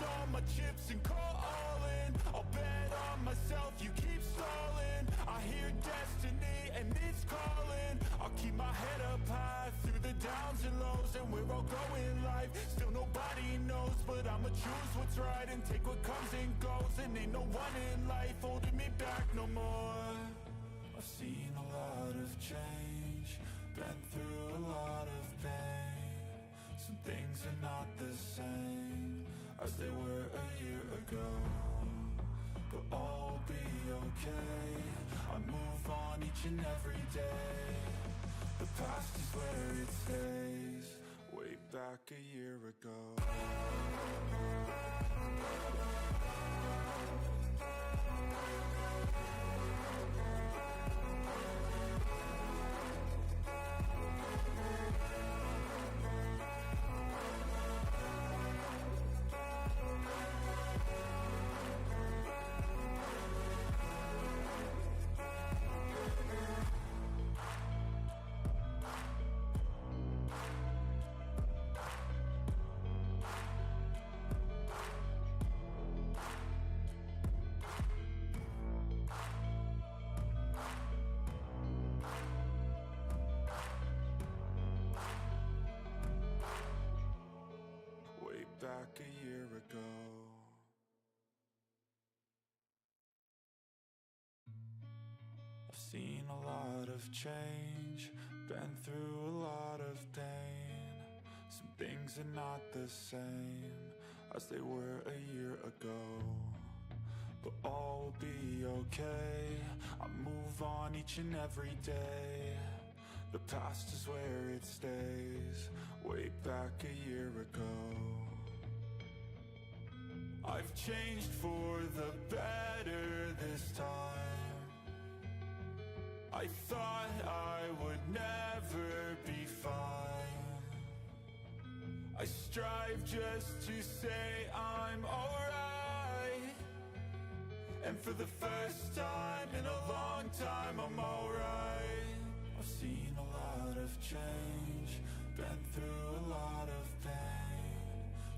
all my chips and call all in. I'll bet on myself, you keep stalling. I hear destiny and it's calling. I'll keep my head up high through the downs and lows, and we're all going live. Still nobody knows, but I'ma choose what's right and take what comes and goes. And ain't no one in life holding me back no more. I've seen a lot of change, been through a lot of pain. Some things are not the same as they were a year ago, but all will be okay. I move on each and every day. The past is where it stays, way back a year ago. Back a year ago. I've seen a lot of change, been through a lot of pain. Some things are not the same as they were a year ago, but all will be okay. I move on each and every day. The past is where it stays, way back a year ago. I've changed for the better this time. I thought I would never be fine. I strive just to say I'm alright, and for the first time in a long time I'm alright. I've seen a lot of change, been through a lot of pain.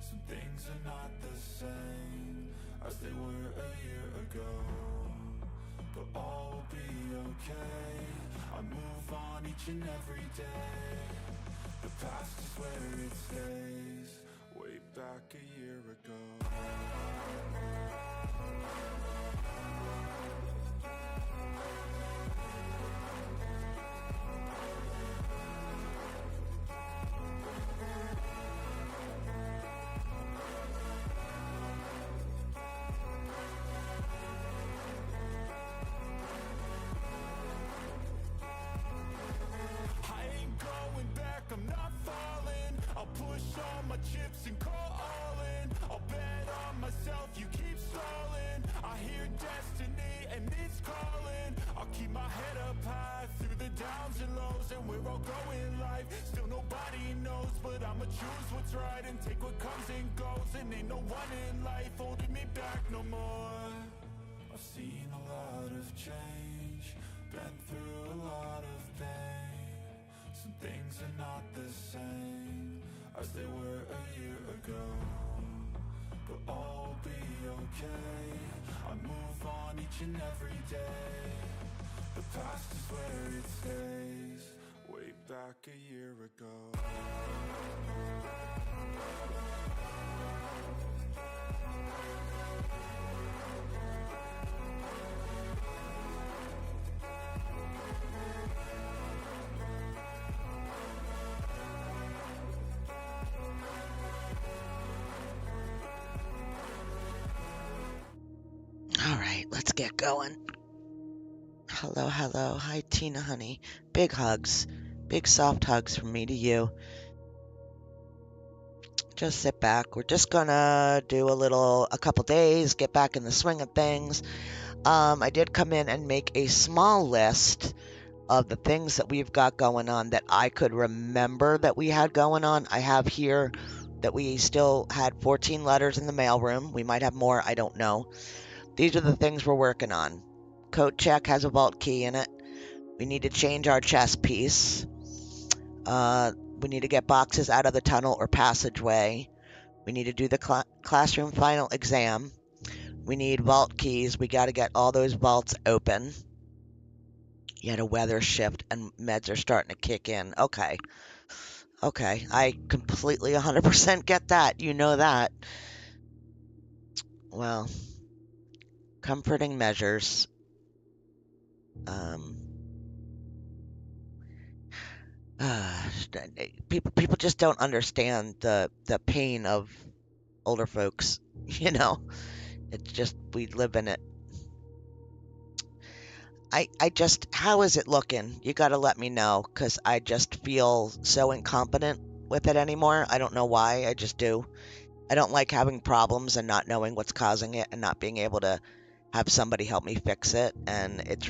Some things are not the same as they were a year ago, but all will be okay. I move on each and every day. The past is where it stays, way back a year ago. I'm not falling. I'll push all my chips and call all in. I'll bet on myself, you keep stalling. I hear destiny and it's calling. I'll keep my head up high through the downs and lows, and we're all going live. Still nobody knows, but I'ma choose what's right and take what comes and goes. And ain't no one in life holding me back no more. I've seen a lot of change, been through a lot of pain. Some things are not the same as they were a year ago, but all will be okay. I move on each and every day. The past is where it stays, way back a year ago. All right, let's get going. Hello, hello. Hi, Tina, honey. Big hugs. Big soft hugs from me to you. Just sit back. We're just gonna do a couple days, get back in the swing of things. I did come in and make a small list of the things that we've got going on that I could remember that we had going on. I have here that we still had 14 letters in the mailroom. We might have more, I don't know. These are the things we're working on. Coat check has a vault key in it. We need to change our chest piece. We need to get boxes out of the tunnel or passageway. We need to do the classroom final exam. We need vault keys. We got to get all those vaults open. You had a weather shift and meds are starting to kick in. Okay. Okay. I completely 100% get that. You know that. Well, comforting measures. People just don't understand the pain of older folks. You know, it's just we live in it. I just, how is it looking? You got to let me know because I just feel so incompetent with it anymore. I don't know why. I just do. I don't like having problems and not knowing what's causing it and not being able to have somebody help me fix it. And it's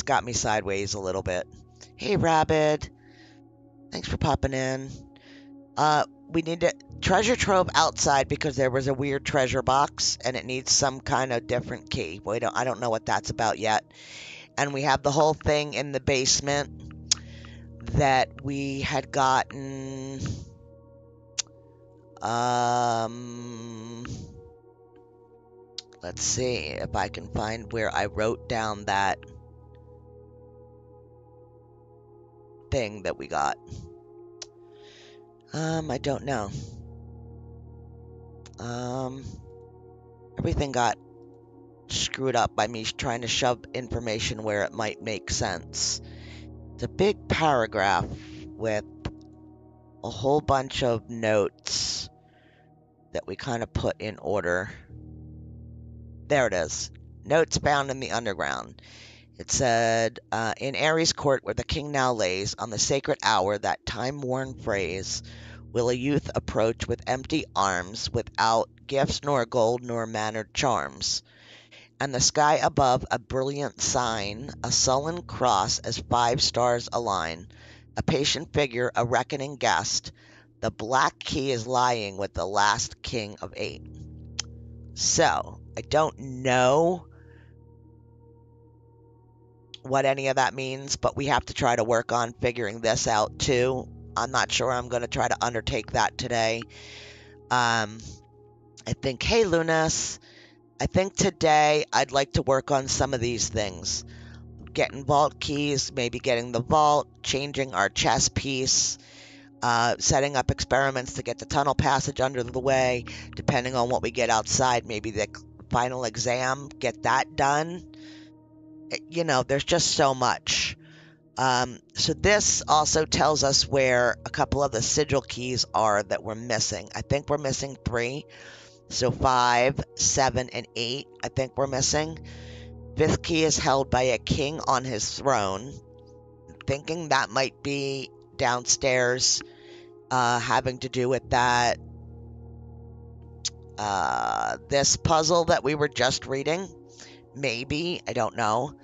got me sideways a little bit. Hey, Rabid. Thanks for popping in. We need to treasure trove outside because there was a weird treasure box and it needs some kind of different key. I don't know what that's about yet. And we have the whole thing in the basement that we had gotten. Let's see if I can find where I wrote down that thing that we got. I don't know. Everything got screwed up by me trying to shove information where it might make sense. It's a big paragraph with a whole bunch of notes that we kind of put in order. There it is. Notes found in the underground. It said, in Ares Court, where the king now lays, on the sacred hour, that time-worn phrase, will a youth approach with empty arms, without gifts nor gold nor mannered charms. And the sky above a brilliant sign, a sullen cross as 5 stars align, a patient figure, a reckoning guest, the black key is lying with the last king of 8. So, I don't know what any of that means, but we have to try to work on figuring this out too. I'm not sure I'm going to try to undertake that today. I think, hey, Lunas, I think today I'd like to work on some of these things. Getting vault keys, maybe getting the vault, changing our chess piece, setting up experiments to get the tunnel passage under the way, depending on what we get outside, maybe the final exam, get that done. You know, there's just so much. So this also tells us where a couple of the sigil keys are that we're missing. I think we're missing 3. So 5, 7, and 8, I think we're missing. 5th key is held by a king on his throne. Thinking that might be downstairs, having to do with that. This puzzle that we were just reading. Maybe, I don't know.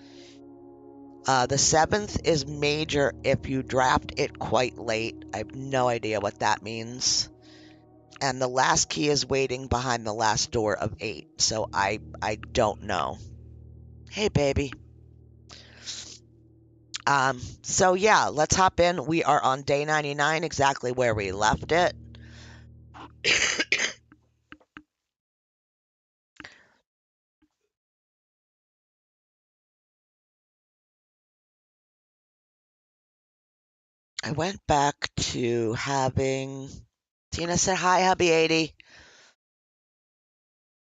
The 7th is major if you draft it quite late. I have no idea what that means. And the last key is waiting behind the last door of 8. So I don't know. Hey, baby. So yeah, let's hop in. We are on day 99, exactly where we left it. I went back to having... Tina said, hi, hubby 80.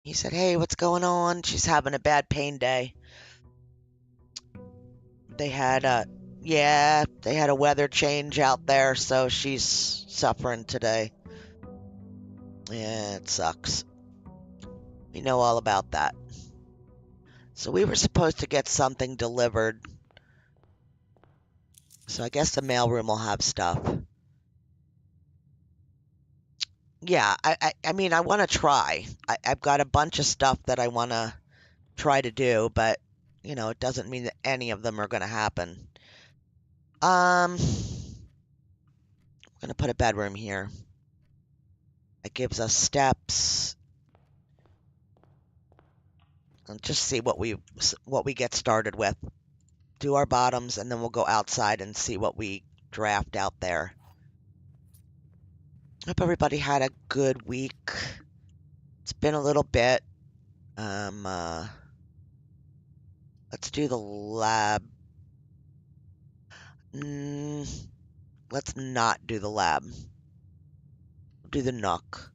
He said, hey, what's going on? She's having a bad pain day. They had a weather change out there, so she's suffering today. Yeah, it sucks. We know all about that. So we were supposed to get something delivered. So I guess the mailroom will have stuff. Yeah, I mean, I want to try. I've got a bunch of stuff that I want to try to do, but, you know, it doesn't mean that any of them are going to happen. I'm going to put a bedroom here. It gives us steps. And just see what we get started with. Do our bottoms, and then we'll go outside and see what we draft out there. Hope everybody had a good week. It's been a little bit. Let's do the lab. Let's not do the lab. We'll do the nook.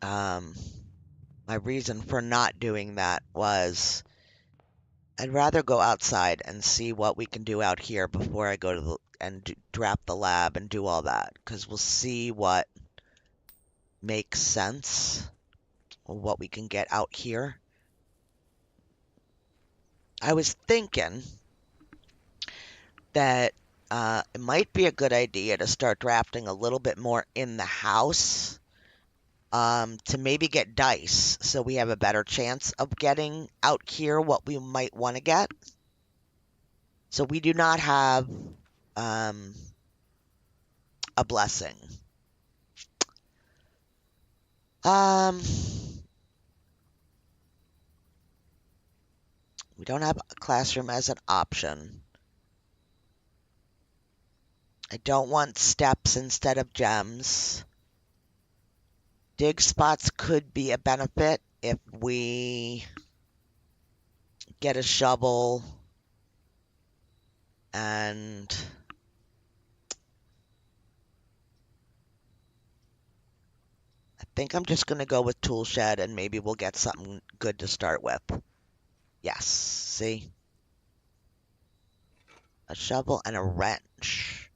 My reason for not doing that was I'd rather go outside and see what we can do out here before I go to drop the lab and do all that, because we'll see what makes sense or what we can get out here. I was thinking that it might be a good idea to start drafting a little bit more in the house, to maybe get dice so we have a better chance of getting out here what we might want to get. So we do not have a blessing. We don't have a classroom as an option. I don't want steps instead of gems. Dig spots could be a benefit if we get a shovel and I think I'm just going to go with tool shed and maybe we'll get something good to start with. Yes, see? A shovel and a wrench.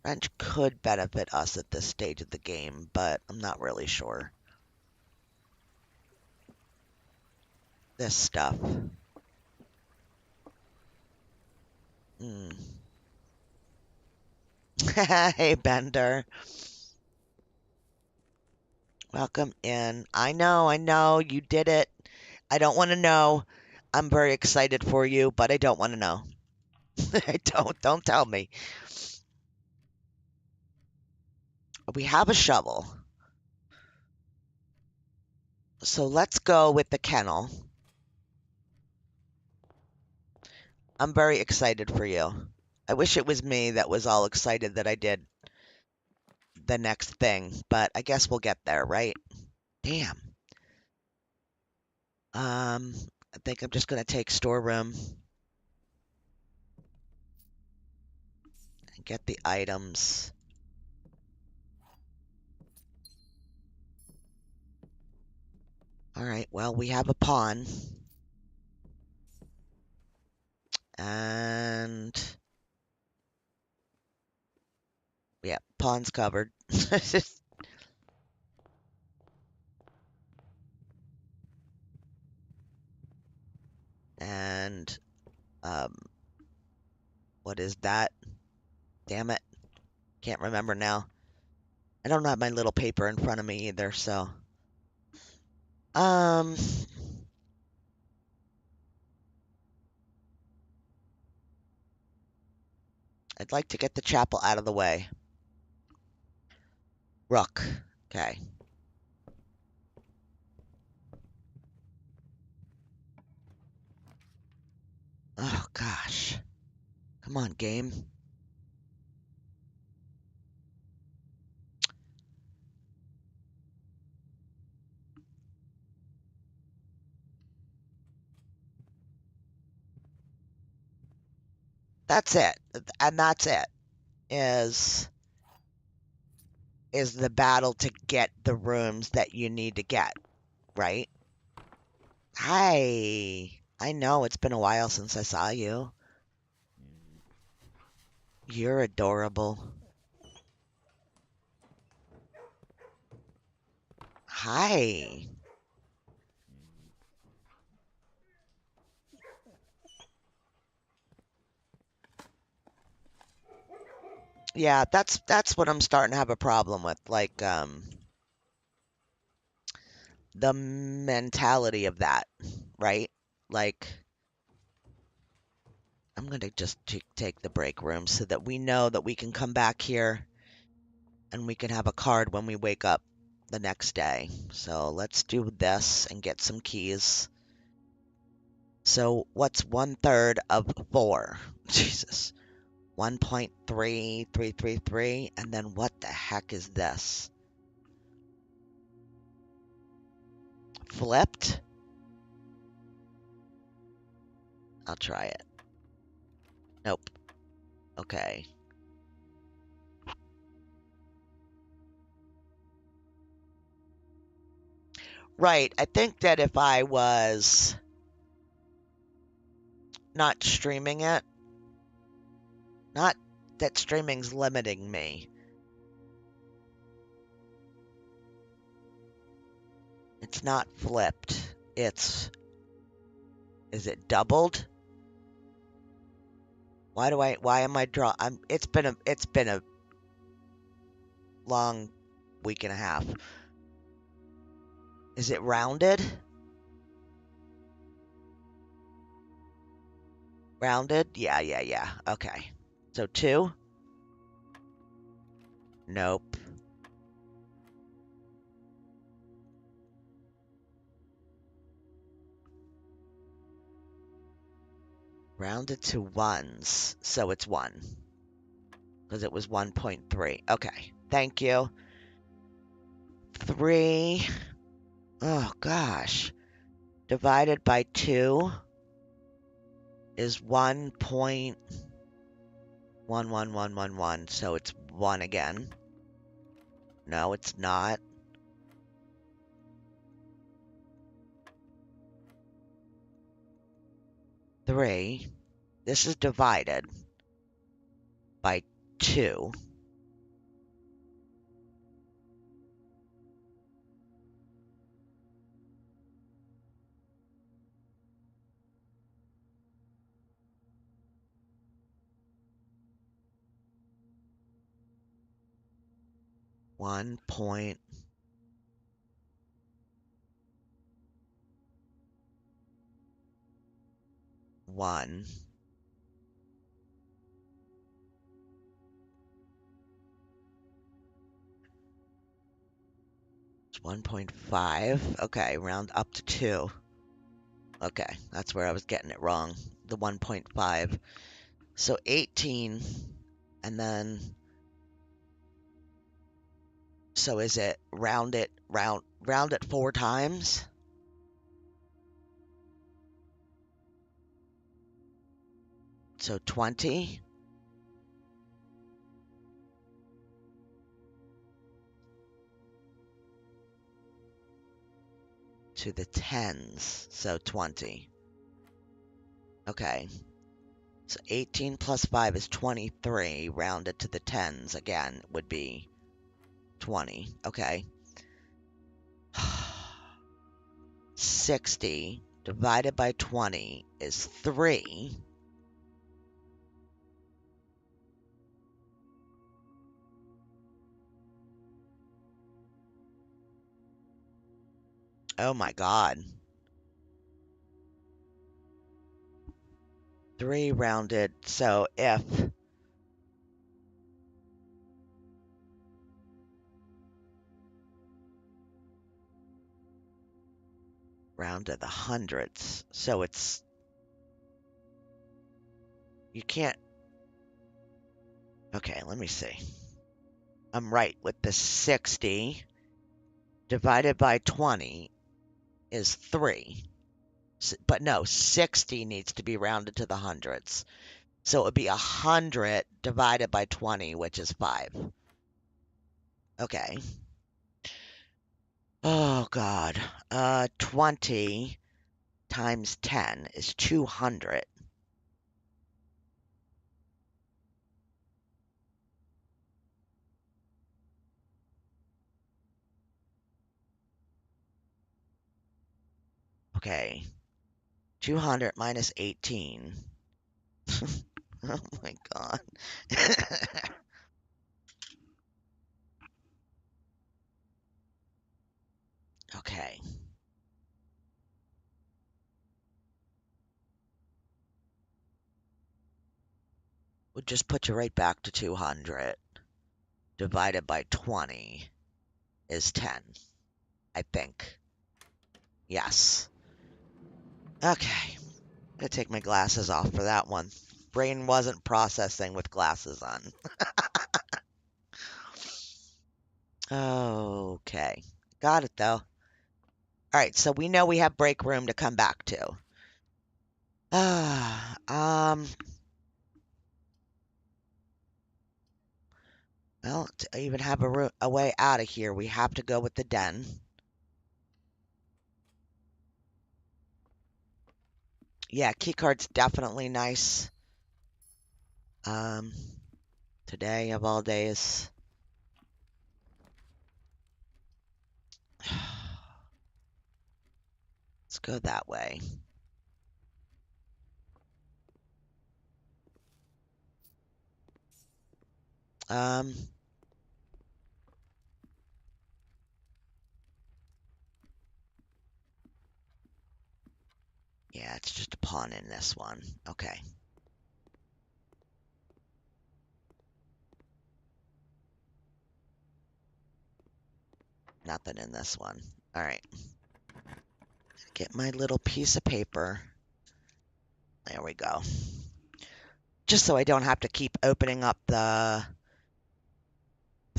Wrench could benefit us at this stage of the game, but I'm not really sure. This stuff. Hey, Bender. Welcome in. I know, you did it. I don't want to know. I'm very excited for you, but I don't want to know. Don't tell me. We have a shovel. So let's go with the kennel. I'm very excited for you. I wish it was me that was all excited that I did the next thing, but I guess we'll get there, right? Damn. I think I'm just going to take storeroom and get the items. All right, well, we have a pawn. And yeah, pawn's covered. And what is that? Damn it. Can't remember now. I don't have my little paper in front of me either, so. I'd like to get the chapel out of the way. Rook. Okay. Oh, gosh. Come on, game. That's it. And that's it. Is the battle to get the rooms that you need to get, right? Hi. I know it's been a while since I saw you. You're adorable. Hi. Yeah, that's what I'm starting to have a problem with, like the mentality of that, right? Like I'm going to just take the break room so that we know that we can come back here and we can have a card when we wake up the next day. So let's do this and get some keys. So what's 1/3 of 4? Jesus. 1.3333, and then what the heck is this? Flipped? I'll try it. Nope. Okay. Right, I think that if I was not streaming it, not that streaming's limiting me. It's not flipped. Is it doubled? Why am I it's been a long week and a half. Is it rounded? Rounded? Yeah. Okay. So 2? Nope. Rounded to ones, so it's 1. Because it was 1.3. Okay. Thank you. 3. Oh, gosh. Divided by 2 is 1.11111. So it's 1 again. No, it's not. 3. This is divided by 2. One point 1. It's 1.5. Okay, round up to 2. Okay, that's where I was getting it wrong. The 1.5. So 18, and then, so is it round it 4 times? So 20 to the tens, so 20. Okay, so 18 plus 5 is 23, rounded to the tens again would be 20. Okay. 60 divided by 20 is 3. Oh my God. 3 rounded, so if round to the hundreds, so it's, you can't, okay, let me see. I'm right with the 60 divided by 20 is 3. But no, 60 needs to be rounded to the hundreds. So it would be 100 divided by 20, which is 5. Okay. Oh God. 20 times 10 is 200. Okay. 200 minus 18. Oh my God. Okay. We'll just put you right back to 200. Divided by 20 is 10, I think. Yes. Okay. I'm gonna take my glasses off for that one. Brain wasn't processing with glasses on. Okay. Got it though. Alright, so we know we have break room to come back to. Well, to even have a way out of here, we have to go with the den. Yeah, keycard's definitely nice. Today of all days. Let's go that way. Um, yeah, it's just a pawn in this one. Okay. Nothing in this one. All right. Get my little piece of paper. There we go. Just so I don't have to keep opening up the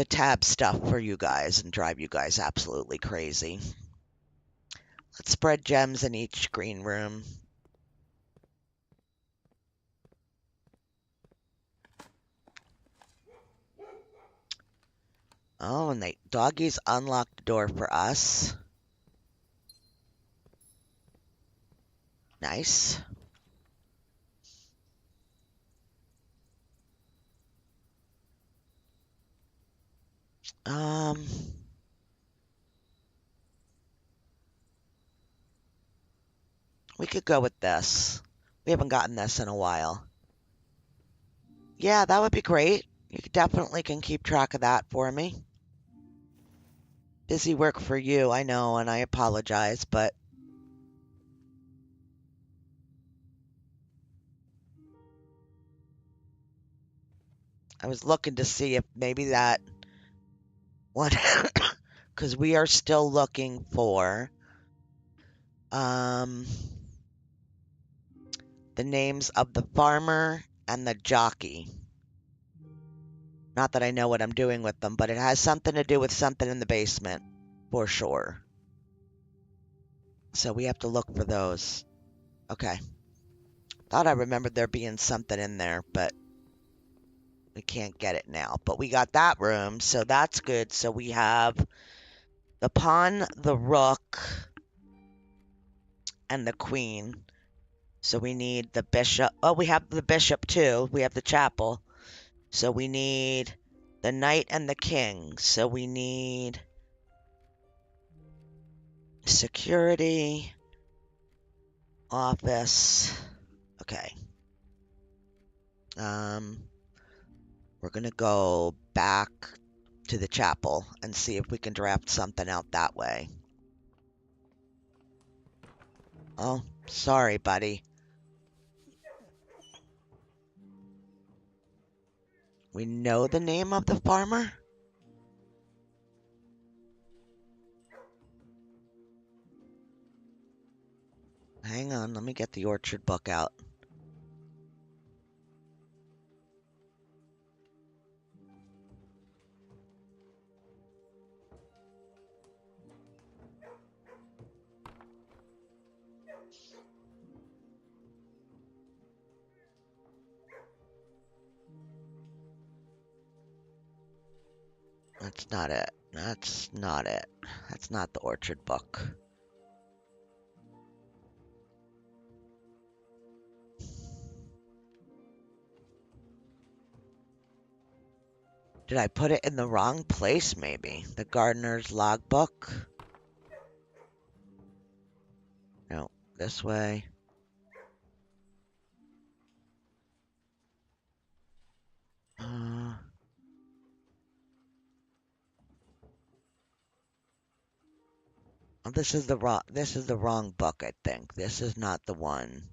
tab stuff for you guys and drive you guys absolutely crazy. Let's spread gems in each green room. Oh, and the doggies unlocked the door for us. Nice. Um, we could go with this. We haven't gotten this in a while. Yeah, that would be great. You definitely can keep track of that for me. Busy work for you, I know, and I apologize, but I was looking to see if maybe that one, because we are still looking for the names of the farmer and the jockey. Not that I know what I'm doing with them, but it has something to do with something in the basement, for sure. So we have to look for those. Okay. Thought I remembered there being something in there, but we can't get it now. But we got that room, so that's good. So we have the pawn, the rook, and the queen. So we need the bishop. Oh, we have the bishop too. We have the chapel. So we need the knight and the king. So we need security, office. Okay. We're gonna go back to the chapel and see if we can draft something out that way. Oh, sorry, buddy. We know the name of the farmer? Hang on, let me get the orchard book out. That's not it. That's not it. That's not the orchard book. Did I put it in the wrong place, maybe? The gardener's logbook? No, this way. Oh, this is the wrong book, I think. This is not the one.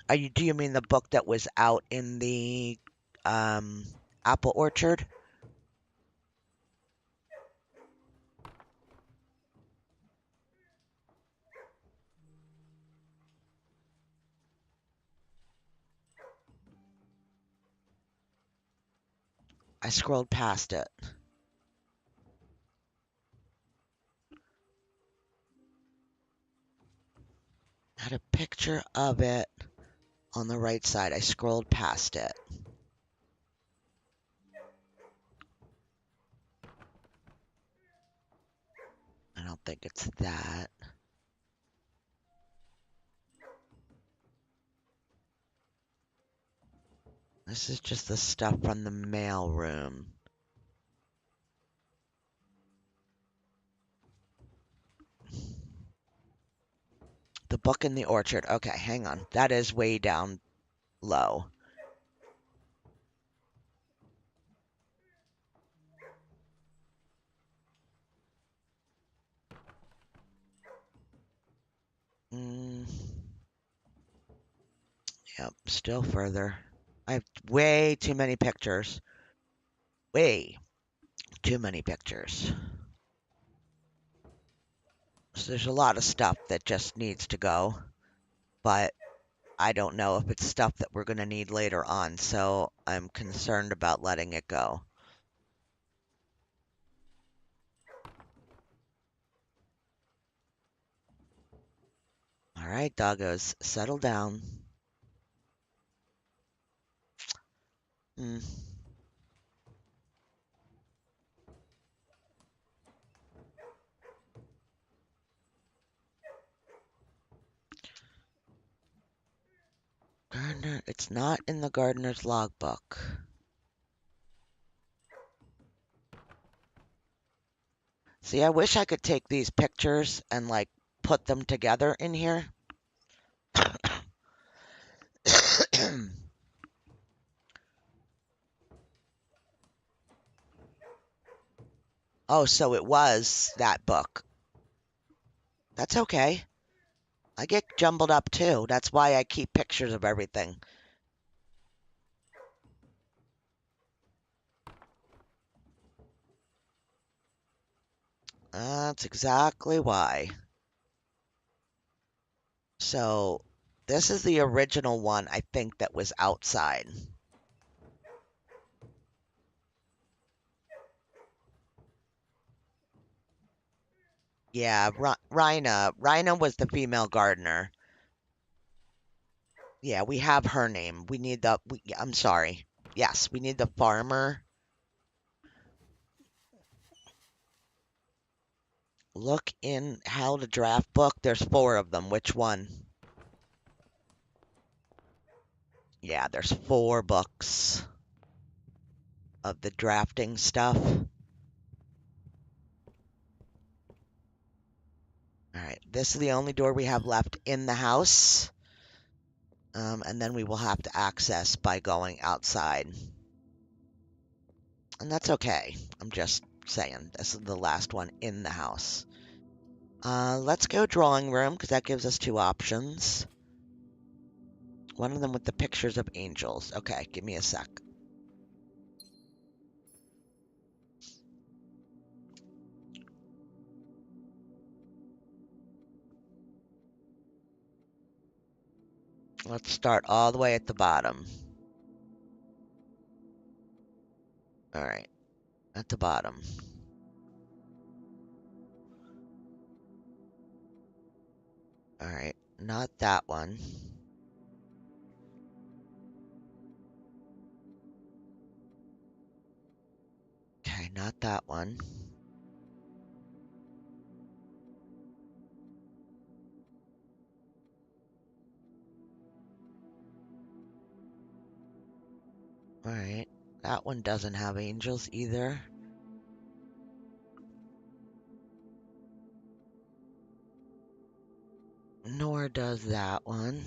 Do you mean the book that was out in the apple orchard? I scrolled past it. Had a picture of it on the right side. I scrolled past it. I don't think it's that. This is just the stuff from the mail room. The book in the orchard. Okay, hang on. That is way down low. Yep, still further. I have way too many pictures. Way too many pictures. So there's a lot of stuff that just needs to go. But I don't know if it's stuff that we're going to need later on, so I'm concerned about letting it go. All right, doggos, settle down. Hmm. Gardener, it's not in the gardener's logbook. See, I wish I could take these pictures and, like, put them together in here. Oh, so it was that book. That's okay. I get jumbled up too. That's why I keep pictures of everything. That's exactly why. So, this is the original one, I think, that was outside. Yeah, Rhina. Rhina was the female gardener. Yeah, we have her name. We need the. I'm sorry. Yes, we need the farmer. Look in how to draft book. There's 4 of them. Which one? Yeah, there's 4 books of the drafting stuff. All right, this is the only door we have left in the house. And then we will have to access by going outside. And that's okay. I'm just saying, this is the last one in the house. Let's go drawing room, because that gives us 2 options. One of them with the pictures of angels. Okay, give me a sec. Let's start all the way at the bottom. Alright, at the bottom. Alright, not that one. Okay, not that one. Alright, that one doesn't have angels either. Nor does that one.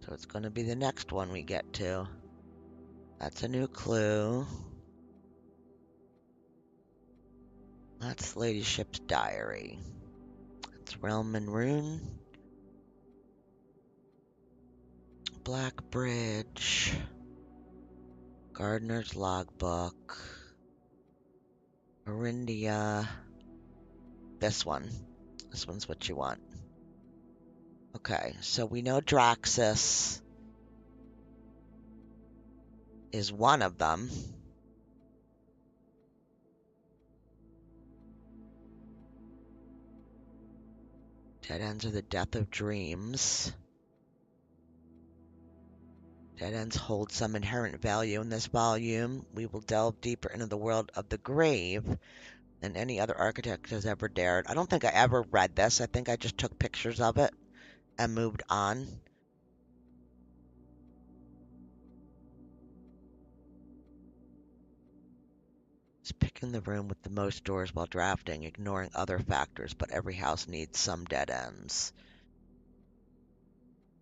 So it's going to be the next one we get to. That's a new clue. That's Ladyship's Diary. That's Realm and Rune. Black Bridge. Gardener's Logbook. Arindia. This one. This one's what you want. Okay, so we know Draxus is one of them. Dead ends are the death of dreams. Dead ends hold some inherent value in this volume. We will delve deeper into the world of the grave than any other architect has ever dared. I don't think I ever read this. I think I just took pictures of it and moved on. It's picking the room with the most doors while drafting, ignoring other factors, but every house needs some dead ends.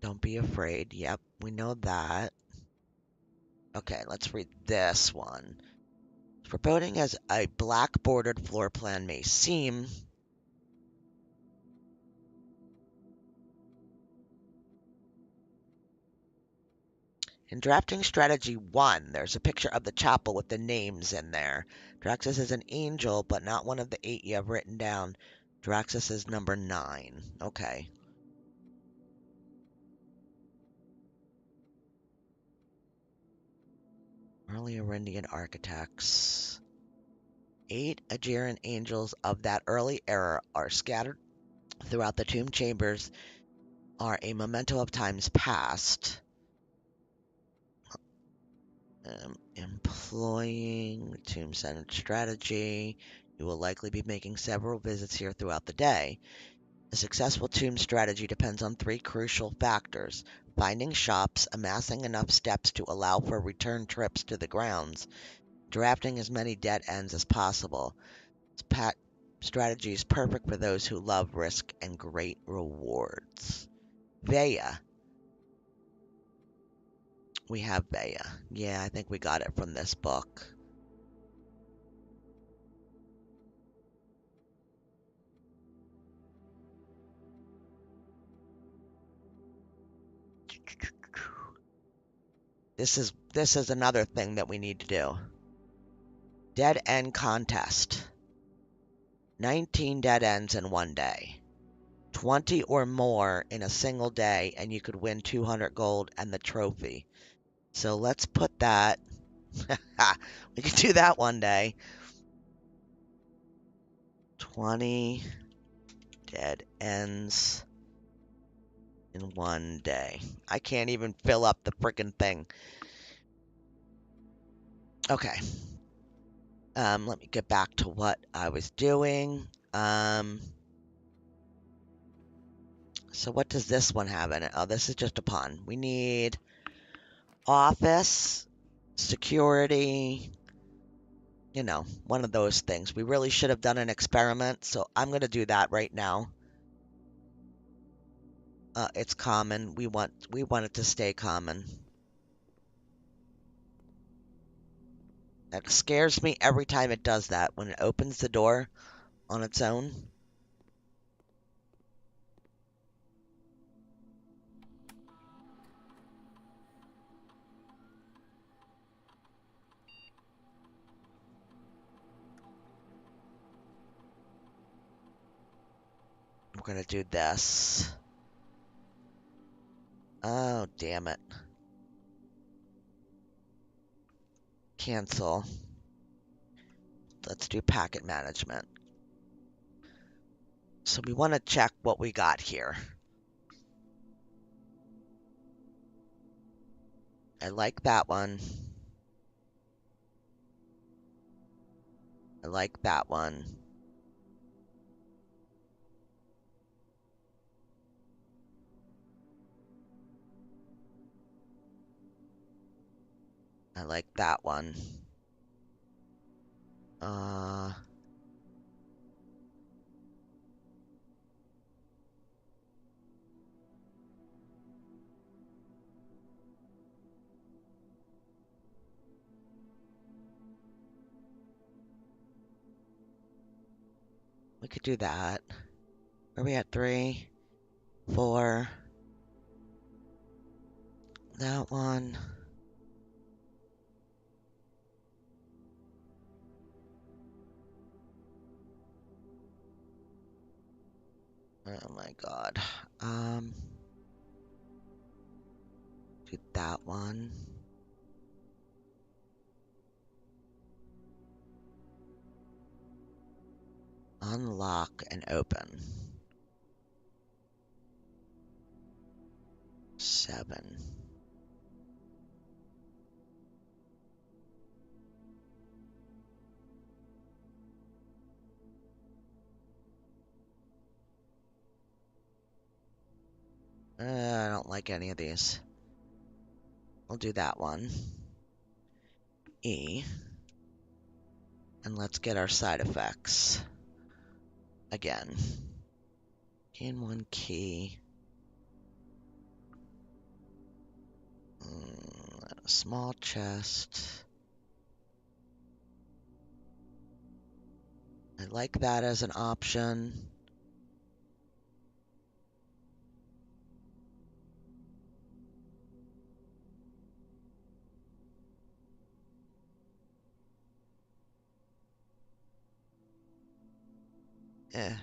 Don't be afraid. Yep, we know that. Okay, let's read this one. Foreboding as a black bordered floor plan may seem, in drafting strategy 1, there's a picture of the chapel with the names in there. Draxus is an angel, but not one of the 8 you have written down. Draxus is number 9. Okay. Early Arindian architects. 8 Aegean angels of that early era are scattered throughout the tomb chambers, are a memento of times past. Employing tomb-centered strategy. You will likely be making several visits here throughout the day. A successful tomb strategy depends on 3 crucial factors: finding shops, amassing enough steps to allow for return trips to the grounds, drafting as many dead ends as possible. Strategy is perfect for those who love risk and great rewards. Vaya. We have Vaya. Yeah, I think we got it from this book. This is another thing that we need to do. Dead end contest. 19 dead ends in one day. 20 or more in a single day, and you could win 200 gold and the trophy. So let's put that. We could do that one day. 20 dead ends in one day. I can't even fill up the freaking thing. Okay. Let me get back to what I was doing. So what does this one have in it? Oh, this is just a pun. We need office, security, you know, one of those things. We really should have done an experiment, so I'm going to do that right now. It's common. We want it to stay common. That scares me every time it does that, when it opens the door on its own. We're going to do this. Oh, damn it. Cancel. Let's do packet management. So we want to check what we got here. I like that one. I like that one. I like that one. We could do that. Are we at 3, 4? That one. Oh my god. Do that one. Unlock and open. 7. I don't like any of these. We'll do that one. E. And let's get our side effects. Again. Gain 1 key. Small chest. I like that as an option. Eh.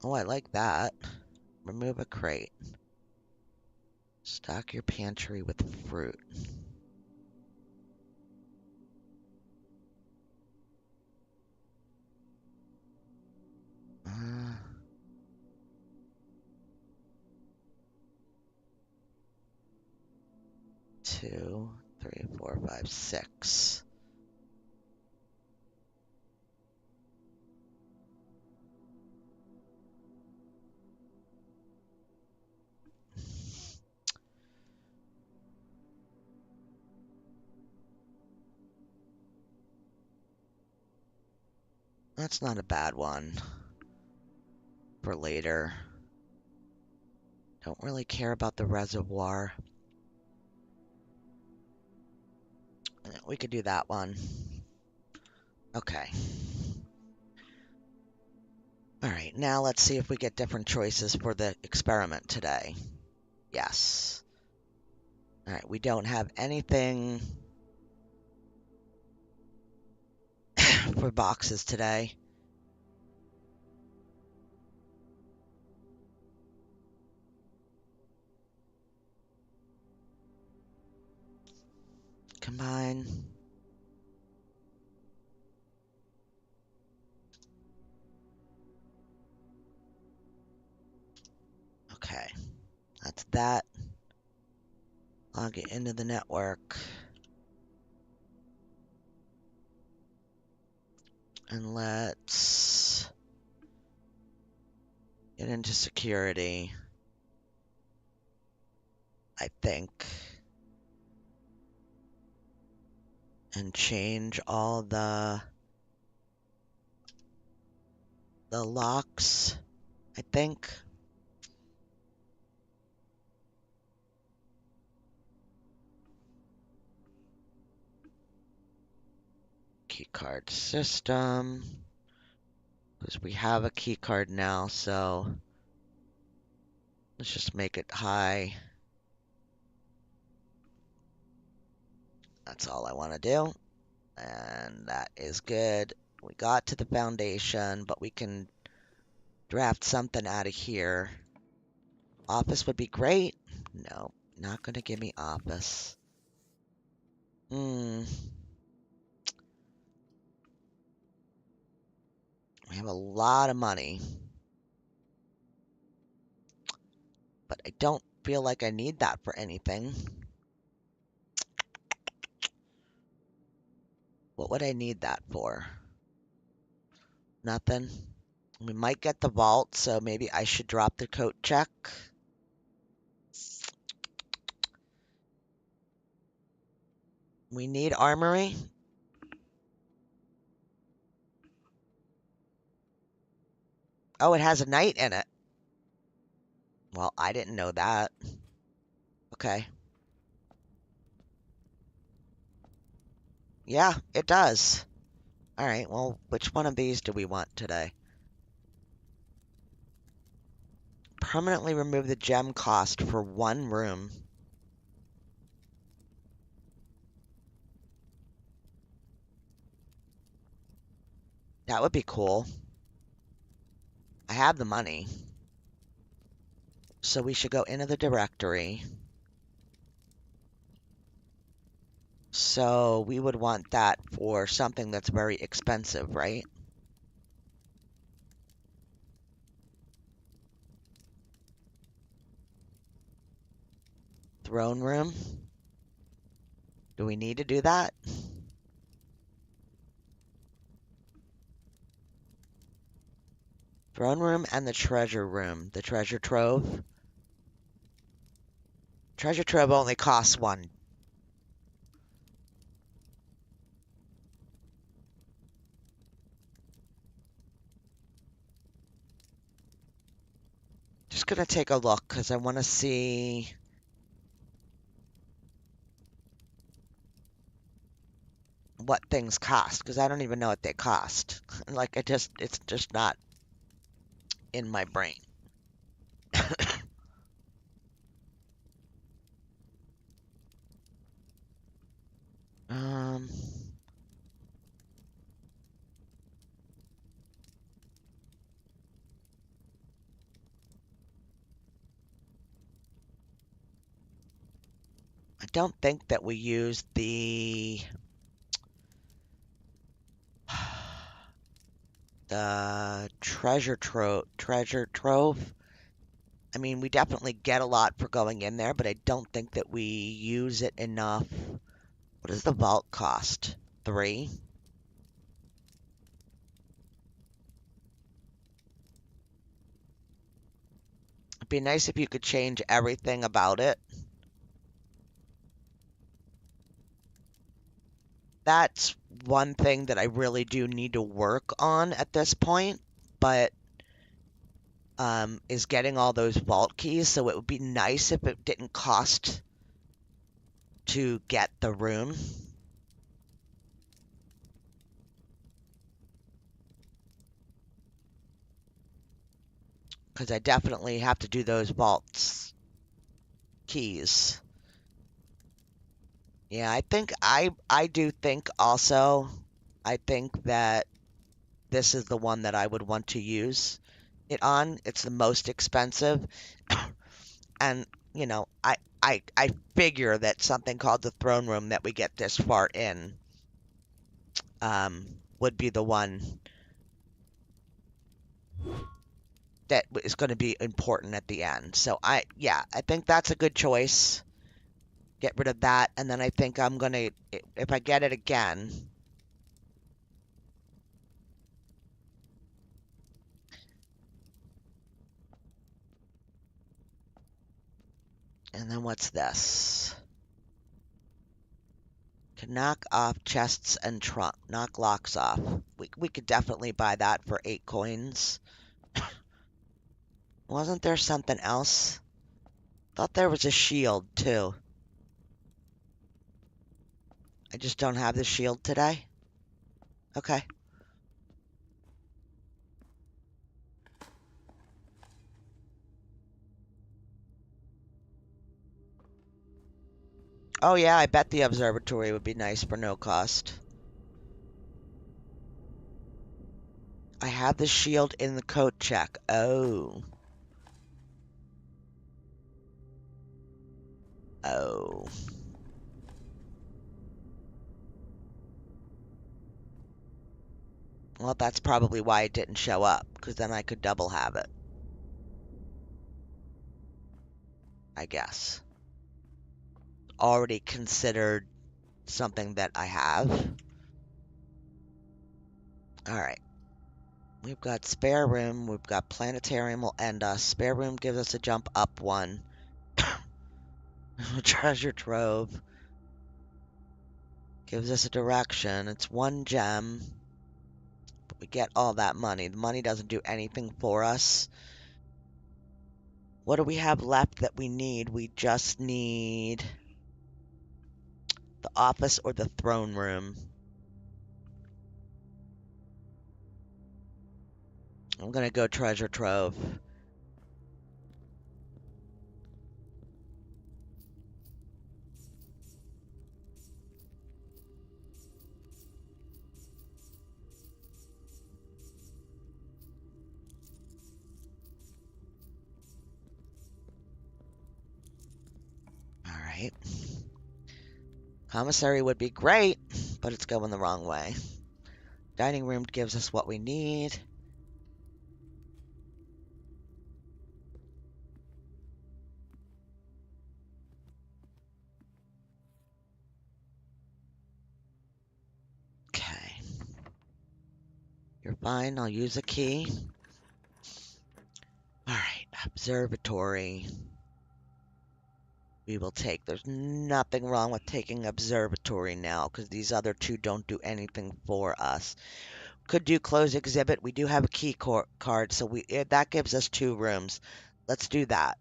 Oh, I like that. Remove a crate. Stock your pantry with fruit. Uh, 2, 3, 4, 5, 6. That's not a bad one for later. Don't really care about the reservoir. We could do that one. Okay. Alright, now let's see if we get different choices for the experiment today. Yes. Alright, we don't have anything for boxes today. Combine. Okay. That's that. Log it into the network. And let's get into security. I think. And change all the locks, I think. Keycard system. Because we have a keycard now, so let's just make it high. That's all I want to do. And that is good. We got to the foundation, but we can draft something out of here. Office would be great. No, not going to give me office. We have a lot of money. But I don't feel like I need that for anything. What would I need that for? Nothing. We might get the vault, so maybe I should drop the coat check. We need armory. Oh, it has a knight in it. Well, I didn't know that. Okay. Yeah, it does. All right, well, which one of these do we want today? Permanently remove the gem cost for 1 room. That would be cool. I have the money. So we should go into the directory. So we would want that for something that's very expensive, right? Throne room. Do we need to do that? Throne room and the treasure room. The treasure trove. Treasure trove only costs one. Just gonna take a look because I want to see what things cost because I don't even know what they cost. Like it's just not in my brain. Um, I don't think that we use the treasure trove. I mean, we definitely get a lot for going in there, but I don't think that we use it enough. What does the vault cost? 3? It'd be nice if you could change everything about it. That's one thing that I really do need to work on at this point, but is getting all those vault keys. So it would be nice if it didn't cost to get the room. Because I definitely have to do those vaults keys. Yeah, I think I do think also, I think that this is the one that I would want to use it on. It's the most expensive. And, you know, I figure that something called the throne room that we get this far in would be the one that is going to be important at the end. So yeah, I think that's a good choice. Get rid of that, and then I think I'm going to, if I get it again, and then what's this? Can knock off chests and trunk, knock locks off. We could definitely buy that for 8 coins. Wasn't there something else? Thought there was a shield too. I just don't have the shield today. Okay. Oh yeah, I bet the observatory would be nice for no cost. I have the shield in the coat check. Oh. Oh. Well, that's probably why it didn't show up, because then I could double have it. I guess. Already considered something that I have. Alright. We've got spare room. We've got planetarium will end us. Spare room gives us a jump up 1. Treasure trove. Gives us a direction. It's 1 gem. But we get all that money. The money doesn't do anything for us. What do we have left that we need? We just need the office or the throne room. I'm gonna go treasure trove. Alright. Commissary would be great, but it's going the wrong way. Dining room gives us what we need. Okay. You're fine. I'll use a key. Alright. Observatory. We will take. There's nothing wrong with taking observatory now, because these other two don't do anything for us. Could do close exhibit. We do have a key card, so that gives us 2 rooms. Let's do that.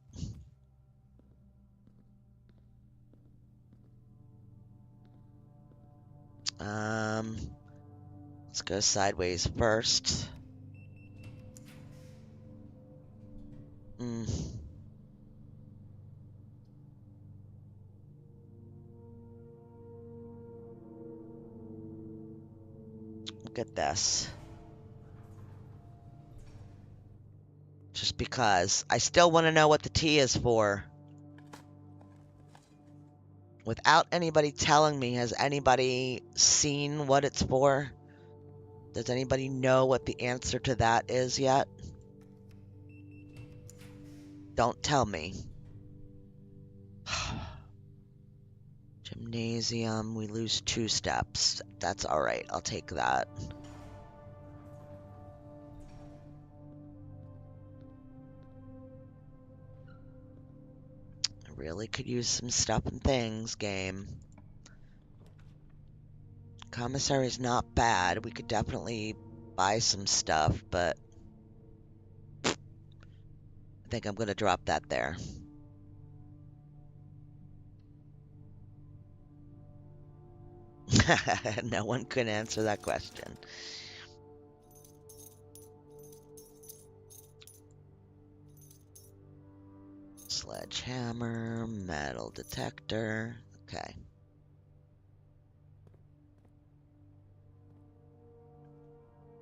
Let's go sideways first. Look at this. Just because. I still want to know what the T is for. Without anybody telling me, has anybody seen what it's for? Does anybody know what the answer to that is yet? Don't tell me. Gymnasium, we lose 2 steps. That's alright, I'll take that. I really could use some stuff and things, game. Commissary's not bad. We could definitely buy some stuff, but I think I'm gonna drop that there. No one could answer that question. Sledgehammer, metal detector. Okay.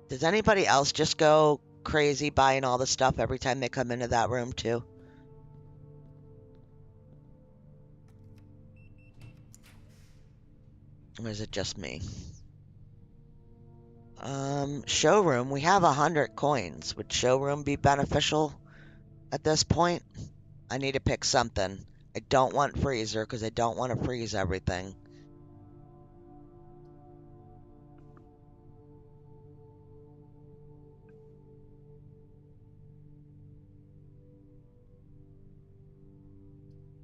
Does anybody else just go crazy buying all the stuff every time they come into that room too? Or is it just me? Showroom. We have 100 coins. Would showroom be beneficial at this point? I need to pick something. I don't want freezer because I don't want to freeze everything.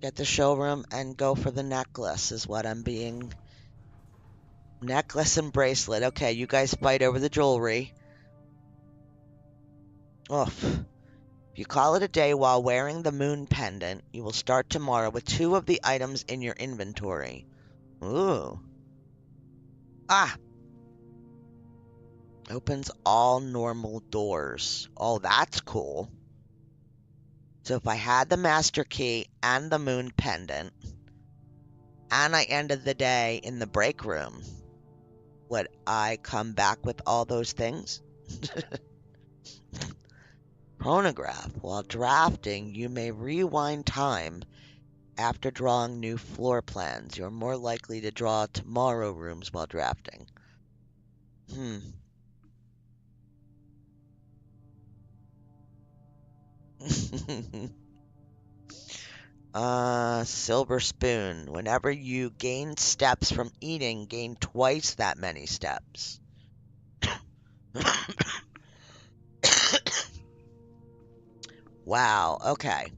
Get the showroom and go for the necklace is what I'm being... Necklace and bracelet. Okay, you guys fight over the jewelry. Oof. If you call it a day while wearing the moon pendant, you will start tomorrow with 2 of the items in your inventory. Ooh. Ah! Opens all normal doors. Oh, that's cool. So if I had the master key and the moon pendant, and I ended the day in the break room, would I come back with all those things? Chronograph. While drafting, you may rewind time after drawing new floor plans. You're more likely to draw tomorrow rooms while drafting. Silver spoon. Whenever you gain steps from eating, gain twice that many steps. Wow, okay.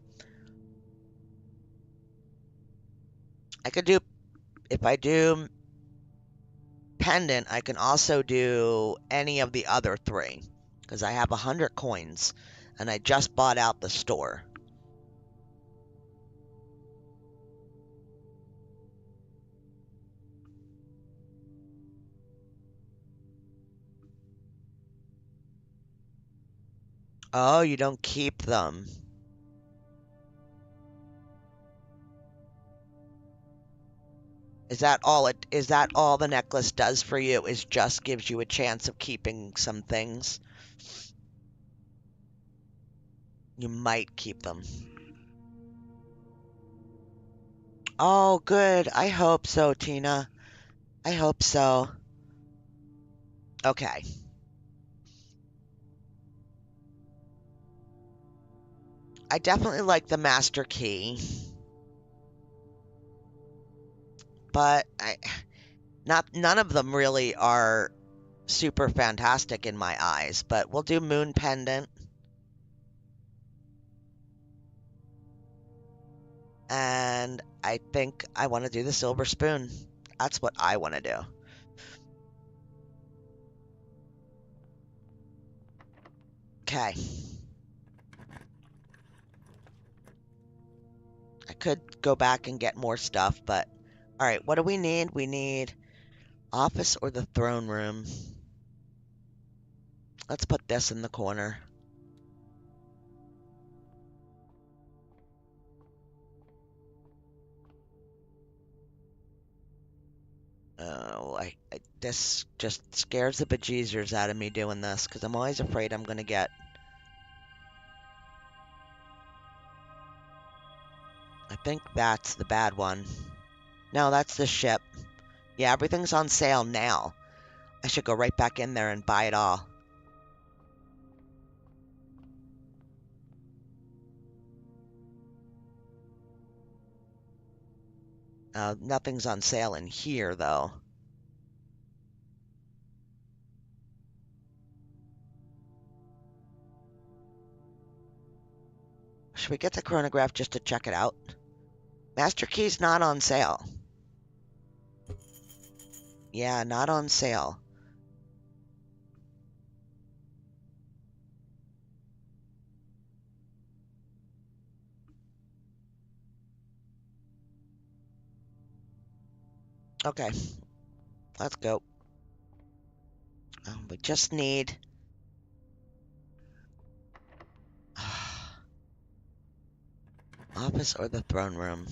I could do, if I do pendant, I can also do any of the other 3. Because I have 100 coins, and I just bought out the store. Oh, you don't keep them. Is that all the necklace does for you? Is just gives you a chance of keeping some things? You might keep them. Oh, good. I hope so, Tina. I hope so. Okay. I definitely like the master key, but none of them really are super fantastic in my eyes, but we'll do moon pendant. And I think I want to do the silver spoon. That's what I want to do. Okay. I could go back and get more stuff, but all right, what do we need? We need office or the throne room. Let's put this in the corner. Oh, this just scares the bejesus out of me doing this because I'm always afraid I'm going to get. I think that's the bad one. No, that's the ship. Yeah, everything's on sale now. I should go right back in there and buy it all. Nothing's on sale in here, though. Should we get the chronograph just to check it out? Master Key's not on sale. Yeah, not on sale. Okay, let's go. We just need... office or the throne room.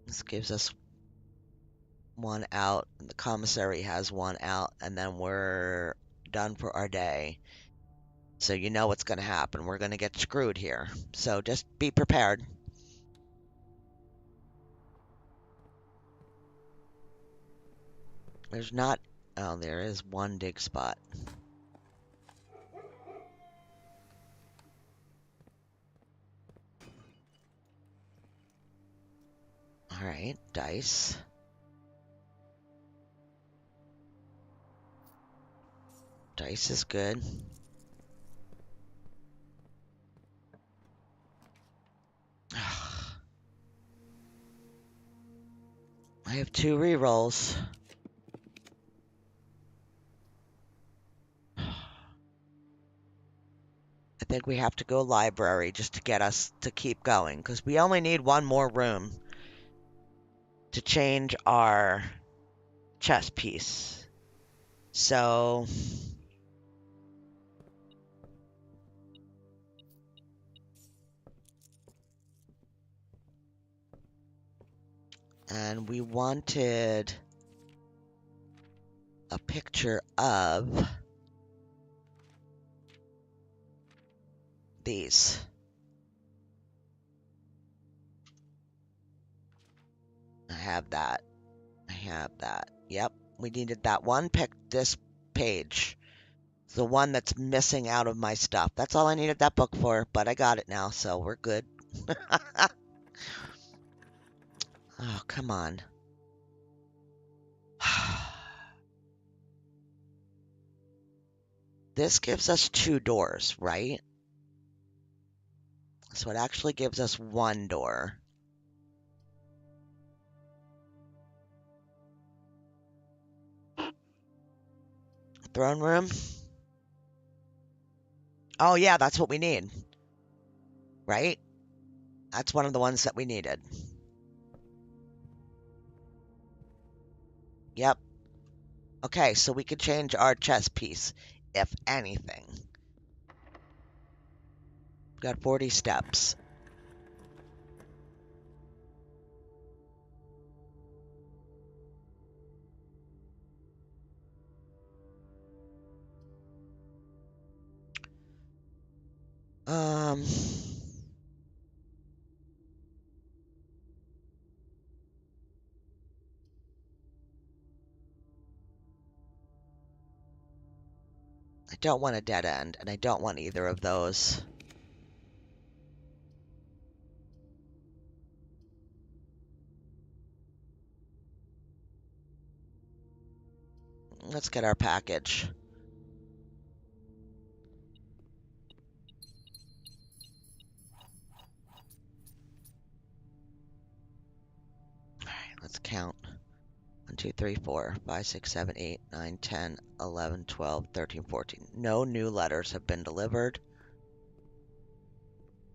This gives us one out. The commissary has one out, and then we're done for our day. So you know what's going to happen. We're going to get screwed here. So just be prepared. There's not... oh, there is one dig spot. Alright, dice. Dice is good. I have 2 rerolls. I think we have to go library just to get us to keep going, because we only need one more room to change our chess piece. So... and we wanted a picture of these. I have that. I have that. Yep, we needed that one this page. The one that's missing out of my stuff. That's all I needed that book for, but I got it now, so we're good. Oh, come on. This gives us 2 doors, right? So it actually gives us 1 door. Throne room? Oh, yeah, that's what we need. Right? That's one of the ones that we needed. Yep. Okay, so we could change our chess piece, if anything. We've got 40 steps. Um... I don't want a dead end, and I don't want either of those. Let's get our package. All right, let's count. 1, 2, 3, 4, 5, 6, 7, 8, 9, 10, 11, 12, 13, 14. No new letters have been delivered.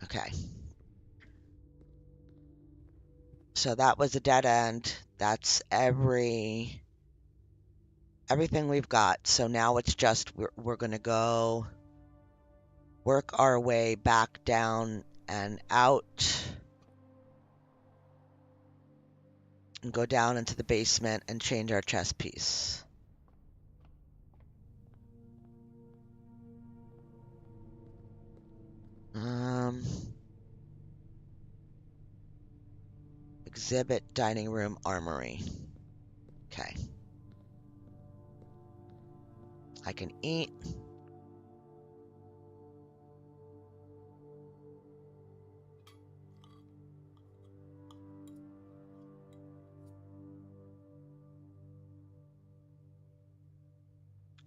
Okay. So that was a dead end. That's everything we've got. So now it's just we're going to go work our way back down and out and go down into the basement and change our chess piece. Exhibit, dining room, armory. Okay. I can eat.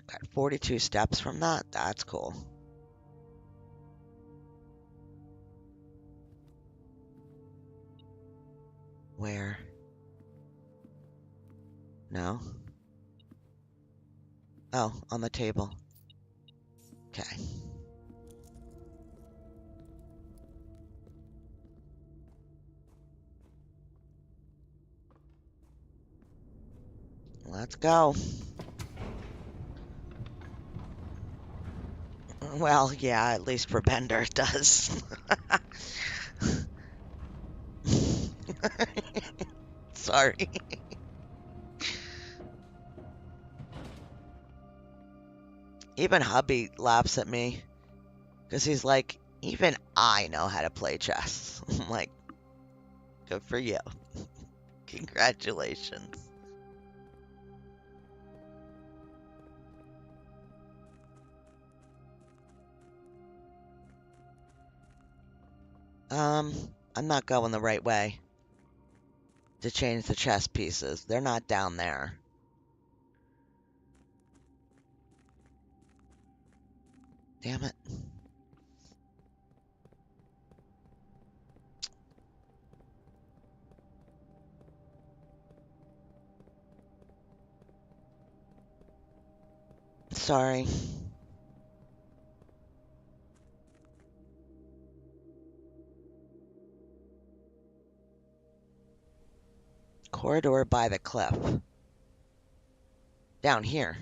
Got 42 steps from that. That's cool. Where? No. Oh, on the table. Okay. Let's go. Well, yeah, at least for Bender it does. Sorry. Even hubby laughs at me because he's like, even I know how to play chess. I'm like, good for you. Congratulations. I'm not going the right way to change the chess pieces. They're not down there. Damn it. Sorry. Corridor by the cliff. Down here.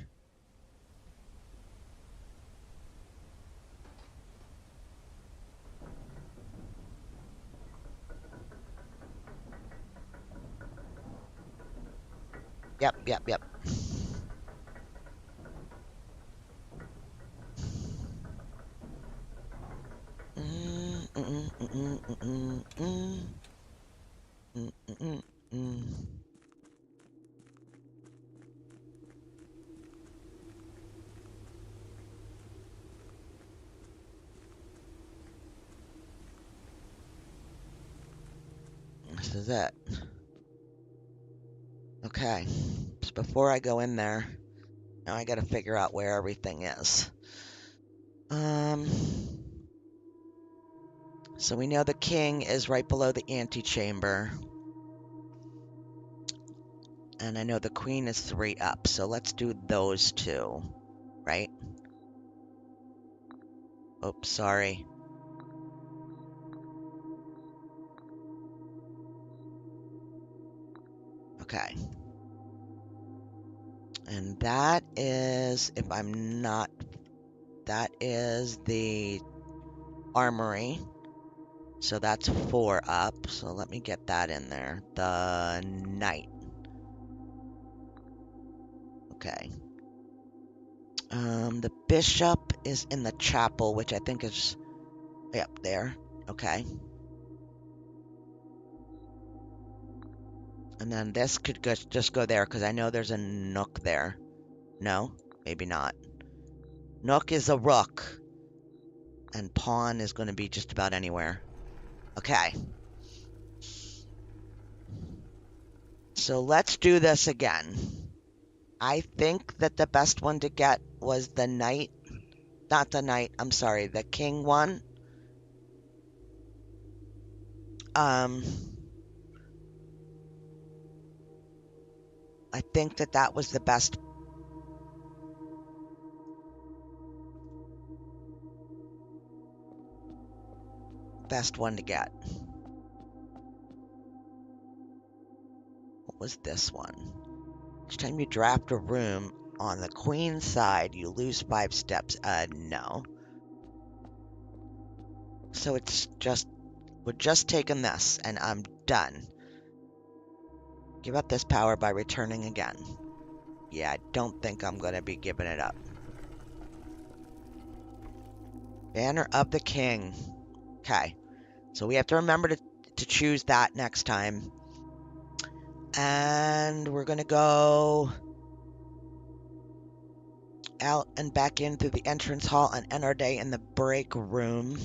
Yep, yep, yep. This is it. Okay. Just before I go in there, now I gotta figure out where everything is. So we know the king is right below the antechamber. And I know the queen is 3 up, so let's do those two, right? Oops, sorry. Okay. And that is, if I'm not, that is the armory. So that's 4 up. So let me get that in there. The knight. Okay. The bishop is in the chapel, which I think is, yep, there. Okay. And then this could just go there, because I know there's a nook there. No? Maybe not. Nook is a rook. And pawn is going to be just about anywhere. Okay. So let's do this again. I think that the best one to get was the knight. Not the knight, I'm sorry, the king one. I think that that was the best one to get. What was this one? Each time you draft a room on the queen side, you lose 5 steps. No. So it's just, we're just taking this, and I'm done. Give up this power by returning again. Yeah, I don't think I'm going to be giving it up. Banner of the King. Okay. So we have to remember to choose that next time. And we're going to go out and back in through the entrance hall and end our day in the break room.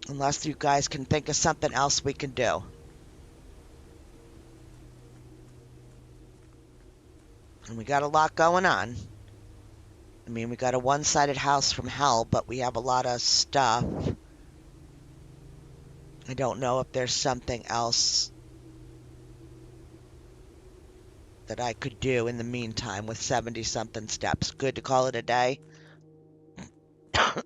Unless you guys can think of something else we can do. And we got a lot going on. I mean, we got a one-sided house from hell, but we have a lot of stuff. I don't know if there's something else that I could do in the meantime with 70-something steps. Good to call it a day? Okay.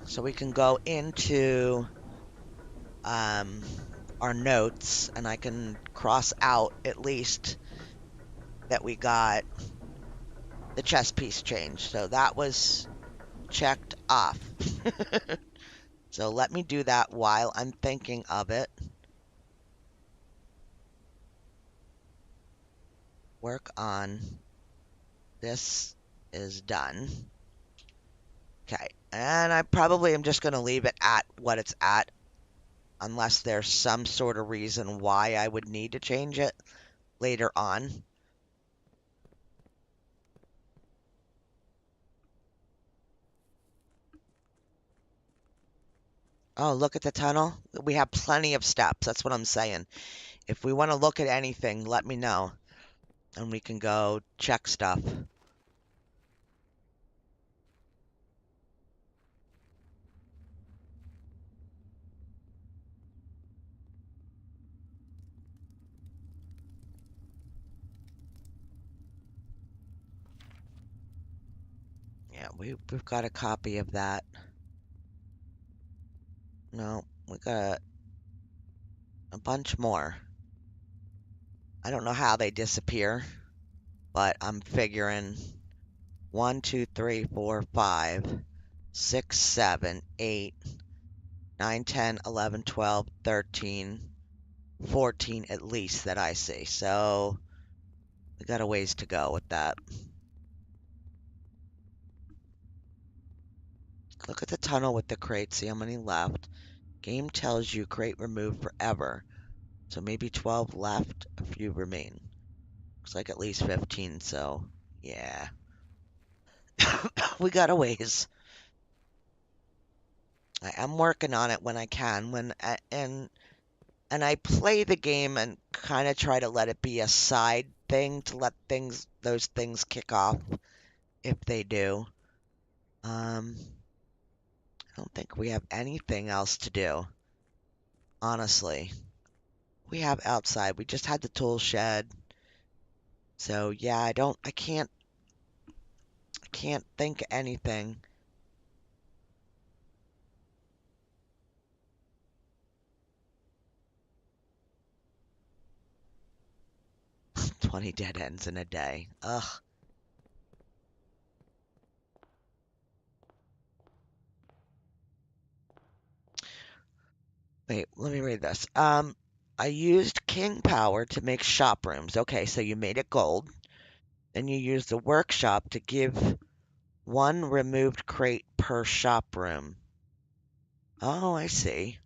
So we can go into our notes, and I can cross out at least that we got the chess piece change. So that was checked off. So let me do that while I'm thinking of it. Work on this is done. Okay, and I probably am just going to leave it at what it's at, unless there's some sort of reason why I would need to change it later on. Oh, look at the tunnel. We have plenty of steps. That's what I'm saying. If we want to look at anything, let me know. And we can go check stuff. Yeah, we've got a copy of that. No, we got a bunch more. I don't know how they disappear, but I'm figuring 1, 2, 3, 4, 5, 6, 7, 8, 9, 10, 11, 12, 13, 14 at least that I see. So we got a ways to go with that. Look at the tunnel with the crates. See how many left. Game tells you crate removed forever. So maybe 12 left, a few remain. Looks like at least 15, so yeah. We got a ways. I am working on it when I can, and I play the game and kind of try to let it be a side thing to let those things kick off if they do. I don't think we have anything else to do, honestly. We have outside. We just had the tool shed. So yeah, I can't think of anything. 20 dead ends in a day. Ugh. Wait, let me read this. I used king power to make shop rooms. Okay, so you made it gold. Then you used the workshop to give one removed crate per shop room. Oh, I see.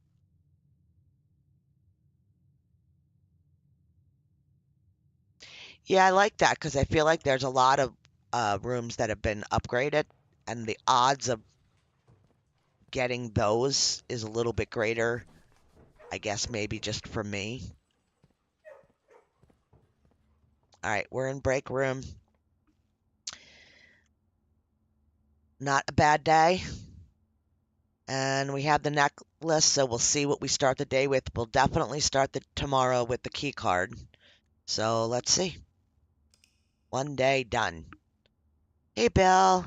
Yeah, I like that because I feel like there's a lot of rooms that have been upgraded, and the odds of getting those is a little bit greater. I guess maybe just for me. All right, we're in break room. Not a bad day. And we have the necklace, so we'll see what we start the day with. We'll definitely start tomorrow with the key card. So let's see. One day done. Hey, Bill.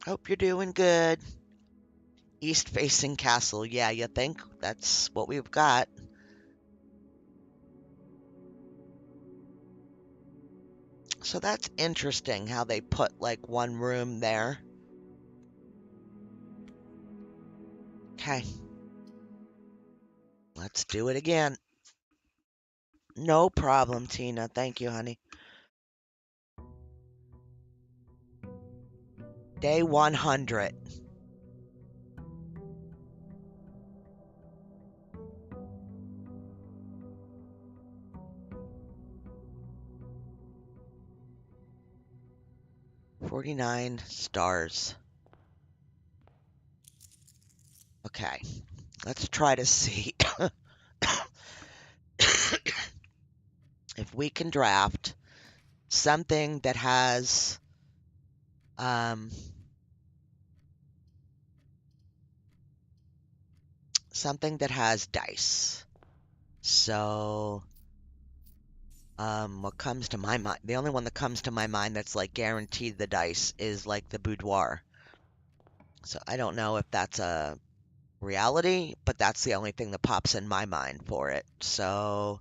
Hope you're doing good. East facing castle. Yeah, you think? That's what we've got. So that's interesting how they put like one room there. Okay. Let's do it again. No problem, Tina. Thank you, honey. Day 100. $49 stars. Okay. Let's try to see if we can draft something that has dice. So what comes to my mind, the only one that comes to my mind that's like guaranteed the dice is like the boudoir. So I don't know if that's a reality, but that's the only thing that pops in my mind for it. So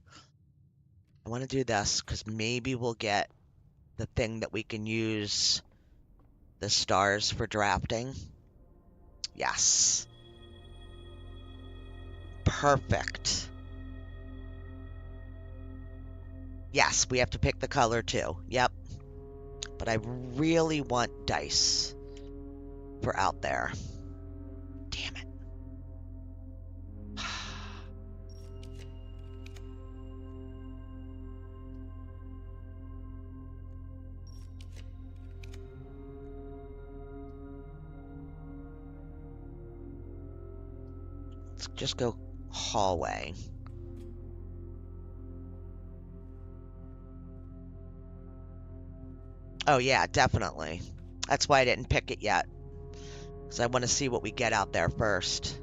I want to do this because maybe we'll get the thing that we can use the stars for drafting. Yes. Perfect. Yes, we have to pick the color too. Yep. But I really want dice for out there. Damn it. Let's just go hallway. Oh yeah, definitely. That's why I didn't pick it yet. Because I want to see what we get out there first.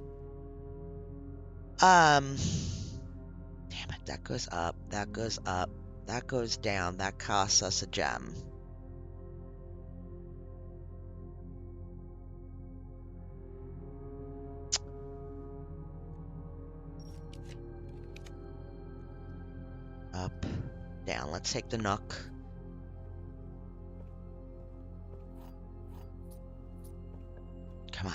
Damn it, that goes up, that goes up, that goes down, that costs us a gem. Up, down, let's take the nook. Come on.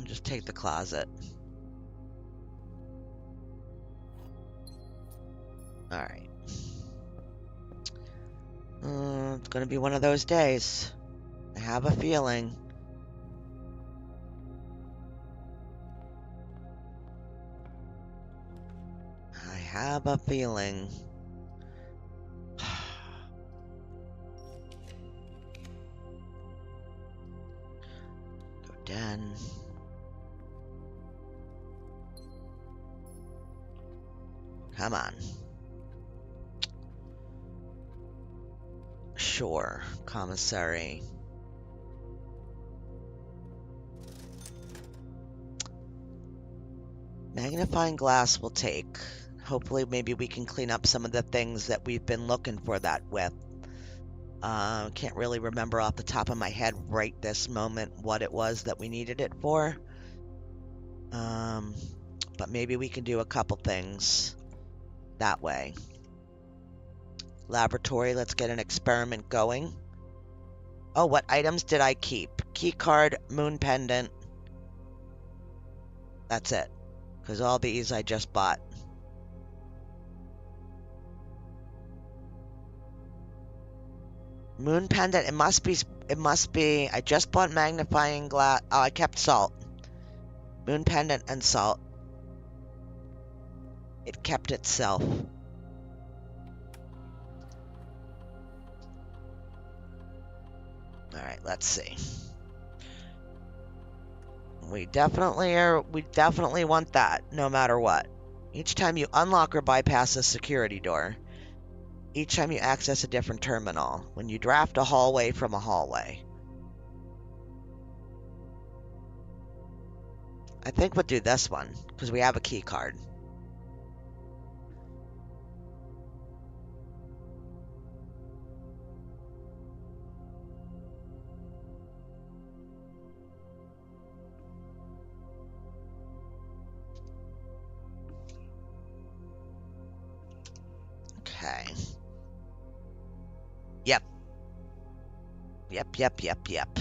Just take the closet. Alright. It's gonna be one of those days. I have a feeling. I have a feeling. Go down. Come on. Sure, commissary. Magnifying glass will take. Hopefully, maybe we can clean up some of the things that we've been looking for that with. Can't really remember off the top of my head right this moment what it was that we needed it for. But maybe we can do a couple things that way. Laboratory, let's get an experiment going. Oh, what items did I keep? Key card, moon pendant. That's it. Because all these I just bought. Moon pendant, it must be, I just bought magnifying glass. Oh, I kept salt. Moon pendant and salt. It kept itself. Alright, let's see. We definitely want that, no matter what. Each time you unlock or bypass a security door, each time you access a different terminal, when you draft a hallway from a hallway. I think we'll do this one, because we have a key card. Okay. Yep. Yep.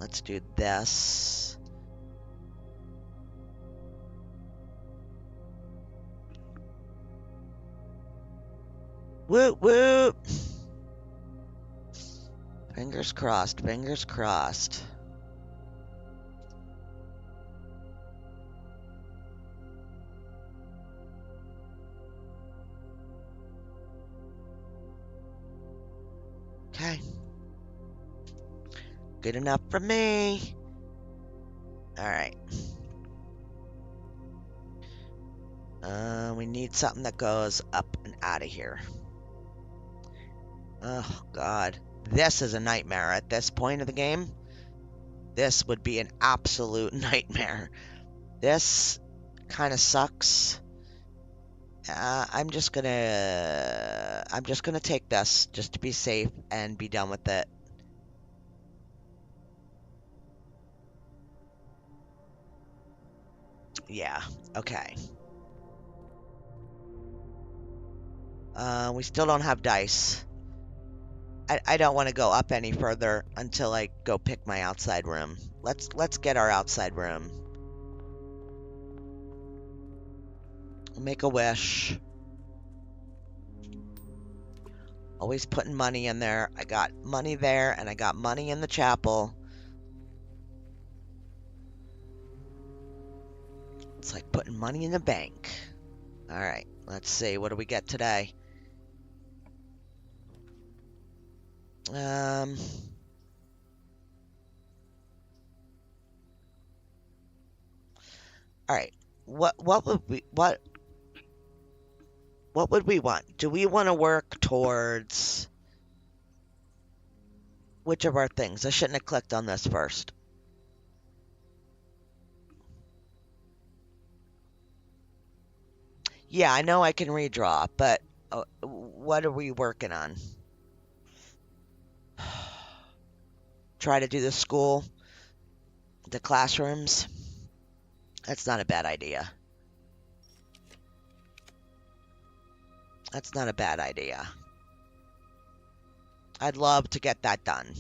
Let's do this. Whoop, whoop. Fingers crossed, fingers crossed. Okay. Good enough for me. Alright. We need something that goes up and out of here. Oh, God. This is a nightmare at this point of the game. This would be an absolute nightmare. This kind of sucks. I'm just gonna take this just to be safe and be done with it. Yeah, okay. We still don't have dice. I don't want to go up any further until I go pick my outside room. Let's get our outside room. Make a wish. Always putting money in there. I got money there, and I got money in the chapel. It's like putting money in the bank. Alright, let's see. What do we get today? Alright. What would we want? Do we want to work towards which of our things? I shouldn't have clicked on this first. Yeah, I know I can redraw, but what are we working on? Try to do the school, the classrooms. That's not a bad idea. That's not a bad idea. I'd love to get that done.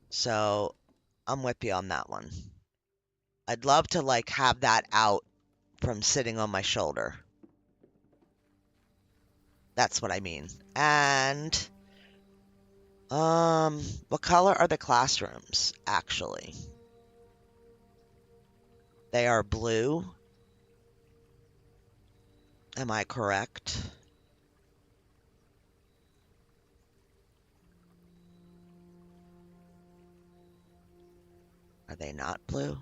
So, I'm with you on that one. I'd love to, like, have that out from sitting on my shoulder. That's what I mean. And, what color are the classrooms, actually? They are blue. Am I correct? Are they not blue?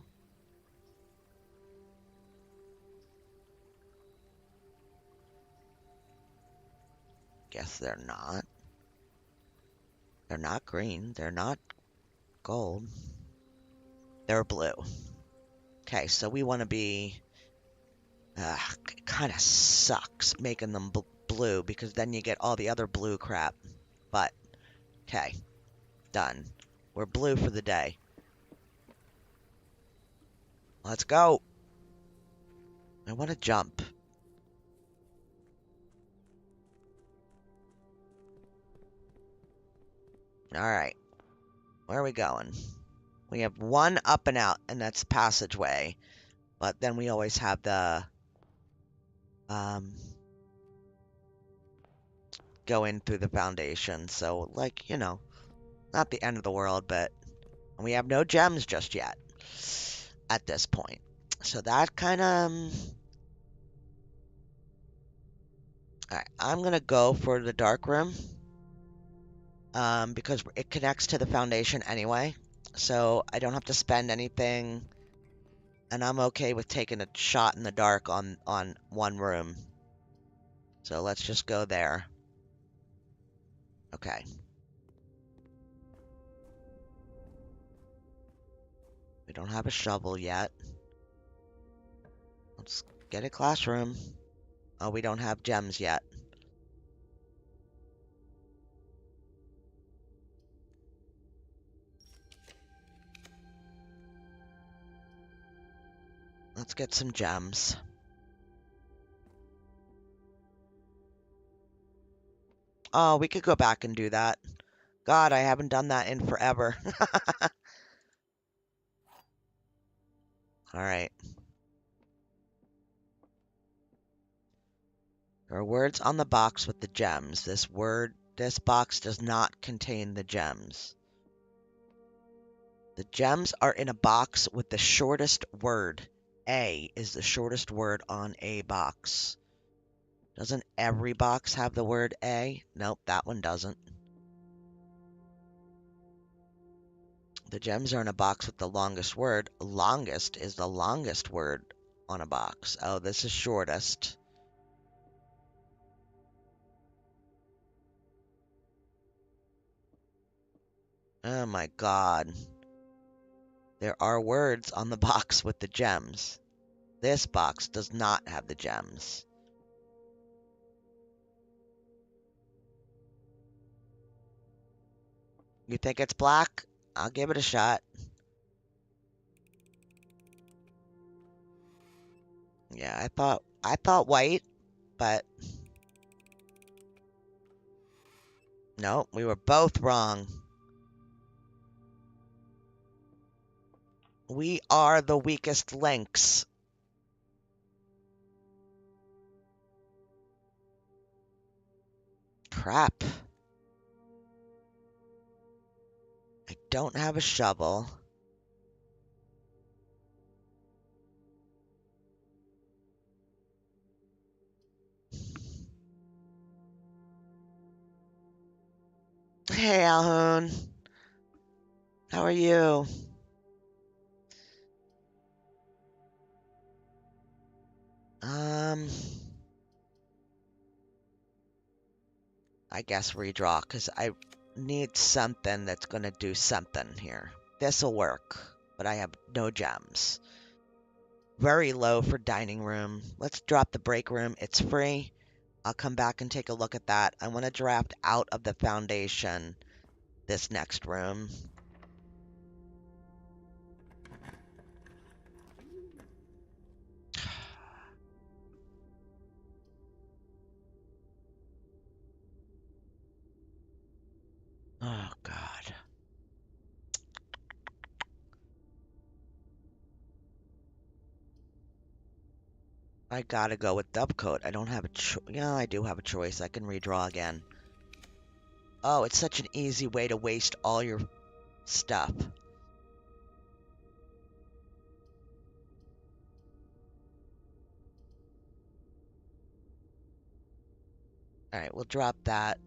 Guess they're not. They're not green. They're not gold. They're blue. Okay, so we want to be... it kind of sucks making them blue because then you get all the other blue crap. But, okay. Done. We're blue for the day. Let's go. I want to jump. Alright. Where are we going? We have one up and out, and that's passageway. But then we always have the go in through the foundation. So, like, you know, not the end of the world, but we have no gems just yet at this point. So that kind of... Alright, I'm going to go for the dark room because it connects to the foundation anyway. So I don't have to spend anything, and I'm okay with taking a shot in the dark on one room. So let's just go there. Okay. We don't have a shovel yet. Let's get a classroom. Oh, we don't have gems yet. Let's get some gems. Oh, we could go back and do that. God, I haven't done that in forever. Alright. There are words on the box with the gems. This box does not contain the gems. The gems are in a box with the shortest word. A is the shortest word on a box. Doesn't every box have the word A? Nope, that one doesn't. The gems are in a box with the longest word. Longest is the longest word on a box. Oh, this is shortest. Oh my god. There are words on the box with the gems. This box does not have the gems. You think it's black? I'll give it a shot. Yeah, I thought white, but no, we were both wrong. We are the weakest links. Crap. I don't have a shovel. Hey, Alhoon. How are you? I guess redraw, because I need something that's going to do something here. This'll work, but I have no gems. Very low for dining room. Let's drop the break room. It's free. I'll come back and take a look at that. I want to draft out of the foundation this next room. Oh, God. I gotta go with Dubcoat. I don't have a choice. Yeah, I do have a choice. I can redraw again. Oh, it's such an easy way to waste all your stuff. Alright, we'll drop that.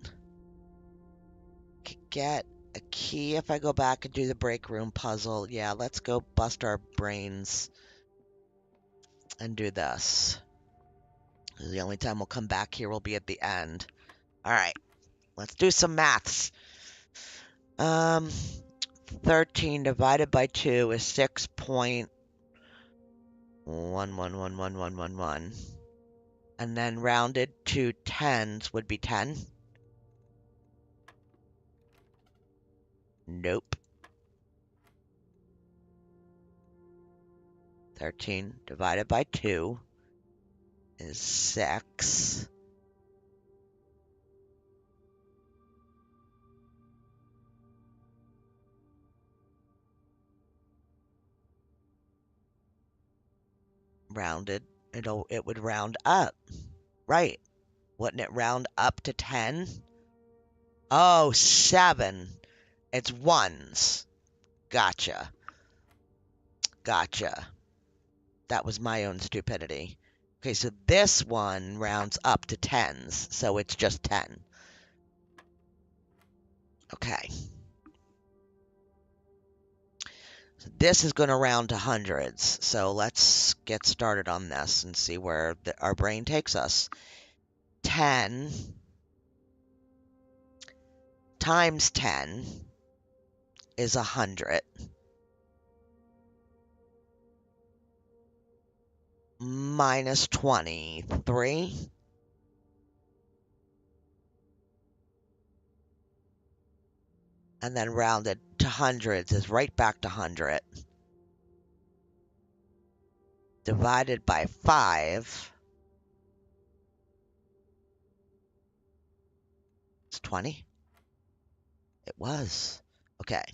Could get a key if I go back and do the break room puzzle. Yeah, let's go bust our brains and do this. The only time we'll come back here will be at the end. Alright, let's do some maths. 13 divided by 2 is 6.111111. And then rounded to tens would be 10. Nope. 13 divided by 2 is 6. rounded, it would round up. Right. Wouldn't it round up to 10? Oh, 7. It's ones. Gotcha. Gotcha. That was my own stupidity. Okay, so this one rounds up to tens, so it's just 10. Okay. So this is going to round to hundreds, so let's get started on this and see where our brain takes us. 10 times 10 is 100. Minus 23. And then rounded to hundreds is right back to 100. Divided by 5. It's 20. It was. Okay.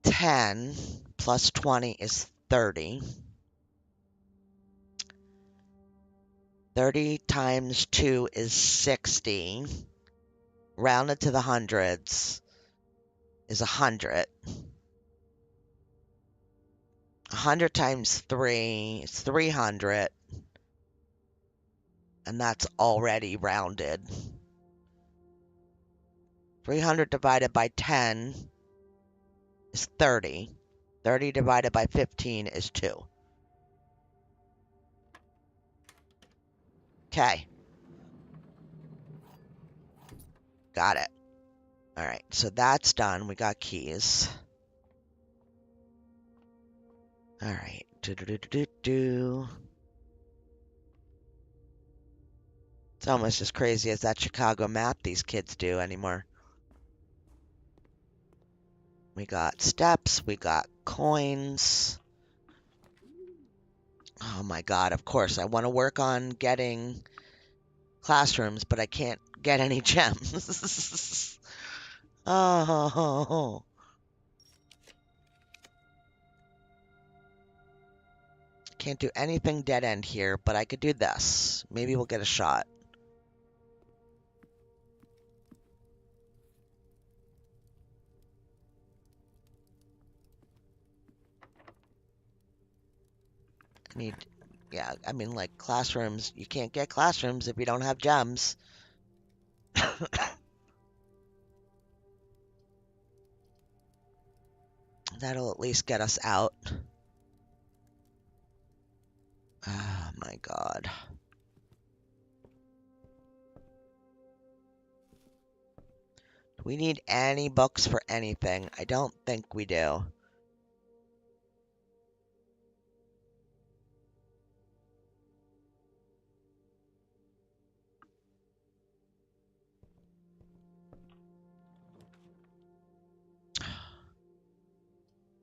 10 plus 20 is 30. 30 times 2 is 60. Rounded to the hundreds is 100. 100 times 3 is 300. And that's already rounded. 300 divided by 10 is 30. 30 divided by 15 is 2. Okay. Got it. All right, so that's done. We got keys. All right. It's almost as crazy as that Chicago math these kids do anymore. We got steps. We got coins. Oh my God, of course. I want to work on getting classrooms, but I can't get any gems. Oh. Can't do anything dead end here, but I could do this. Maybe we'll get a shot. Yeah, I mean, like classrooms, you can't get classrooms if you don't have gems. That'll at least get us out. Oh my God. Do we need any books for anything? I don't think we do.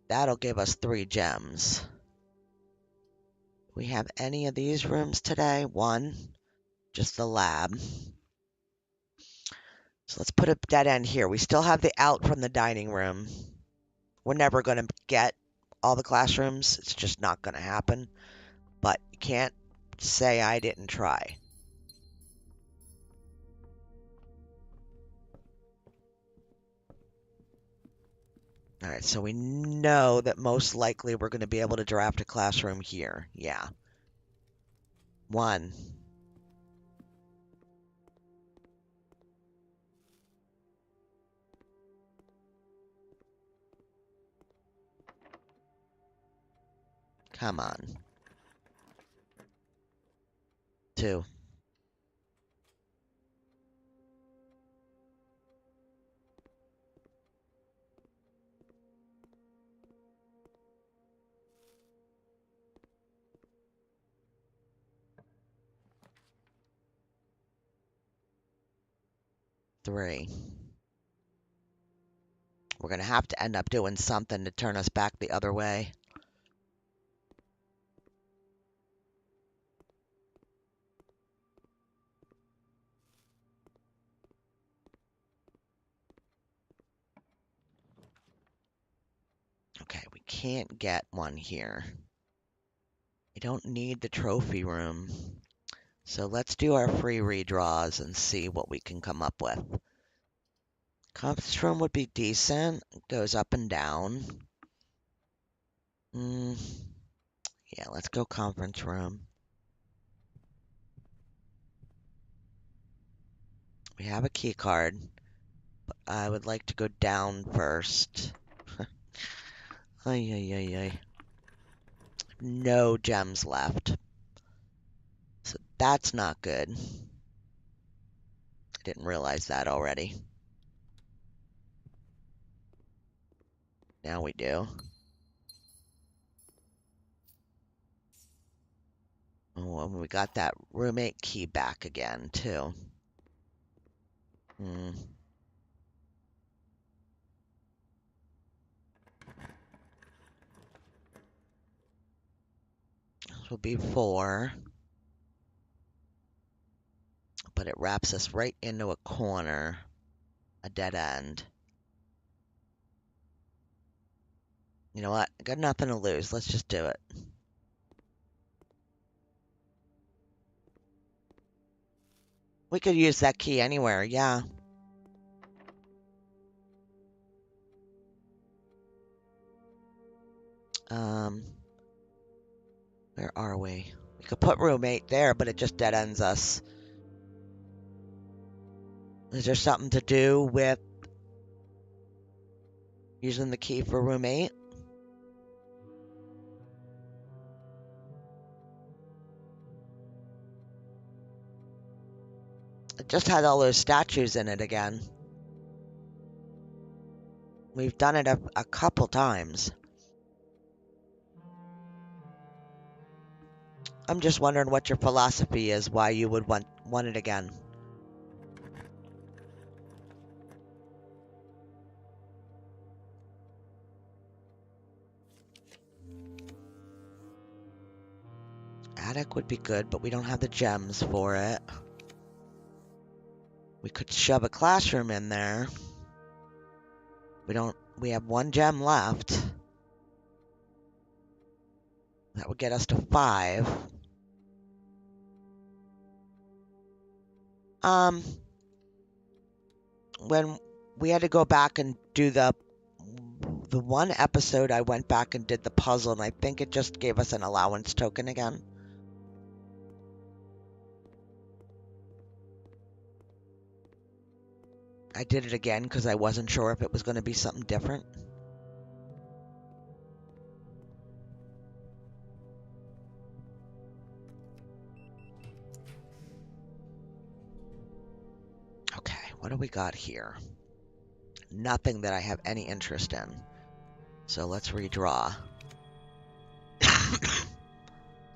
That'll give us 3 gems. We have any of these rooms today? One. Just the lab. So let's put a dead end here. We still have the out from the dining room. We're never going to get all the classrooms. It's just not going to happen. But you can't say I didn't try. All right, so we know that most likely we're going to be able to draft a classroom here. Yeah. 1. Come on. 2. 3. We're going to have to end up doing something to turn us back the other way. Okay, we can't get one here. I don't need the trophy room. So let's do our free redraws and see what we can come up with. Conference room would be decent. It goes up and down. Yeah, let's go conference room. We have a key card, but I would like to go down first. Ay, ay, ay, ay. No gems left. So that's not good. I didn't realize that already. Now we do. Oh, and we got that roommate key back again, too. This will be 4. But it wraps us right into a corner. A dead end. You know what? I got nothing to lose. Let's just do it. We could use that key anywhere, yeah. Where are we? We could put roommate there, but it just dead ends us. Is there something to do with using the key for roommate? It just had all those statues in it again. We've done it a couple times. I'm just wondering what your philosophy is, why you would want it again. Attic would be good, but we don't have the gems for it. We could shove a classroom in there. We have 1 gem left. That would get us to 5. When we had to go back and do the one episode, I went back and did the puzzle, and I think it just gave us an allowance token again. I did it again because I wasn't sure if it was going to be something different. Okay, what do we got here? Nothing that I have any interest in. So let's redraw.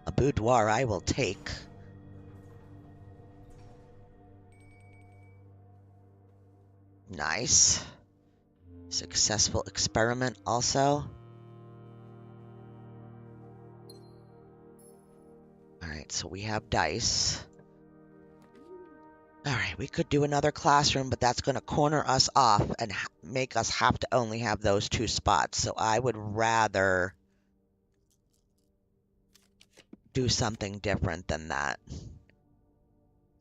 A boudoir I will take. Nice. Successful experiment also. Alright, so we have dice. Alright, we could do another classroom, but that's going to corner us off and make us have to only have those 2 spots. So I would rather do something different than that.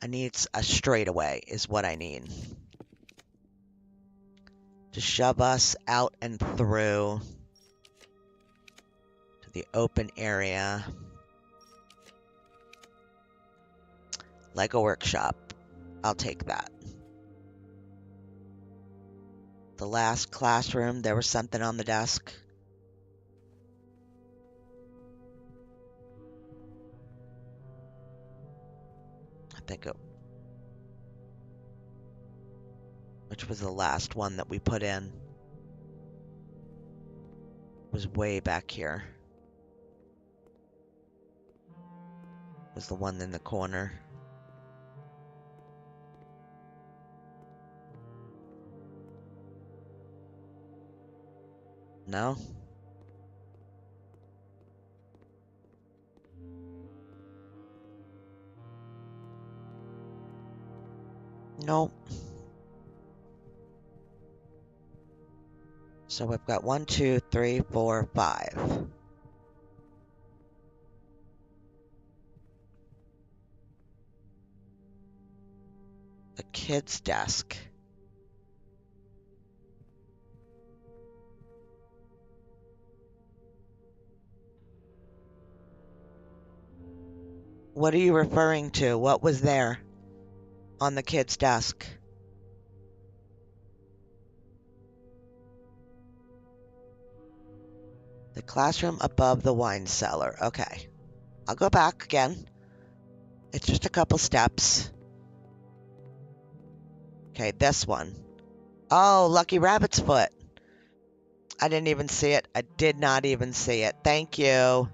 I need a straightaway is what I need. To shove us out and through to the open area. Lego workshop. I'll take that. The last classroom, there was something on the desk. I think it... Which was the last one that we put in. It was way back here. It was the one in the corner. No? Nope. So we've got 1, 2, 3, 4, 5. The kid's desk. What are you referring to? What was there on the kid's desk? The classroom above the wine cellar. Okay. I'll go back again. It's just a couple steps. Okay, this one. Oh, Lucky Rabbit's foot. I didn't even see it. I did not even see it. Thank you.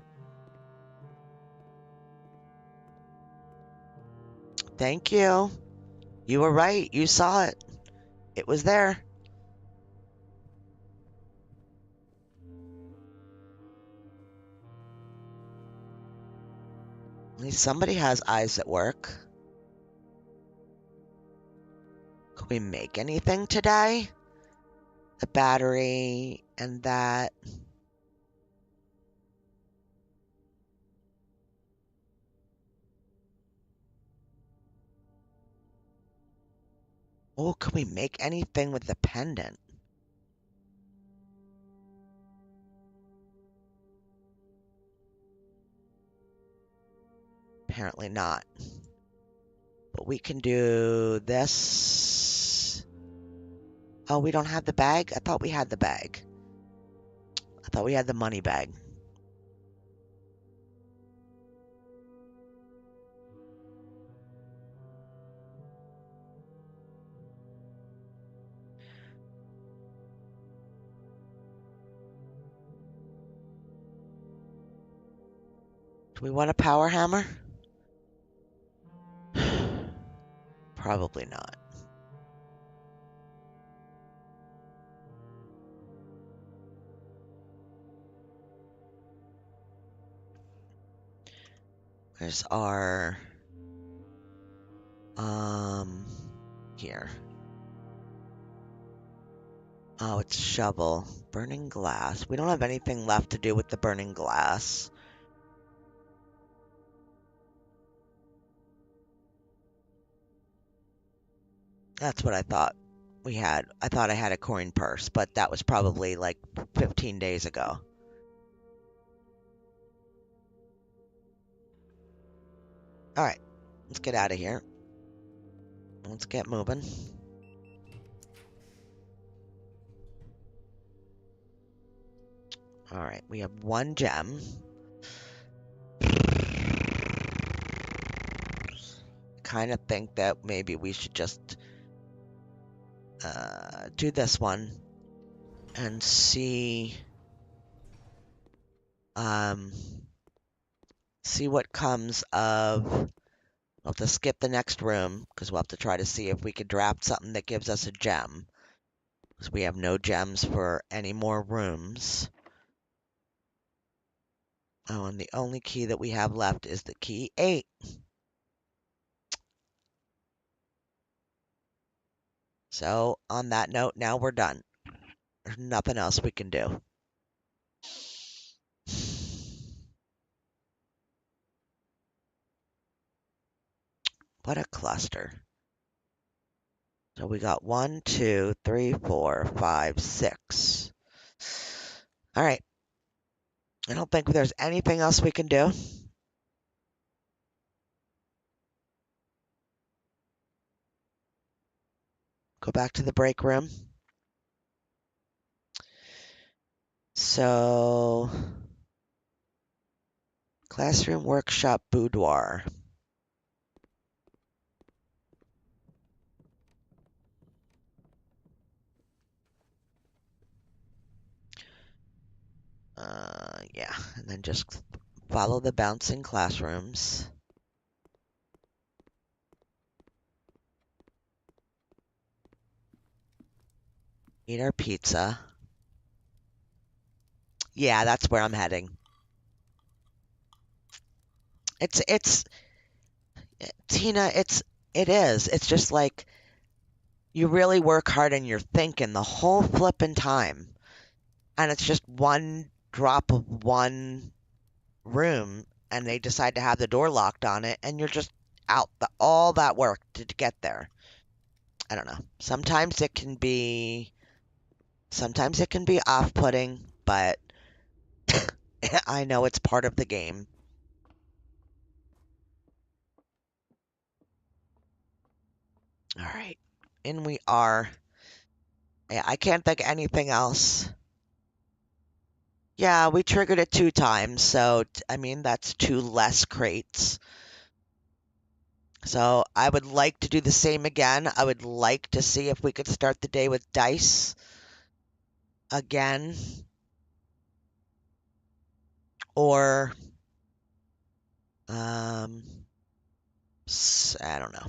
Thank you. You were right. You saw it. It was there. At least somebody has eyes at work. Could we make anything today? The battery and that. Oh, can we make anything with the pendant? Apparently not. But we can do this. Oh, we don't have the bag? I thought we had the bag. I thought we had the money bag. Do we want a power hammer? Probably not. There's our here. Oh, it's shovel. Burning glass. We don't have anything left to do with the burning glass. That's what I thought we had. I thought I had a coin purse, but that was probably like 15 days ago. All right, let's get out of here. Let's get moving. All right, we have one gem. Kind of think that maybe we should just do this one and see see what comes of. We'll have to skip the next room because we'll have to try to see if we could draft something that gives us a gem. Because we have no gems for any more rooms. Oh, and the only key that we have left is the key 8. So, on that note, now we're done. There's nothing else we can do. What a cluster. So we got 1, 2, 3, 4, 5, 6. All right. I don't think there's anything else we can do. Go back to the break room. So, classroom, workshop, boudoir. Yeah, and then just follow the bouncing classrooms. Eat our pizza. Yeah, that's where I'm heading. It's Tina, it is. It's just like you really work hard and you're thinking the whole flippin' time. And it's just one drop of one room and they decide to have the door locked on it and you're just out all that work to get there. I don't know. Sometimes it can be off-putting, but I know it's part of the game. All right. In we are. Yeah, I can't think of anything else. Yeah, we triggered it 2 times, so I mean that's 2 less crates. So I would like to do the same again. I would like to see if we could start the day with dice again. Or um I don't know.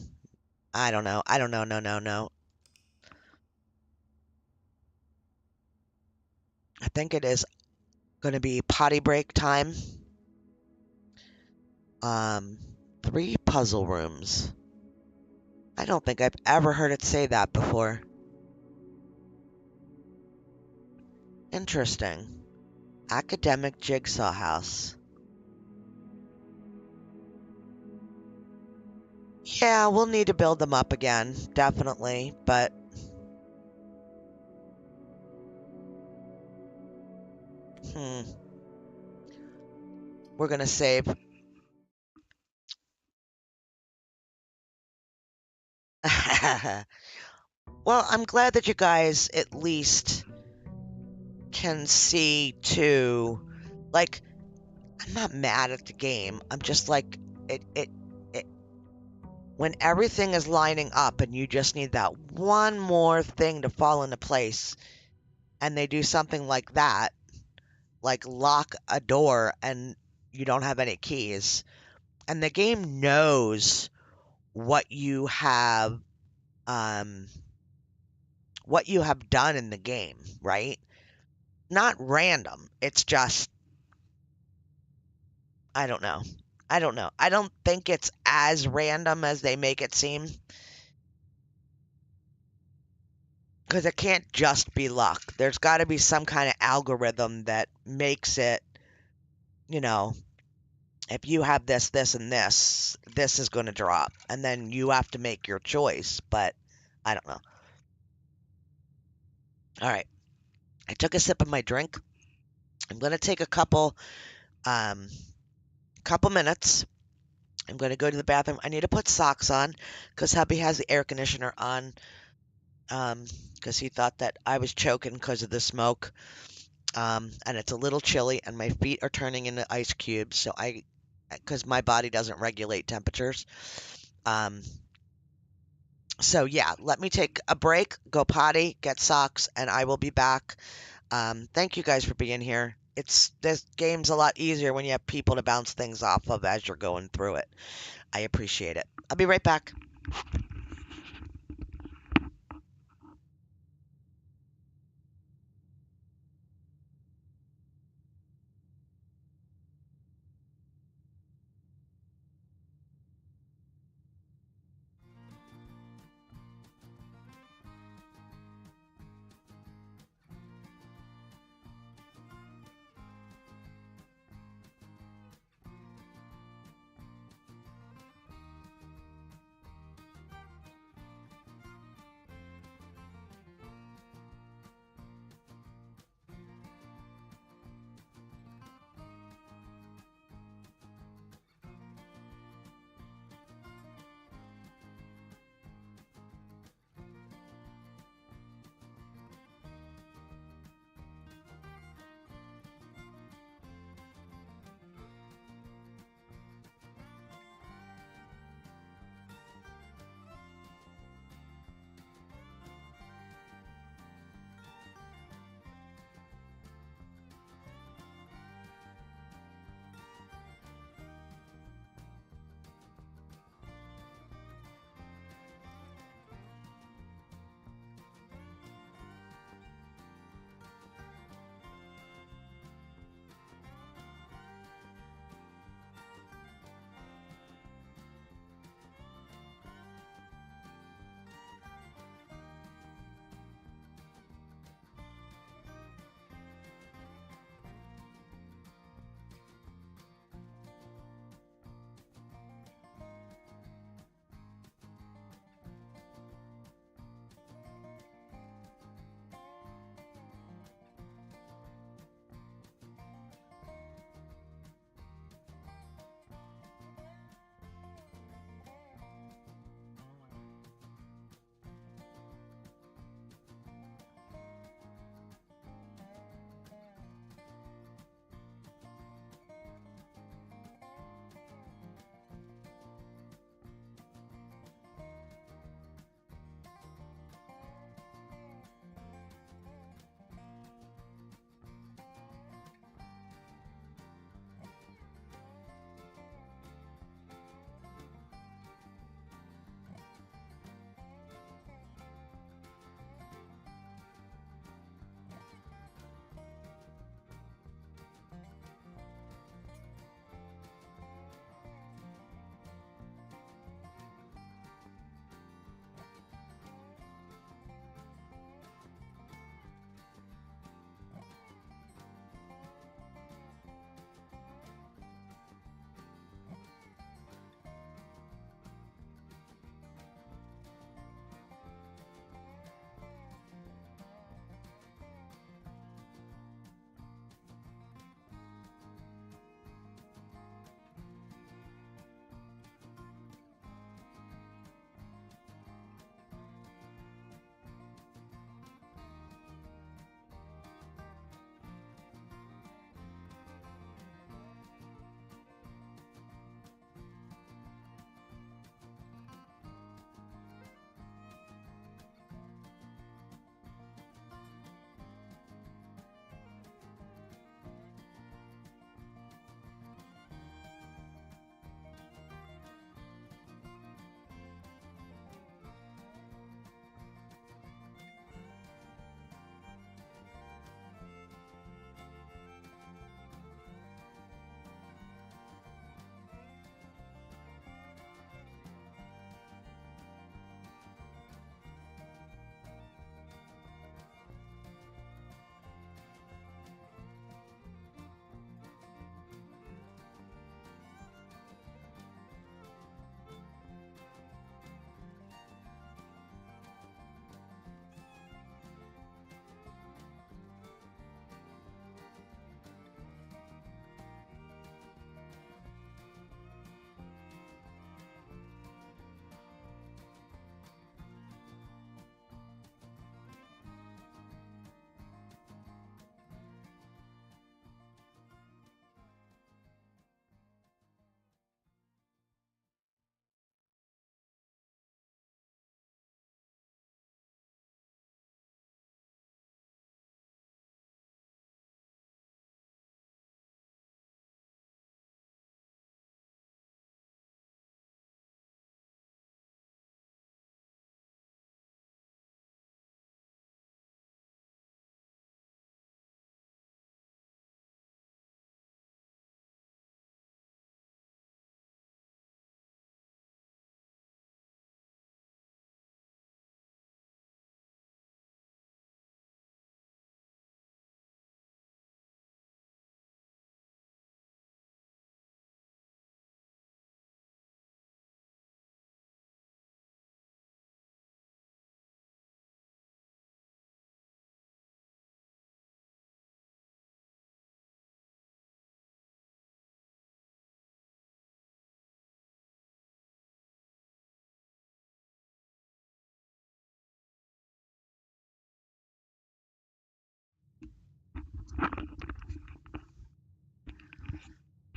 I don't know. I don't know. No, no, no. I think it is going to be potty break time. 3 puzzle rooms. I don't think I've ever heard it say that before. Interesting. Academic jigsaw house. Yeah, we'll need to build them up again, definitely, but we're gonna save. Well, I'm glad that you guys at least can see too. Like, I'm not mad at the game. I'm just like it when everything is lining up and you just need that one more thing to fall into place, and they do something like that, like lock a door and you don't have any keys, and the game knows what you have um what you have done in the game, right? Not random. It's just I don't know. I don't know. I don't think it's as random as they make it seem. Because it can't just be luck. There's got to be some kind of algorithm that makes it, you know, if you have this, this, and this is going to drop. And then you have to make your choice. But I don't know. All right. I took a sip of my drink. I'm going to take a um, couple minutes. I'm going to go to the bathroom. I need to put socks on because hubby has the air conditioner on because he thought that I was choking because of the smoke. And it's a little chilly, and my feet are turning into ice cubes. So because my body doesn't regulate temperatures. Um, so yeah, let me take a break, go potty, get socks, and I will be back. Thank you guys for being here. This game's a lot easier when you have people to bounce things off of as you're going through it. I appreciate it. I'll be right back.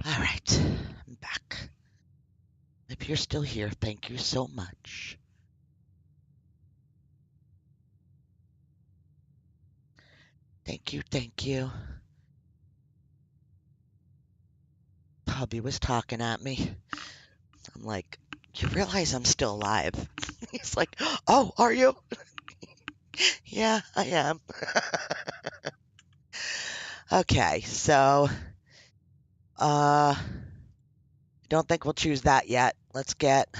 All right, I'm back. If you're still here, thank you so much. Thank you, thank you. Hubby was talking at me. I'm like, you realize I'm still alive? He's like, oh, are you? Yeah, I am. Okay, so, I don't think we'll choose that yet. Let's get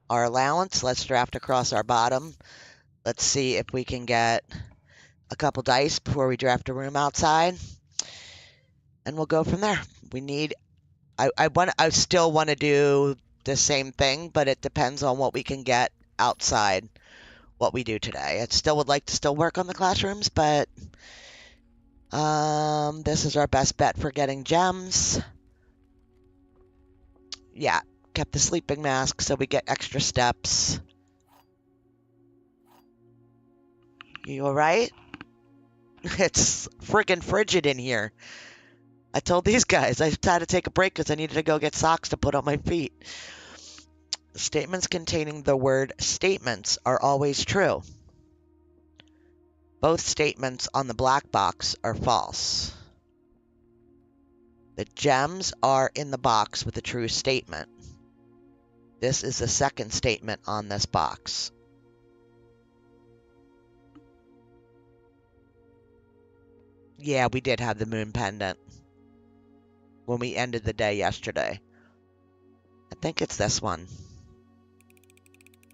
our allowance. Let's draft across our bottom. Let's see if we can get a couple dice before we draft a room outside. And we'll go from there. We need, I still want to do the same thing, but it depends on what we can get outside what we do today. I still would like to still work on the classrooms, but this is our best bet for getting gems. Yeah, kept the sleeping mask so we get extra steps. You all right? It's friggin' frigid in here. I told these guys I had to take a break because I needed to go get socks to put on my feet. Statements containing the word statements are always true. Both statements on the black box are false. The gems are in the box with a true statement. This is the second statement on this box. Yeah, we did have the moon pendant when we ended the day yesterday. I think it's this one,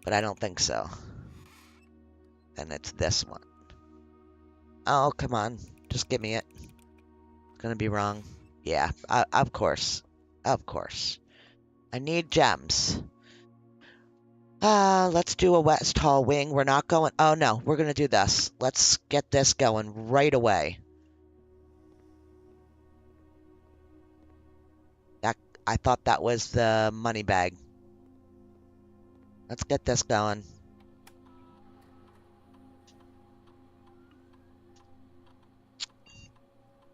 but I don't think so. And it's this one. Oh, come on. Just give me it. It's gonna be wrong. Yeah, of course. Of course. I need gems. Let's do a west hall wing. We're not going... Oh, no. We're gonna do this. Let's get this going right away. I thought that was the money bag. Let's get this going.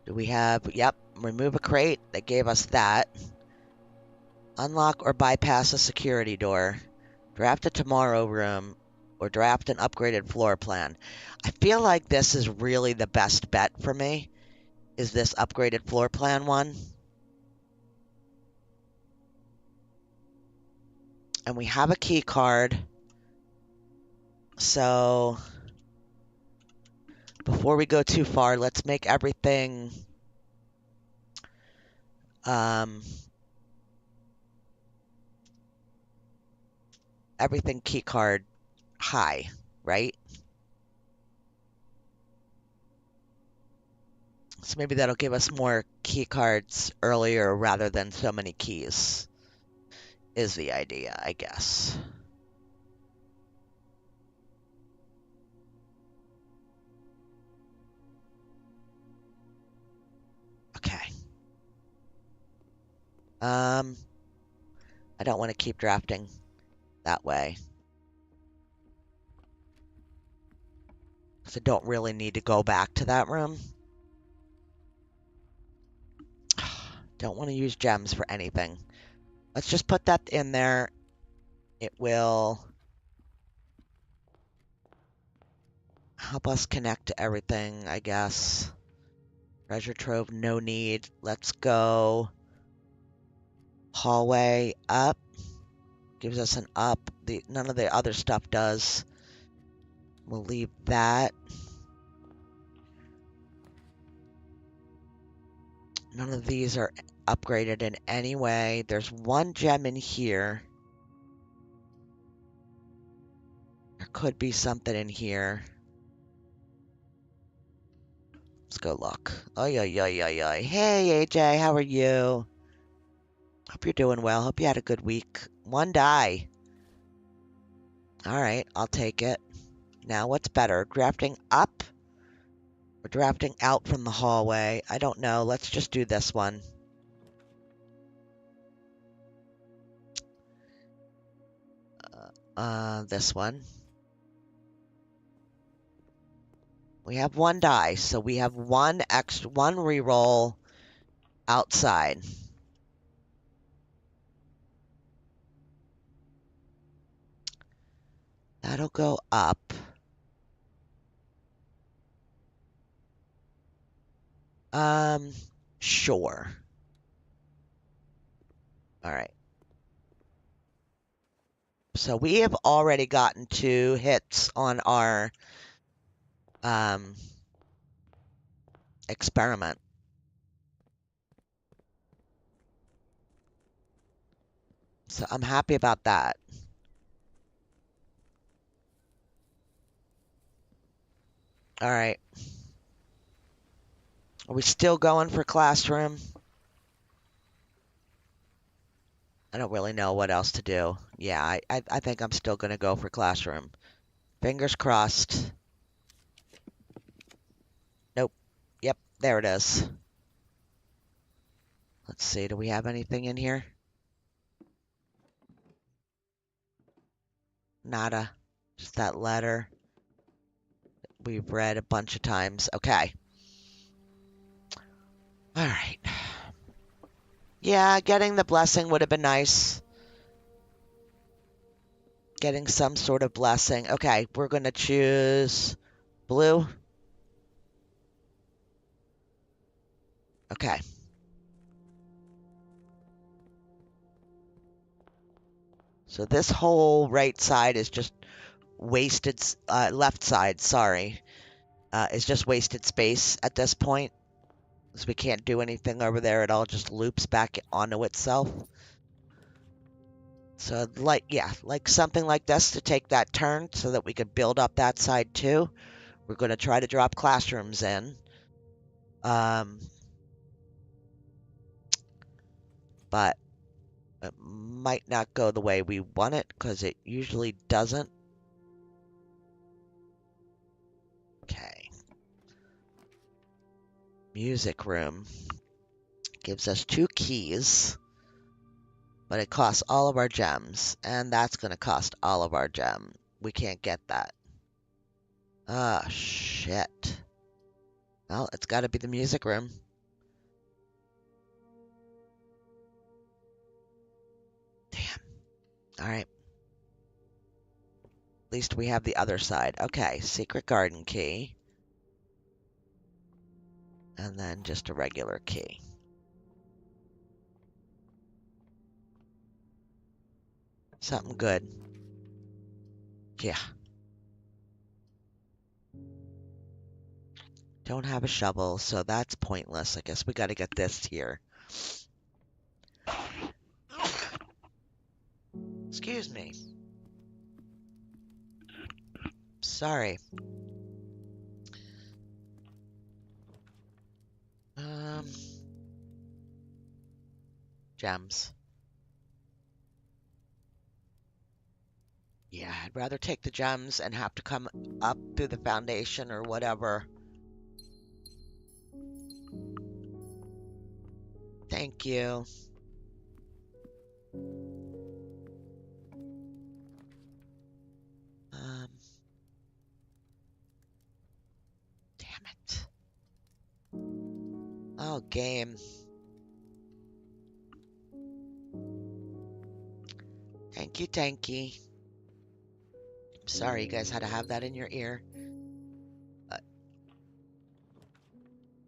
Do we have... Yep. Remove a crate. They gave us that. Unlock or bypass a security door. Draft a tomorrow room. Or draft an upgraded floor plan. I feel like this is really the best bet for me. Is this upgraded floor plan one. And we have a key card. So before we go too far, let's make everything everything key card high, right? So maybe that'll give us more key cards earlier rather than so many keys, is the idea, I guess. Okay. I don't want to keep drafting that way. So don't really need to go back to that room. Don't want to use gems for anything. Let's just put that in there. It will help us connect to everything, I guess. Treasure trove, no need. Let's go hallway up. Gives us an up. None of the other stuff does. We'll leave that. None of these are upgraded in any way. There's one gem in here. There could be something in here. Let's go look. Oy, oy, oy, oy, oy. Hey, AJ, how are you? Hope you're doing well. Hope you had a good week. One die. All right, I'll take it. Now, what's better, drafting up or drafting out from the hallway? I don't know. Let's just do this one. This one. We have one die, so we have one reroll outside. That'll go up. Sure. All right. So we have already gotten 2 hits on our um, experiment. So I'm happy about that. All right. Are we still going for classroom? I don't really know what else to do. Yeah, I think I'm still going to go for classroom. Fingers crossed. Nope. Yep, there it is. Let's see, do we have anything in here? Nada. Just that letter we've read a bunch of times. Okay. All right. Yeah, getting the blessing would have been nice. Getting some sort of blessing. Okay, we're going to choose blue. Okay. So this whole right side is just wasted, left side, sorry, is just wasted space at this point. So we can't do anything over there. It all just loops back onto itself. So like, yeah, like something like this to take that turn so that we could build up that side too. We're going to try to drop classrooms in. But it might not go the way we want it because it usually doesn't. Okay. Music room gives us 2 keys, but it costs all of our gems, and that's going to cost all of our gem. We can't get that. Ah, shit. Well, it's got to be the music room. Damn. All right. At least we have the other side. Okay, secret garden key. And then just a regular key. Something good. Yeah. Don't have a shovel, so that's pointless. I guess we got to get this here. Excuse me. Sorry. Gems. Yeah, I'd rather take the gems and have to come up through the foundation or whatever. Thank you. Damn it. Oh, game. Thank you, Tanky. I'm sorry you guys had to have that in your ear. But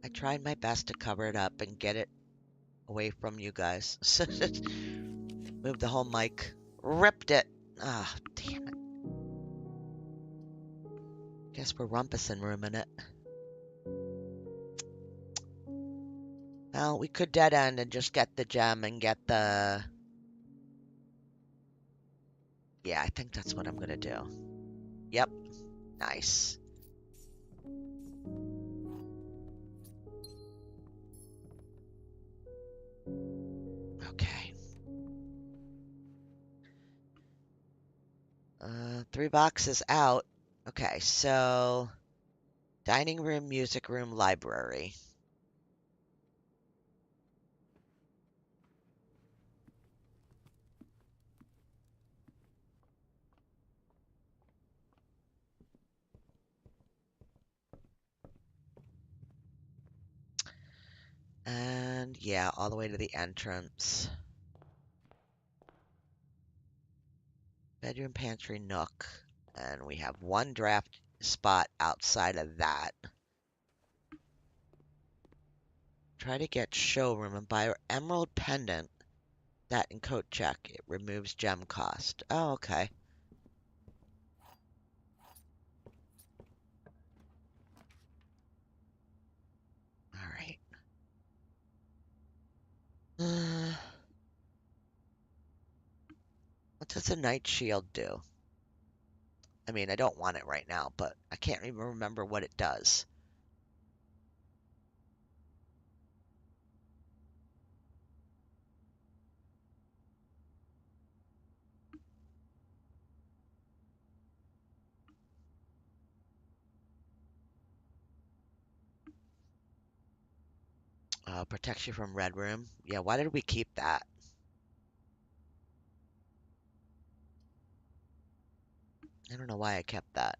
I tried my best to cover it up and get it away from you guys. Moved the whole mic. Ripped it. Ah, damn it. Guess we're rumpusing rooming it. Well, we could dead end and just get the gem and get the... Yeah, I think that's what I'm gonna do. Yep. Nice. Okay. 3 boxes out. Okay, so... Dining room, music room, library. And yeah, all the way to the entrance. Bedroom, pantry, nook. And we have one draft spot outside of that. Try to get showroom and buy emerald pendant. That and coat check. It removes gem cost. Oh, okay. All right. What does a night shield do? I mean, I don't want it right now, but I can't even remember what it does. Protects you from red room. Yeah, why did we keep that? I don't know why I kept that.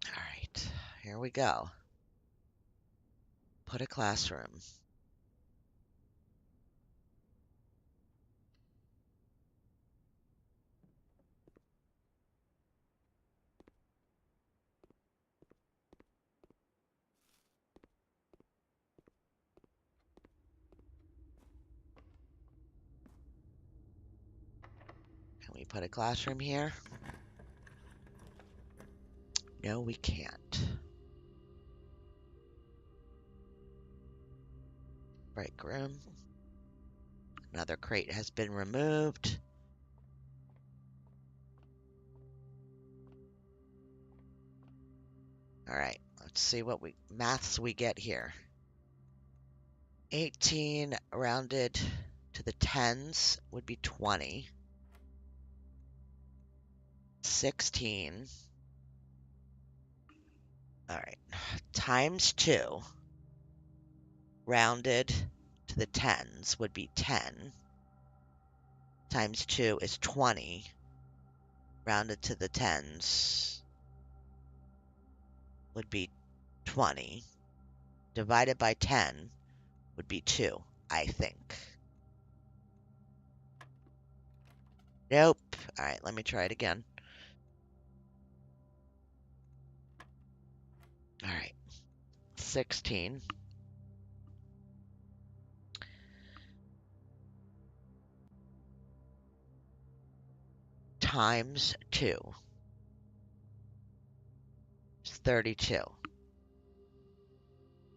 All right, here we go. Put a classroom. Can we put a classroom here? No, we can't. Break room. Another crate has been removed. All right, let's see what maths we get here. 18 rounded to the tens would be 20. 16. All right, times 2 rounded to the tens would be 10. Times 2 is 20. Rounded to the tens would be 20. Divided by 10 would be 2, I think. Nope. All right, let me try it again. All right, 16 times 2 is 32.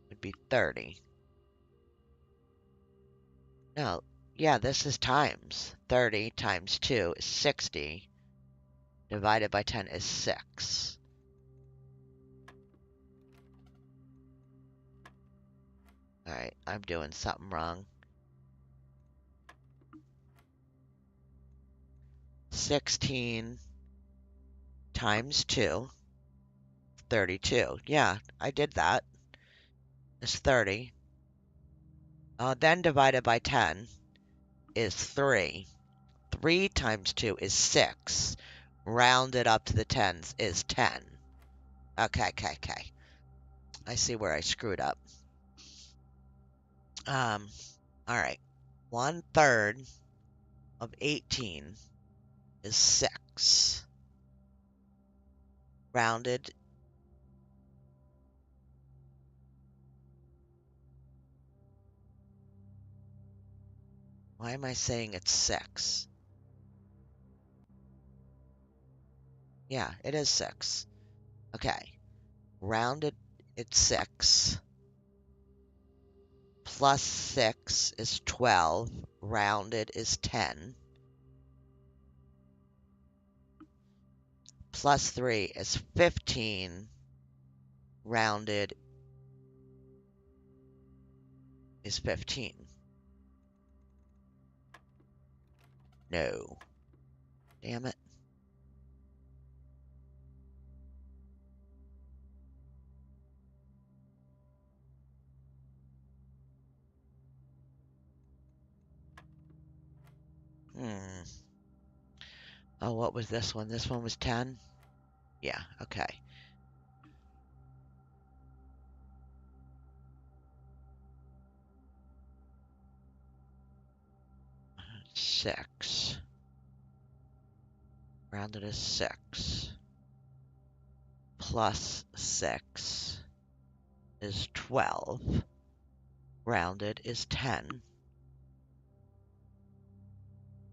Would be 30. No, yeah, this is times. 30 times 2 is 60. Divided by 10 is 6. All right, I'm doing something wrong. 16 times 2, 32. Yeah, I did that. It's 30. Then divided by 10 is 3. 3 times 2 is 6. Rounded up to the tens is 10. Okay. I see where I screwed up. All right. 1/3 of 18 is 6. Rounded. Why am I saying it's 6? Yeah, it is 6. Okay. Rounded, it's 6. Plus 6 is 12. Rounded is 10. Plus 3 is 15. Rounded is 15. No. Damn it. Oh, what was this one? This one was 10? Yeah, okay. 6. Rounded is 6. Plus 6 is 12. Rounded is 10.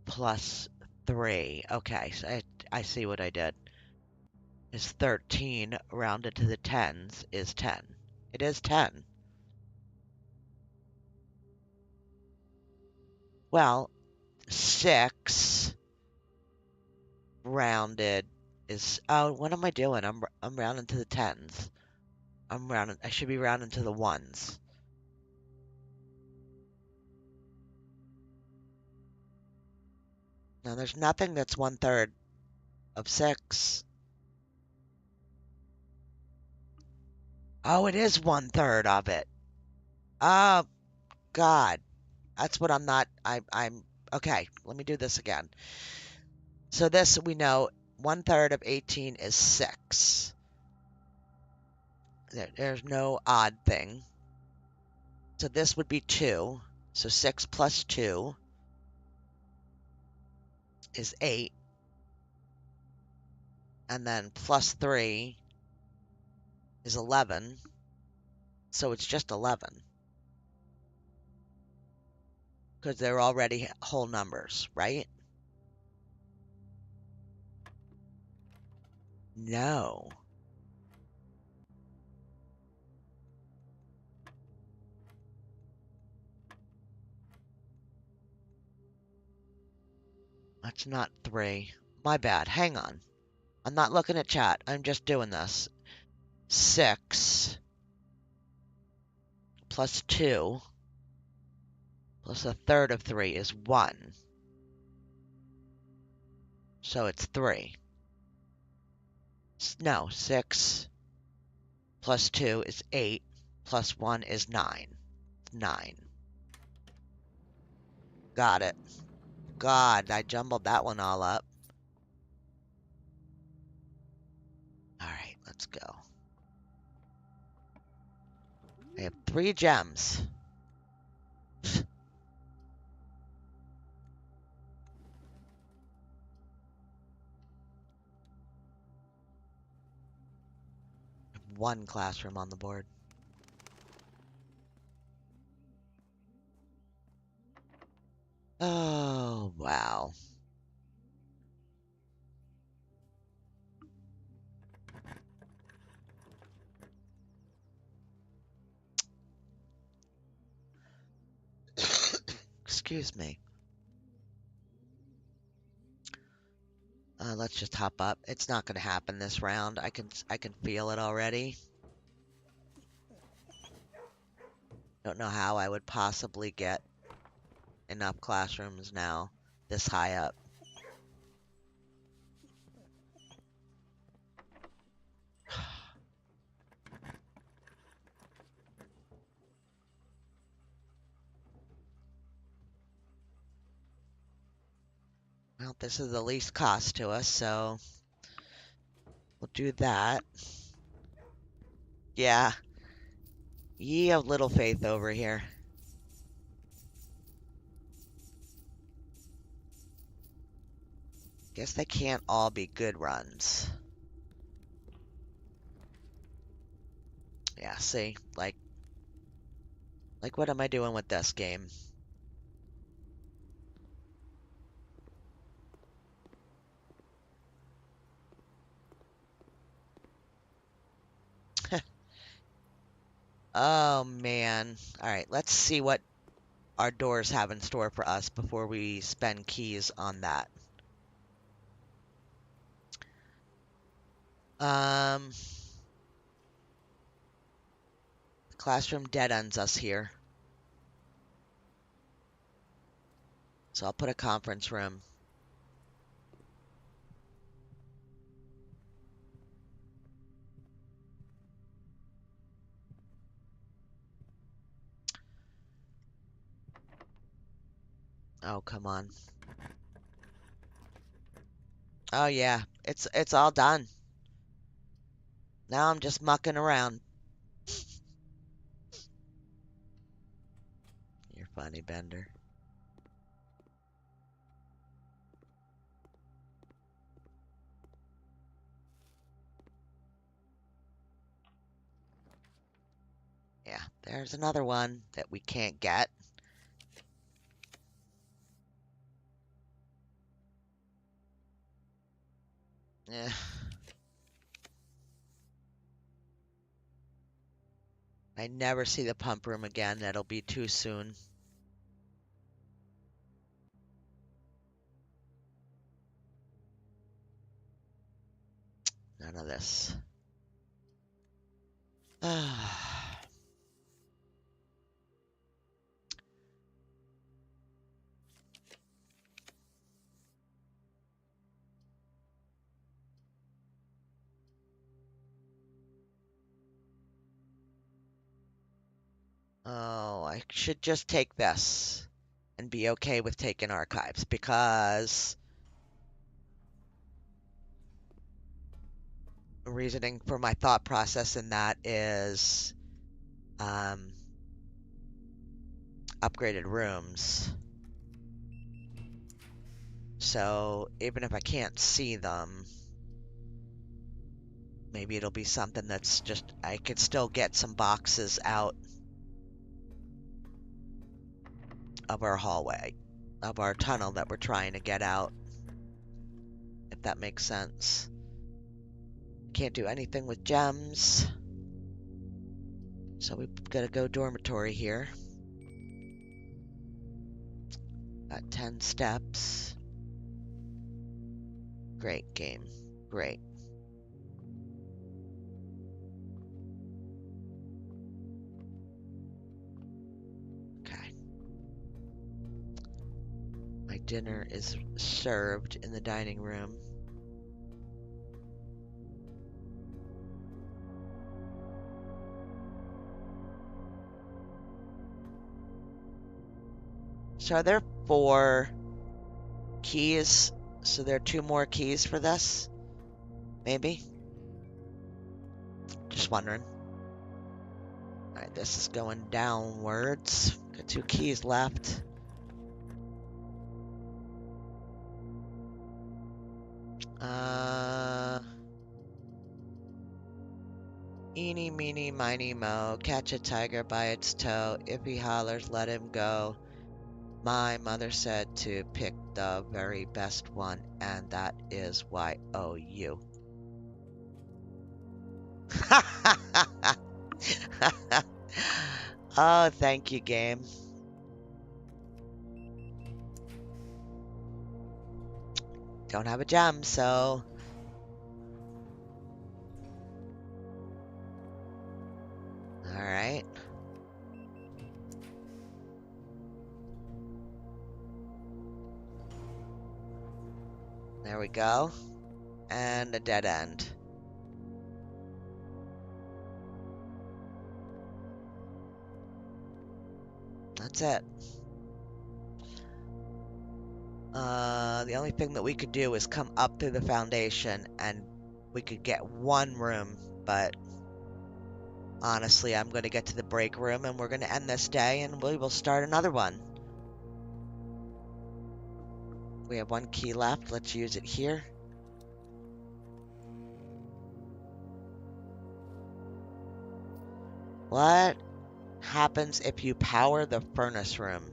Plus 3. Okay, so I see what I did. Is 13. Rounded to the tens is 10. It is 10. Well, 6 rounded is... Oh, what am I doing? I'm rounding to the tens. I should be rounding to the ones. Now, there's nothing that's 1/3 of 6. Oh, it is 1/3 of it. Oh, God. That's what I'm not... I'm... Okay, let me do this again. So this, we know 1/3 of 18 is 6. There's no odd thing. So this would be 2. So 6 plus 2 is 8. And then plus 3 is 11. So it's just 11. Because they're already whole numbers, right? No. That's not 3. My bad. Hang on. I'm not looking at chat. I'm just doing this. 6 plus 2 plus 1/3 of 3 is 1. So it's 3. No, 6 plus 2 is 8. Plus 1 is 9. 9. Got it. God, I jumbled that one all up. Alright, let's go. I have 3 gems. One classroom on the board. Oh, wow. Excuse me. Let's just hop up. It's not going to happen this round. I can feel it already. Don't know how I would possibly get enough classrooms now this high up. Well, this is the least cost to us, so we'll do that. Yeah. Ye have little faith over here. Guess they can't all be good runs. Yeah, see? Like what am I doing with this game? Oh, man. Alright, let's see what our doors have in store for us before we spend keys on that. The classroom dead ends us here. So I'll put a conference room. Oh, come on. Oh, yeah. It's all done. Now I'm just mucking around. You're funny, Bender. There's another one that we can't get. Eh. I never see the pump room again. That'll be too soon. None of this. Oh, I should just take this and be okay with taking archives because reasoning for my thought process in that is upgraded rooms. So even if I can't see them, maybe it'll be something that's just, I could still get some boxes out of our hallway, of our tunnel that we're trying to get out, if that makes sense. Can't do anything with gems. So we've got to go dormitory here. Got 10 steps. Great game. Great. Okay. My dinner is served in the dining room. So are there 4 keys? So there are 2 more keys for this? Maybe? Just wondering. Alright, this is going downwards. Got 2 keys left. Eeny, meeny, miny, mo. Catch a tiger by its toe. If he hollers, let him go. My mother said to pick the very best one, and that is Y-O-U. Oh, thank you, game. Don't have a gem, so... Alright. There we go. And a dead end. That's it. The only thing that we could do is come up through the foundation and we could get 1 room, but honestly, I'm going to get to the break room and we're going to end this day and we will start another one. We have 1 key left. Let's use it here. What happens if you power the furnace room?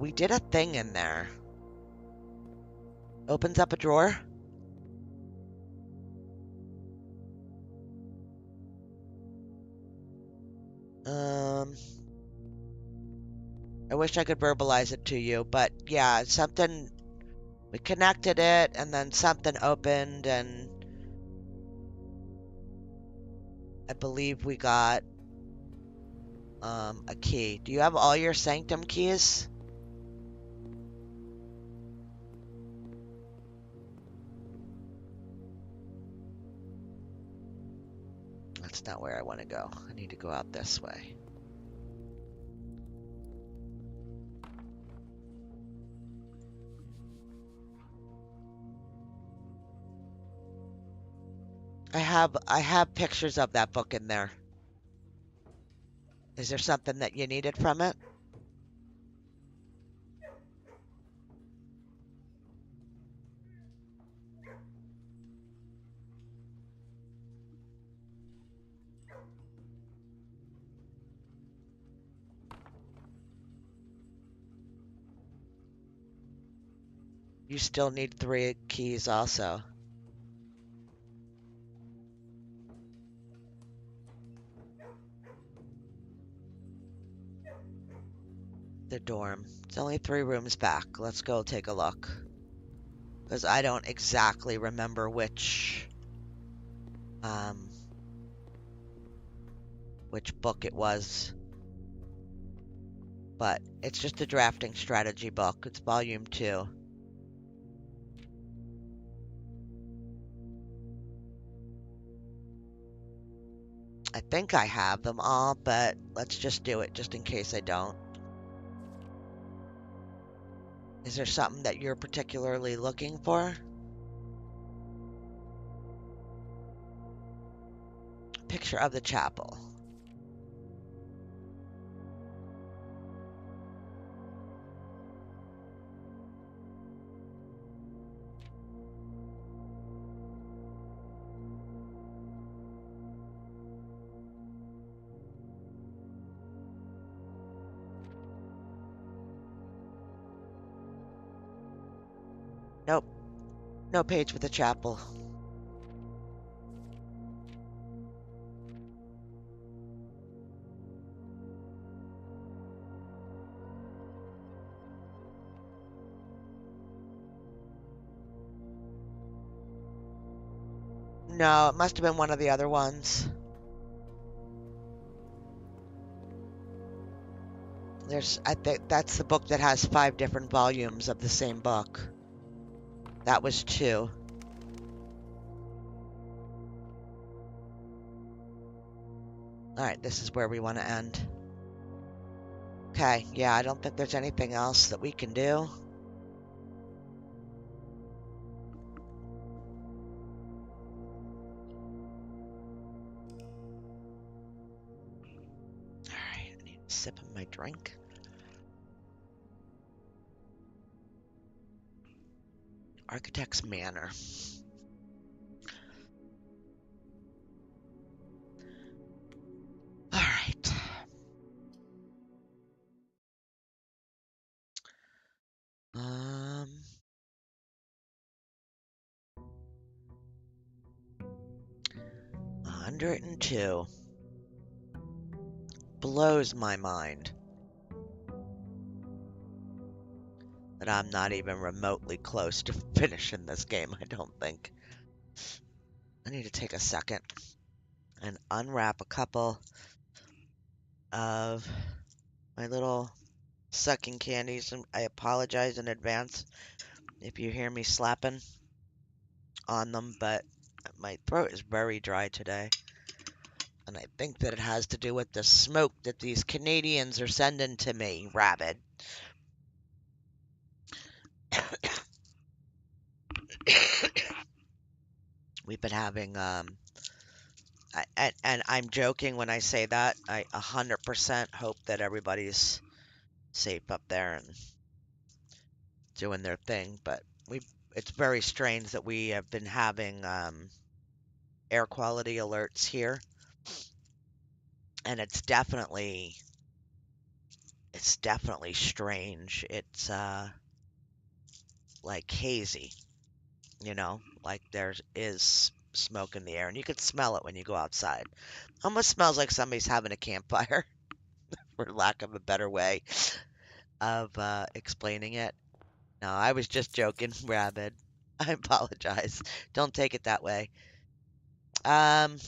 We did a thing in there. Opens up a drawer. I wish I could verbalize it to you, but yeah, something, we connected it and then something opened and I believe we got a key. Do you have all your sanctum keys? That's not where I want to go. I need to go out this way. I have pictures of that book in there. Is there something that you needed from it? You still need 3 keys also. The dorm. It's only 3 rooms back. Let's go take a look. Because I don't exactly remember which book it was. But it's just a drafting strategy book. It's volume 2. I think I have them all, but let's just do it just in case I don't. Is there something that you're particularly looking for? Picture of the chapel. Nope. No page with the chapel. No, it must have been one of the other ones. I think that's the book that has 5 different volumes of the same book. That was 2. Alright, this is where we want to end. Okay, yeah, I don't think there's anything else that we can do. Alright, I need a sip of my drink. Architect's Manor. Alright. 102. Blows my mind that I'm not even remotely close to finishing this game, I don't think. I need to take a second and unwrap a couple of my little sucking candies, and I apologize in advance if you hear me slapping on them, but my throat is very dry today. And I think that it has to do with the smoke that these Canadians are sending to me, rabid. We've been having, and I'm joking when I say that. I 100% hope that everybody's safe up there and doing their thing, but it's very strange that we have been having air quality alerts here, and it's definitely strange. It's like hazy, like there is smoke in the air, and you could smell it when you go outside. Almost smells like somebody's having a campfire, for lack of a better way of explaining it. No, I was just joking, Rabid. I apologize. Don't take it that way. Um,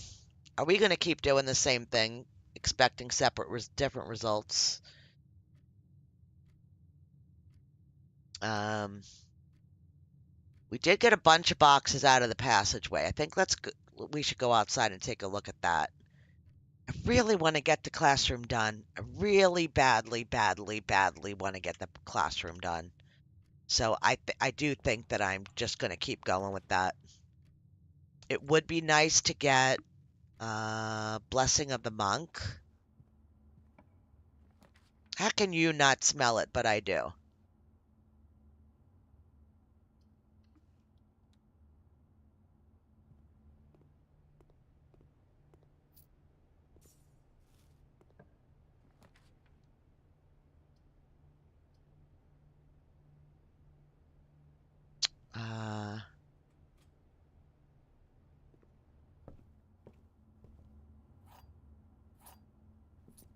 are we going to keep doing the same thing, expecting different results? Um, we did get a bunch of boxes out of the passageway. I think we should go outside and take a look at that. I really want to get the classroom done. I really badly, badly, badly want to get the classroom done. So I do think that I'm just going to keep going with that. It would be nice to get Blessing of the Monk. How can you not smell it, but I do? Uh,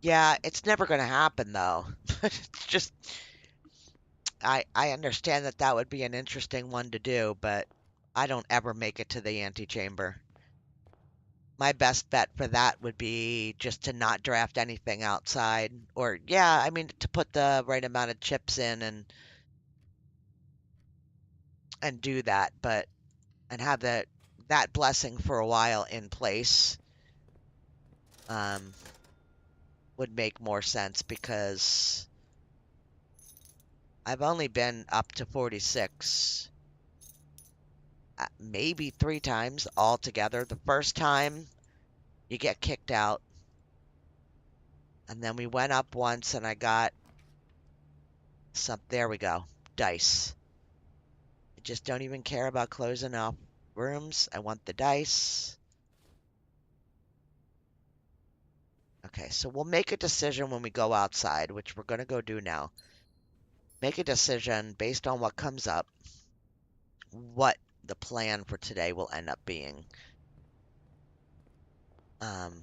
yeah, it's never going to happen though. It's just I understand that that would be an interesting one to do, but I don't ever make it to the antechamber. My best bet for that would be just to not draft anything outside, or yeah, I mean to put the right amount of chips in and do that, but and have that blessing for a while in place um, would make more sense because I've only been up to 46 maybe 3 times altogether. The first time you get kicked out, and then we went up once and I got some. There we go, dice. I just don't even care about closing off rooms. I want the dice. Okay, so we'll make a decision when we go outside, which we're going to go do now. Make a decision based on what comes up, what the plan for today will end up being. Um,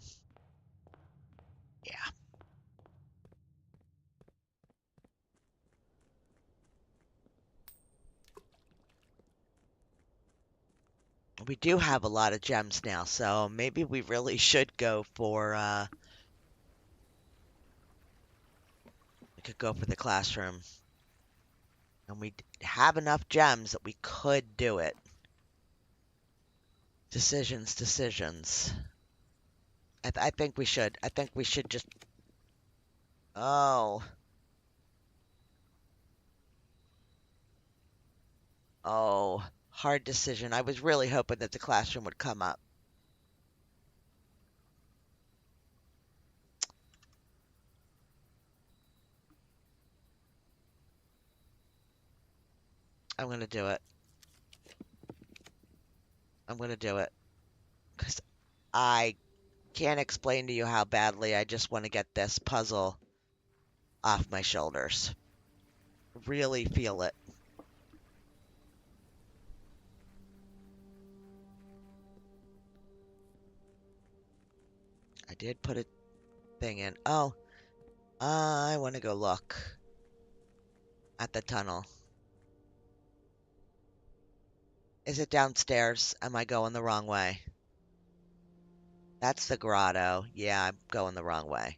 yeah. We do have a lot of gems now, so maybe we really should go for, we could go for the classroom. And we have enough gems that we could do it. Decisions, decisions. I think we should. I think we should just. Oh. Oh. Hard decision. I was really hoping that the classroom would come up. I'm going to do it. I'm going to do it. Because I can't explain to you how badly I just want to get this puzzle off my shoulders. Really feel it. I did put a thing in. Oh, I want to go look at the tunnel. Is it downstairs? Am I going the wrong way? That's the grotto. Yeah, I'm going the wrong way.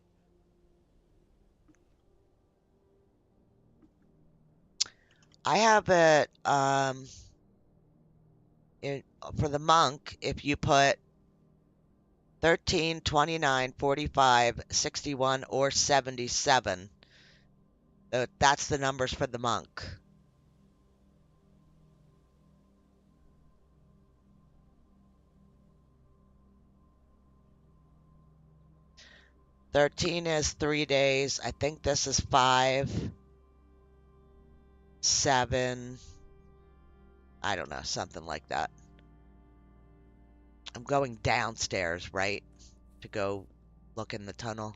I have it in, for the monk, if you put 13, 29, 45, 61, or 77, that's the numbers for the monk. Thirteen is 3 days. I think this is 5, 7. I don't know, something like that. I'm going downstairs, right? To go look in the tunnel.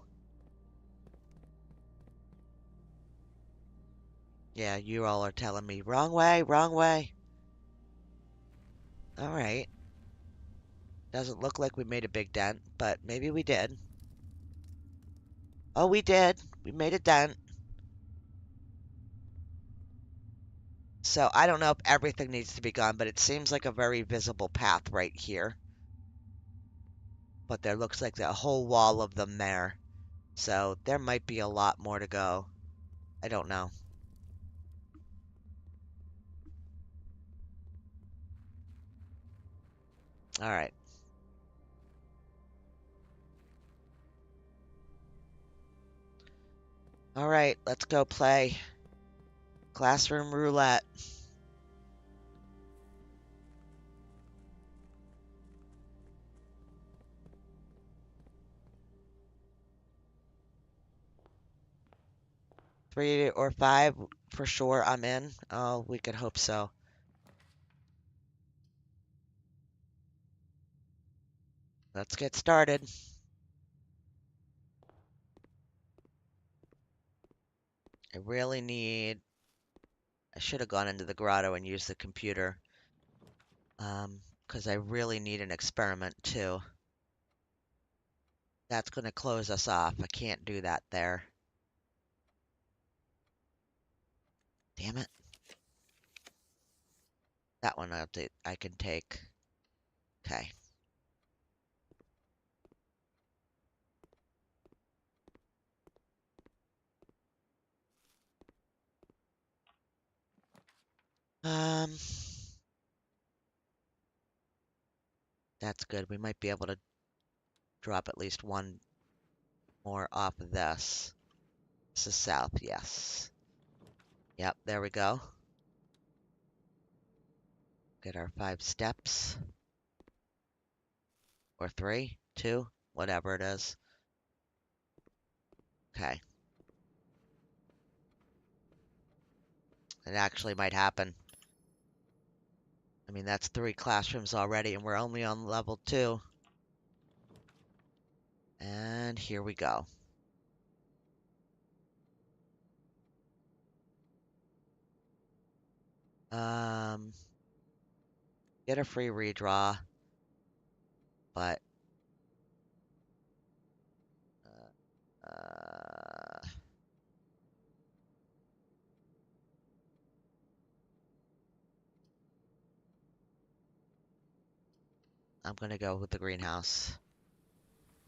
Yeah, you all are telling me wrong way, wrong way. All right. Doesn't look like we made a big dent, but maybe we did. Oh, we did. We made a dent. So I don't know if everything needs to be gone, but it seems like a very visible path right here. But there looks like a whole wall of them there. So there might be a lot more to go. I don't know. All right. All right, let's go play Classroom Roulette. Three or five for sure I'm in. Oh, we could hope so. Let's get started. I really need... I should have gone into the grotto and used the computer. Because I really need an experiment too. That's going to close us off. I can't do that there. Damn it. That one I can take. Okay. Um, that's good. We might be able to drop at least one more off of this. This is south, yes. Yep, there we go. Get our 5 steps. Or 3, 2, whatever it is. Okay. It actually might happen. I mean, that's 3 classrooms already, and we're only on level 2. And here we go. Um, get a free redraw, but uh, I'm gonna go with the greenhouse.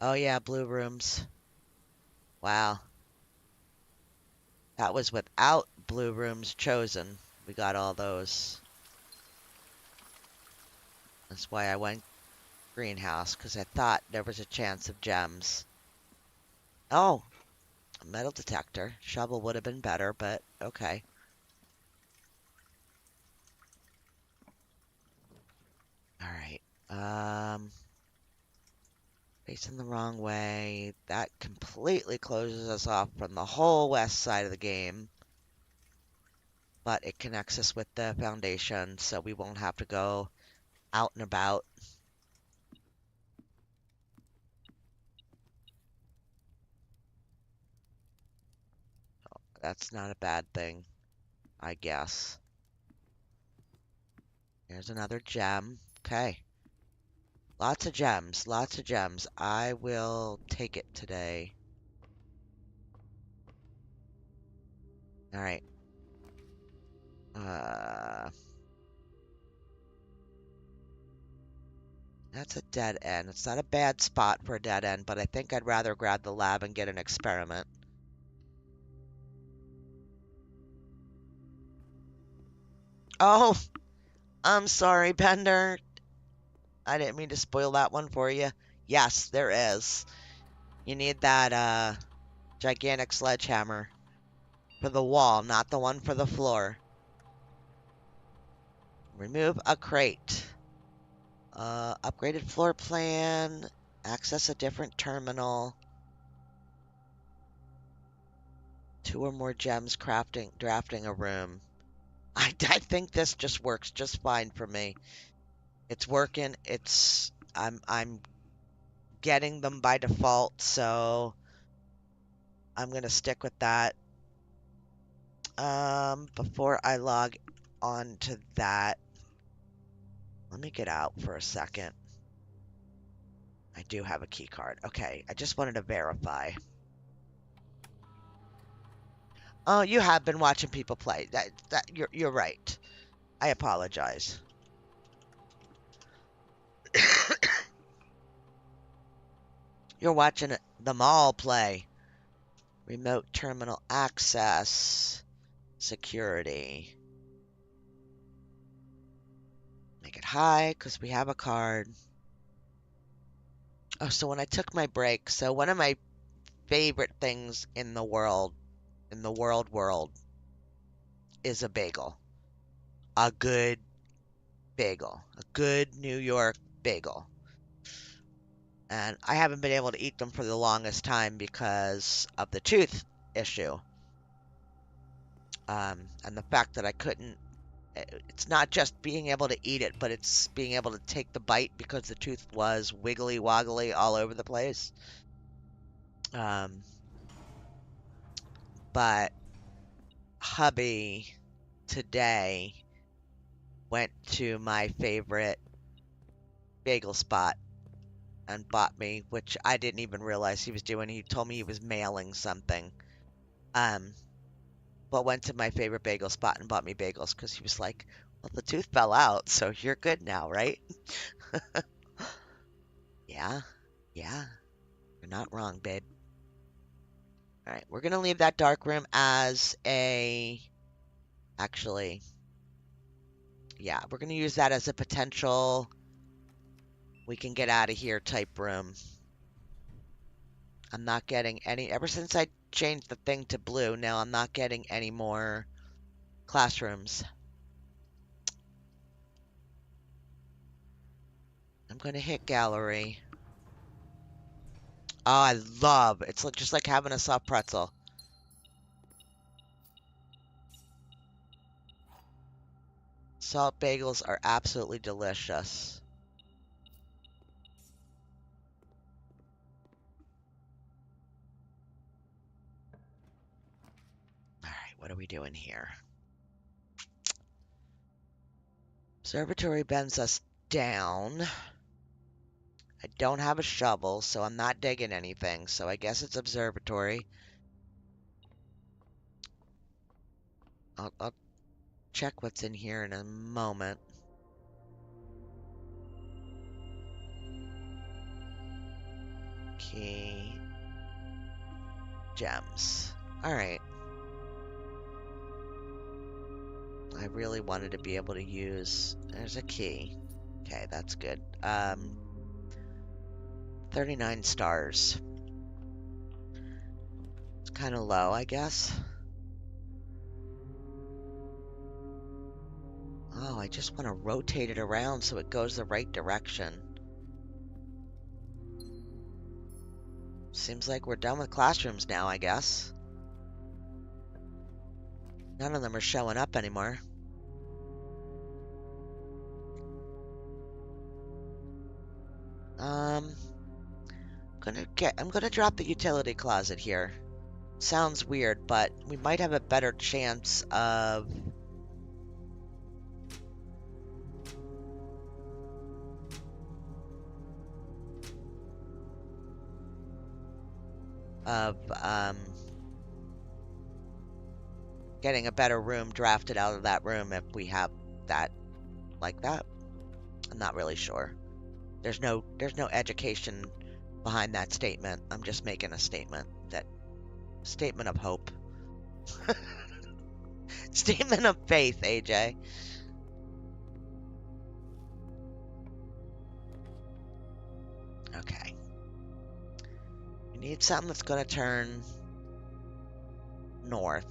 Oh yeah, blue rooms. Wow. That was without blue rooms chosen. We got all those. That's why I went greenhouse, because I thought there was a chance of gems. Oh, a metal detector. Shovel would have been better, but okay. Alright. Facing the wrong way. That completely closes us off from the whole west side of the game. But it connects us with the foundation, so we won't have to go out and about. That's not a bad thing, I guess. Here's another gem. Okay. Lots of gems, lots of gems. I will take it today. Alright. That's a dead end. It's not a bad spot for a dead end, but I think I'd rather grab the lab and get an experiment. Oh, I'm sorry, Bender. I didn't mean to spoil that one for you. Yes, there is. You need that, gigantic sledgehammer for the wall, not the one for the floor. Remove a crate. Upgraded floor plan. Access a different terminal. 2 or more gems drafting a room. I think this just works just fine for me. It's working. I'm getting them by default, so I'm gonna stick with that. Before I log on to that, let me get out for a second. I do have a key card. Okay, I just wanted to verify. Oh, you have been watching people play. You're right. I apologize. You're watching them all play. Remote terminal access. Security. Make it high, because we have a card. Oh, so when I took my break, so one of my favorite things in the world, is a bagel. A good bagel. A good New York bagel. And I haven't been able to eat them for the longest time because of the tooth issue. And the fact that I couldn't, it's not just being able to eat it, but it's being able to take the bite because the tooth was wiggly woggly all over the place. Um, but hubby today went to my favorite bagel spot and bought me, which I didn't even realize he was doing. He told me he was mailing something. But went to my favorite bagel spot and bought me bagels because he was like, well, the tooth fell out, so you're good now, right? Yeah, yeah, you're not wrong, babe. All right, we're gonna leave that dark room as a, actually, yeah, we're gonna use that as a potential we can get out of here type room. I'm not getting any, ever since I changed the thing to blue, now I'm not getting any more classrooms. I'm gonna hit gallery. Oh, I love, it's like, just like having a soft pretzel. Salt bagels are absolutely delicious. All right, what are we doing here? Observatory bends us down. I don't have a shovel, so I'm not digging anything, so I guess it's observatory. I'll check what's in here in a moment. Key. Gems. Alright. I really wanted to be able to use... There's a key. Okay, that's good. 39 stars. It's kind of low, I guess. Oh, I just want to rotate it around so it goes the right direction. Seems like we're done with classrooms now, I guess. None of them are showing up anymore. I'm gonna drop the utility closet here. Sounds weird, but we might have a better chance of of getting a better room drafted out of that room if we have that like that. I'm not really sure. There's no education behind that statement. I'm just making a statement of hope. Statement of faith, AJ. Okay. We need something that's going to turn north.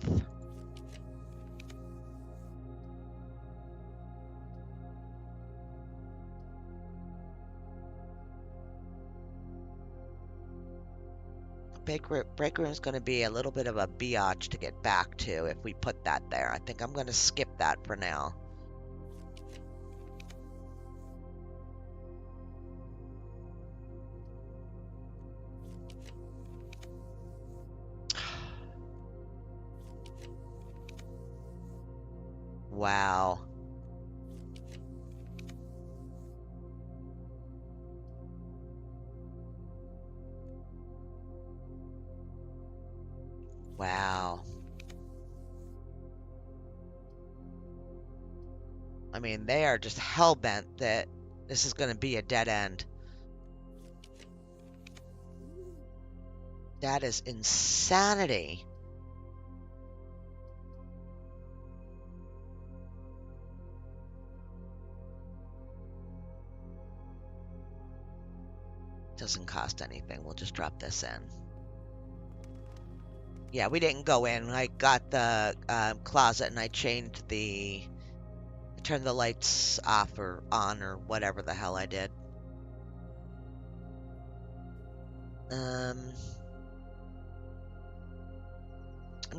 Break room is going to be a little bit of a biatch to get back to if we put that there. I think I'm going to skip that for now. Wow. Wow. I mean, they are just hell-bent that this is going to be a dead end. That is insanity. Doesn't cost anything. We'll just drop this in. Yeah, we didn't go in. I got the closet and I changed turned the lights off or on or whatever the hell I did. I'm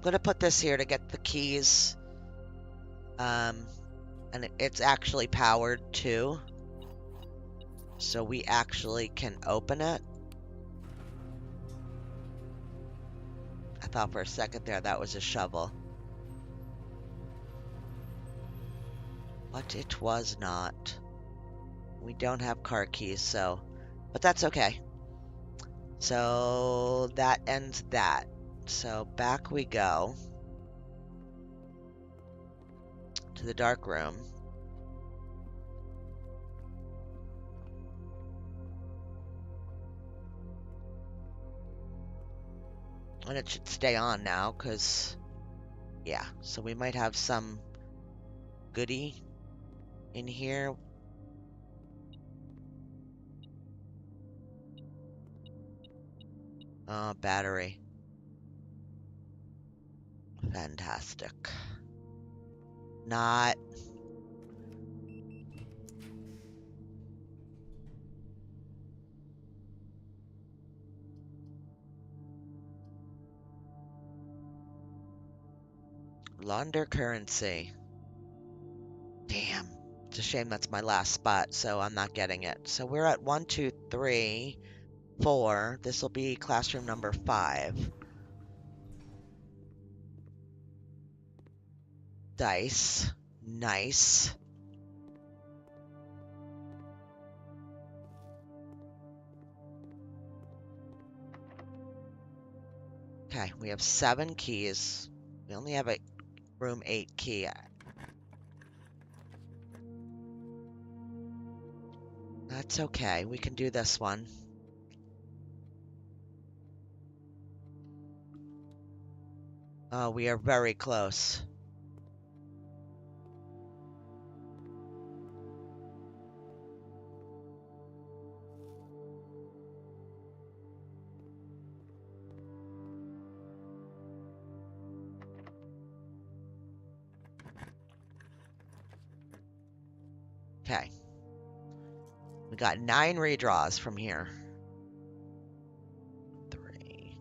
gonna put this here to get the keys. And it's actually powered too. So we actually can open it. I thought for a second there that was a shovel. But it was not. We don't have car keys, so... But that's okay. So that ends that. So back we go to the dark room. And it should stay on now, because... Yeah, so we might have some goodie in here. Battery. Fantastic. Not. Launder currency. Damn. It's a shame that's my last spot, so I'm not getting it. So we're at 1, 2, 3, 4. This will be classroom number 5. Dice. Nice. Okay, we have 7 keys. We only have a room 8 key. That's okay. We can do this one. Oh, we are very close. Okay. We got 9 redraws from here. 3,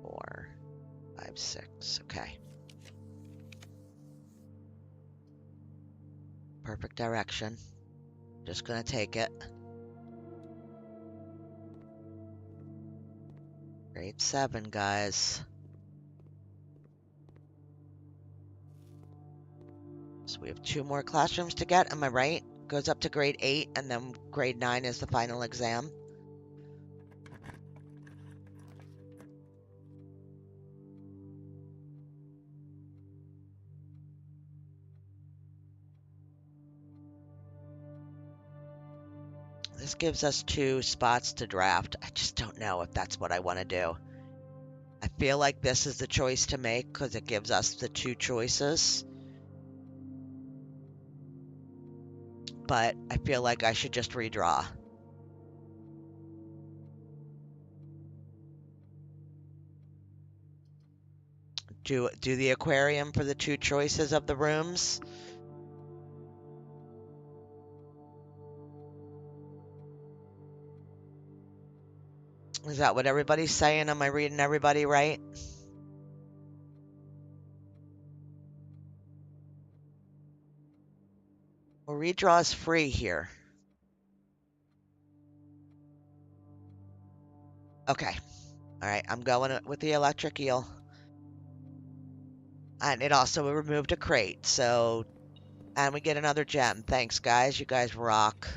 4, 5, 6. Okay. Perfect direction. Just gonna take it. Grade 7, guys. So we have 2 more classrooms to get, am I right? Goes up to grade 8, and then grade 9 is the final exam. This gives us 2 spots to draft. I just don't know if that's what I want to do. I feel like this is the choice to make because it gives us the 2 choices. But I feel like I should just redraw. Do the aquarium for the 2 choices of the rooms. Is that what everybody's saying? Am I reading everybody right? Well, redraw is free here. Okay. Alright, I'm going with the electric eel. And it also removed a crate, so... And we get another gem. Thanks, guys. You guys rock.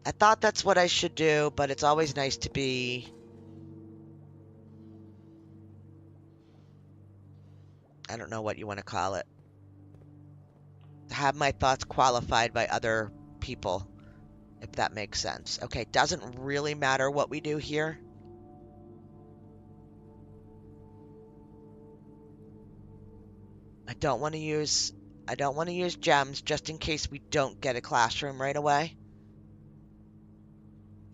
I thought that's what I should do, but it's always nice to be... I don't know what you want to call it. To have my thoughts qualified by other people, if that makes sense. Okay, doesn't really matter what we do here. I don't want to use gems just in case we don't get a classroom right away.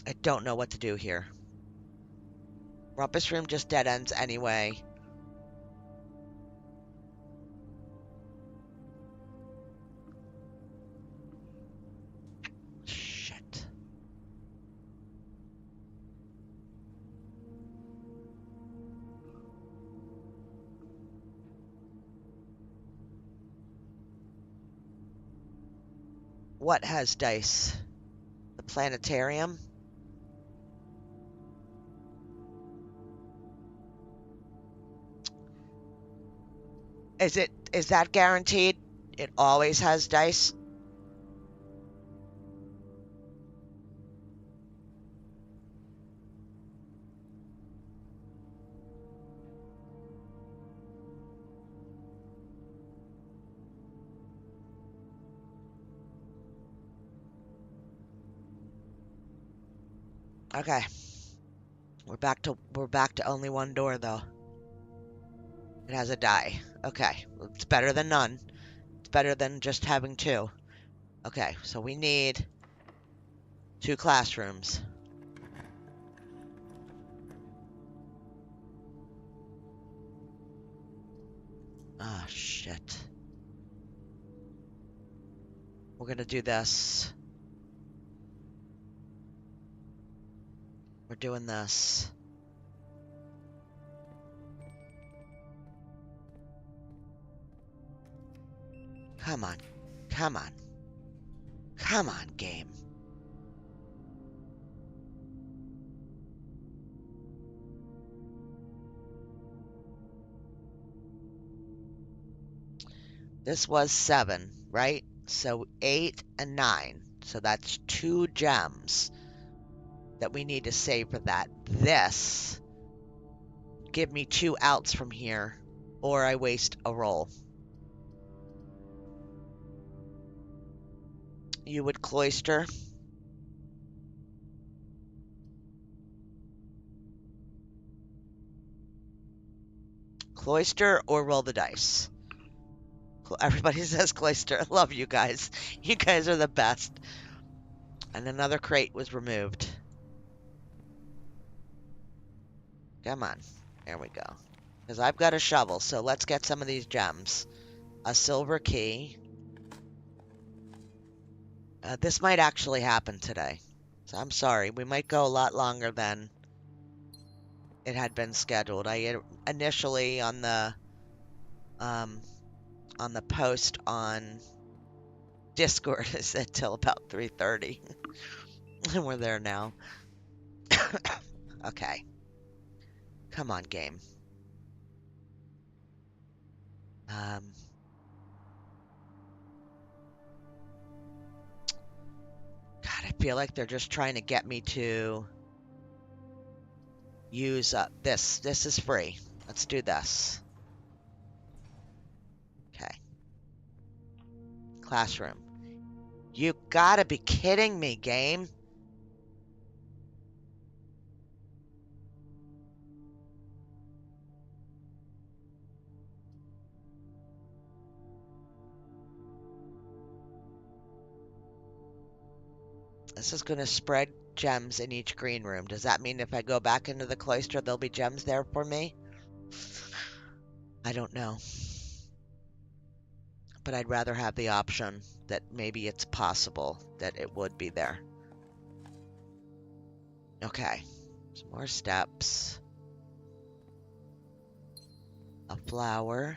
I don't know what to do here. Rumpus room just dead ends anyway. Shit. What has dice? The planetarium? Is that guaranteed? It always has dice? Okay. We're back to only one door though. It has a die. Okay. It's better than none. It's better than just having two. Okay, so we need 2 classrooms. Ah, shit. We're gonna do this. We're doing this. Come on. Come on. Come on, game. This was 7, right? So 8 and 9. So that's 2 gems that we need to save for that. This. Give me 2 outs from here, or I waste a roll. You would cloister. Cloister or roll the dice. Everybody says cloister. I love you guys. You guys are the best. And another crate was removed. Come on. There we go. Because I've got a shovel, so let's get some of these gems. A silver key. This might actually happen today. So I'm sorry. We might go a lot longer than it had been scheduled. I initially on the post on Discord it said till about 3:30. And we're there now. Okay. Come on, game. God, I feel like they're just trying to get me to use up this. This is free. Let's do this. Okay. Classroom. You gotta be kidding me, game. This is going to spread gems in each green room. Does that mean if I go back into the cloister, there'll be gems there for me? I don't know. But I'd rather have the option that maybe it's possible that it would be there. Okay. Some more steps. A flower.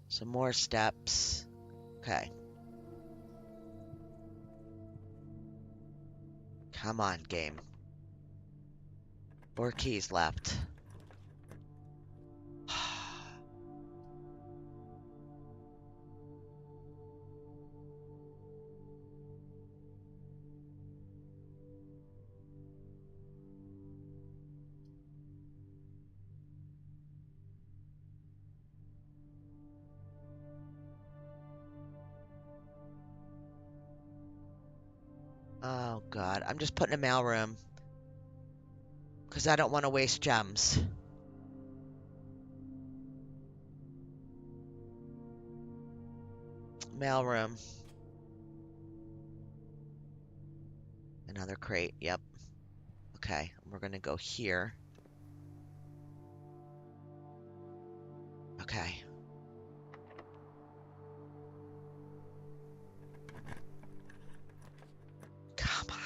Some more steps. Okay. Come on, game. 4 keys left. Oh, God. I'm just putting a mailroom. Because I don't want to waste gems. Mailroom. Another crate. Yep. Okay. We're going to go here. Okay. Come on.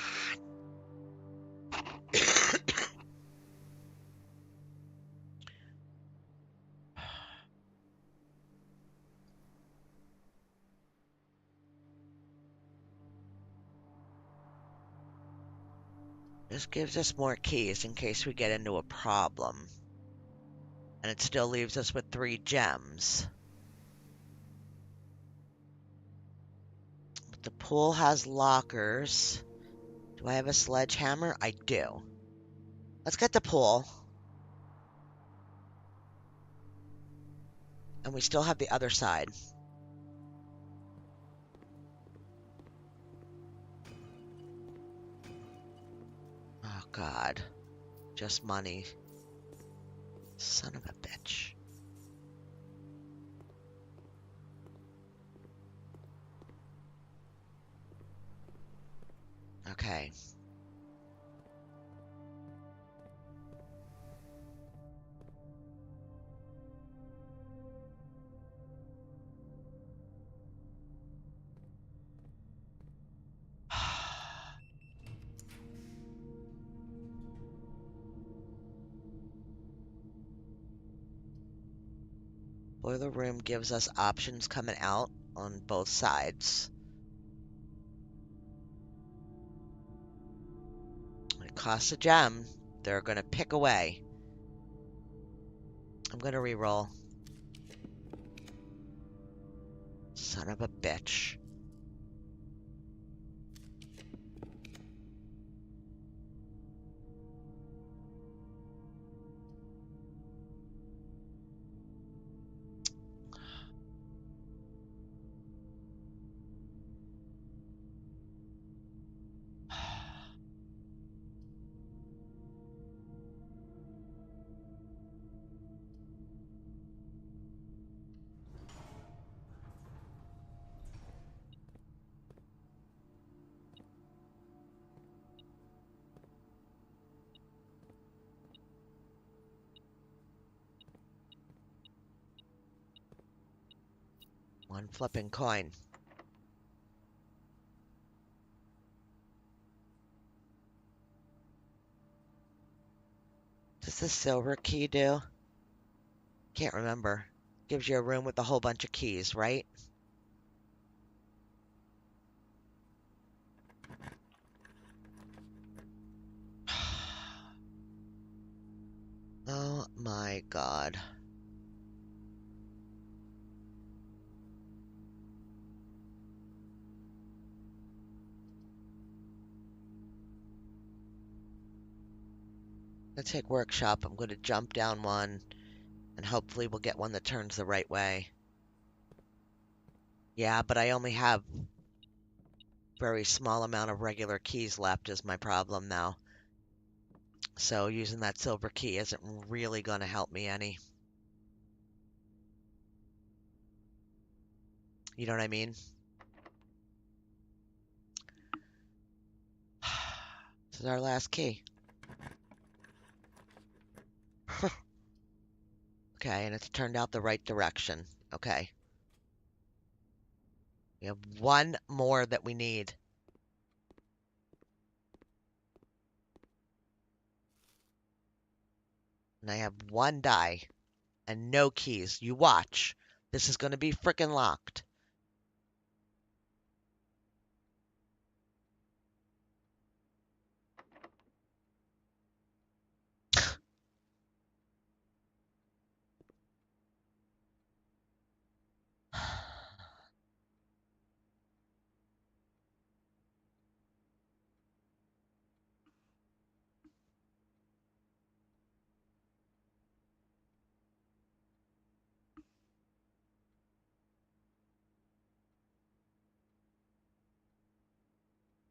This gives us more keys in case we get into a problem. And it still leaves us with 3 gems. The pool has lockers. Do I have a sledgehammer? I do. Let's get the pool. And we still have the other side. Oh, God. Just money. Son of a bitch. Okay. Boiler room gives us options coming out on both sides. It costs a gem. They're going to pick away. I'm going to re-roll. Son of a bitch. One flipping coin. Does the silver key do? Can't remember. Gives you a room with a whole bunch of keys, right? Oh my God. Let's take workshop. I'm going to jump down one, and hopefully we'll get one that turns the right way. Yeah, but I only have very small amount of regular keys left is my problem now. So using that silver key isn't really going to help me any. You know what I mean? This is our last key. Okay, and it's turned out the right direction. Okay. We have one more that we need. And I have one die and no keys. You watch. This is going to be frickin' locked.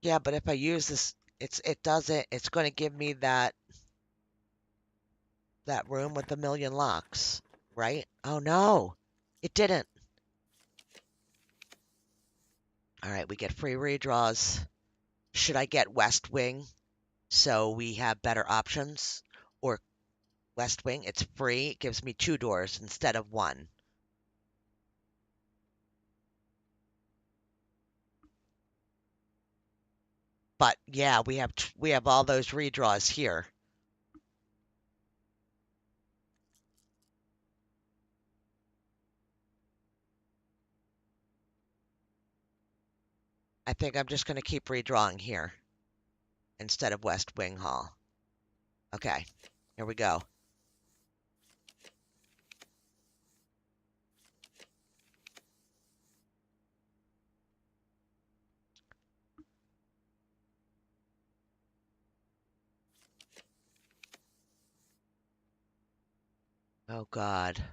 Yeah, but if I use this, it's going to give me that room with a million locks, right? Oh no, it didn't. All right, we get free redraws. Should I get West Wing so we have better options? Or West Wing, it's free. It gives me 2 doors instead of 1. But yeah, we have all those redraws here. I think I'm just going to keep redrawing here instead of West Wing Hall. Okay, here we go. Oh, God.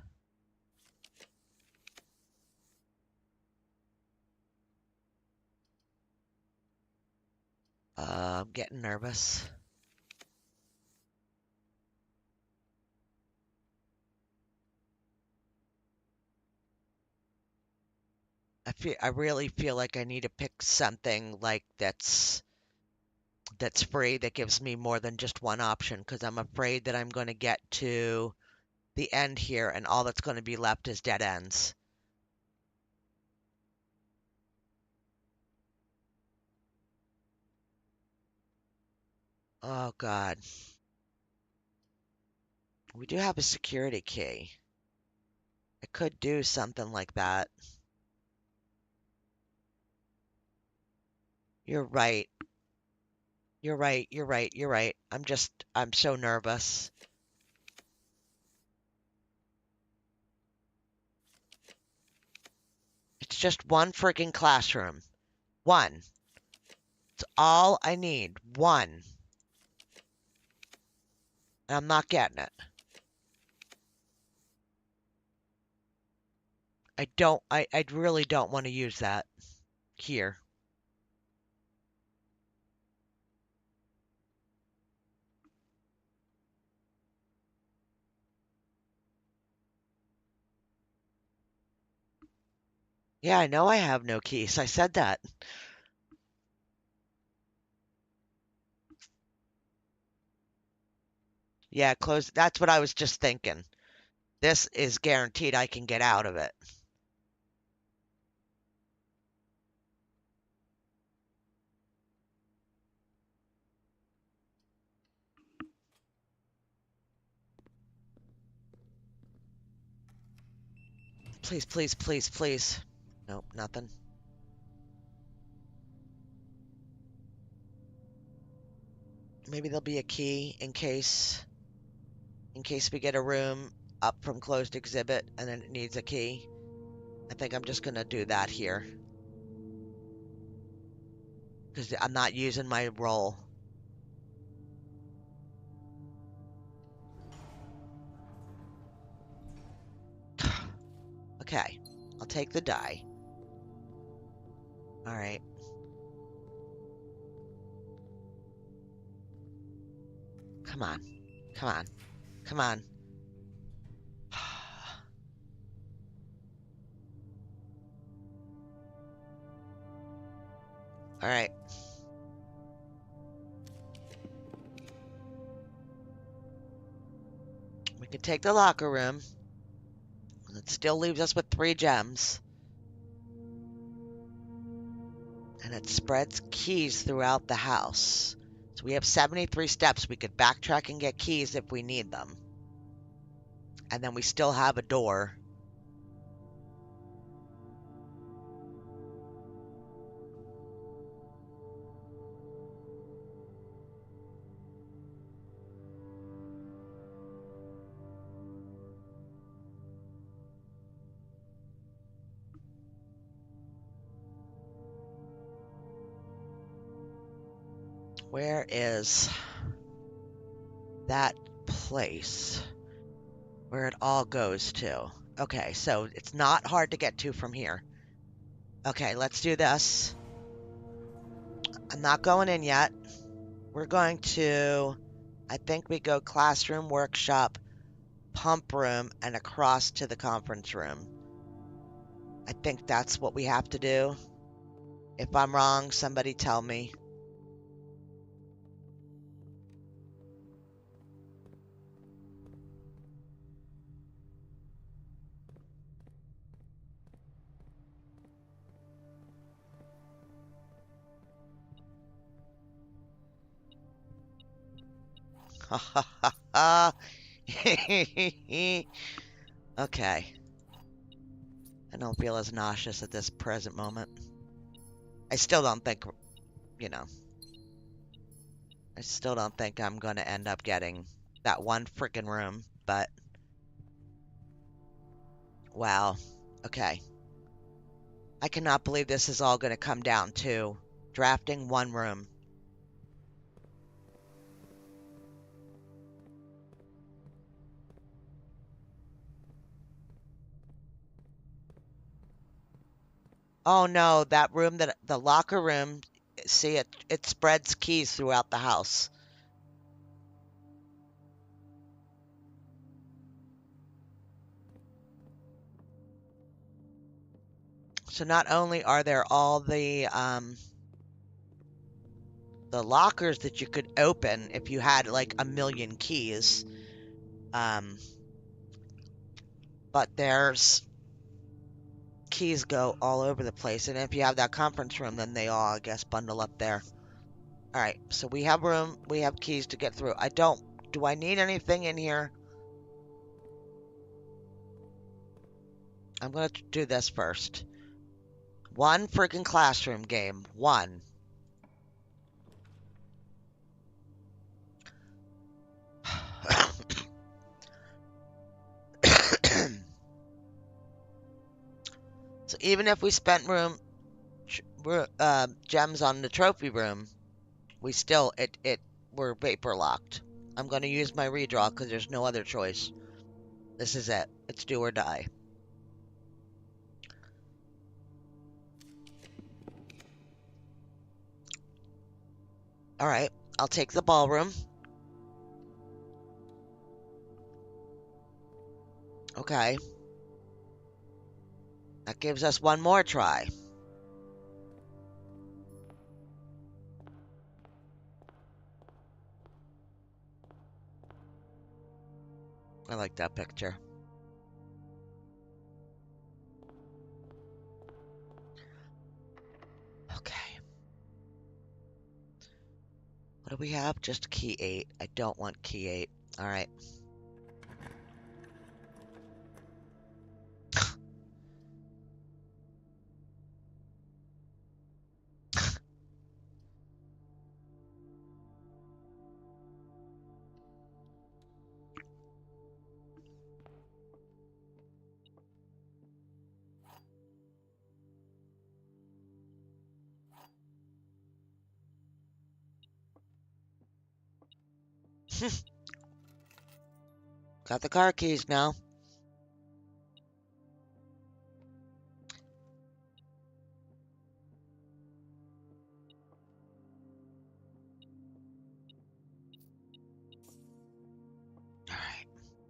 I'm getting nervous. I really feel like I need to pick something like that's free, that gives me more than just one option, because I'm afraid that I'm going to get to the end here and all that's going to be left is dead ends. Oh, God. We do have a security key. I could do something like that. You're right. You're right. You're right. You're right. I'm so nervous. It's just one freaking classroom. One. It's all I need. One. And I'm not getting it. I really don't want to use that here. Yeah, I know I have no keys. I said that. Yeah, close. That's what I was just thinking. This is guaranteed I can get out of it. Please, please, please, please. Nope, nothing. Maybe there'll be a key in case we get a room up from closed exhibit and then it needs a key. I think I'm just gonna do that here because I'm not using my roll. Okay, I'll take the die. All right. Come on. Come on. Come on. All right. We can take the locker room. It still leaves us with 3 gems. And it spreads keys throughout the house. So we have 73 steps. We could backtrack and get keys if we need them. And then we still have a door. Where is that place where it all goes to? Okay, so it's not hard to get to from here. Okay, let's do this. I'm not going in yet. We're going to, I think we go classroom, workshop, pump room, and across to the conference room. I think that's what we have to do. If I'm wrong, somebody tell me. Ha ha ha ha. Okay. I don't feel as nauseous at this present moment. I still don't think, you know, I still don't think I'm going to end up getting that one freaking room, but wow. Okay. I cannot believe this is all going to come down to drafting one room. Oh no, that room, that the locker room, see it spreads keys throughout the house. So not only are there all the lockers that you could open if you had like a million keys, um, but there's keys go all over the place. And if you have that conference room, then they all, I guess, bundle up there. All right, so we have room, we have keys to get through. Do I need anything in here? I'm gonna do this first. One freaking classroom game. One. So even if we spent gems on the trophy room, we still we're vapor locked. I'm gonna use my redraw because there's no other choice. This is it. It's do or die. All right, I'll take the ballroom. Okay. That gives us one more try. I like that picture. Okay. What do we have? Just key 8. I don't want key 8. All right. Got the car keys now. All right.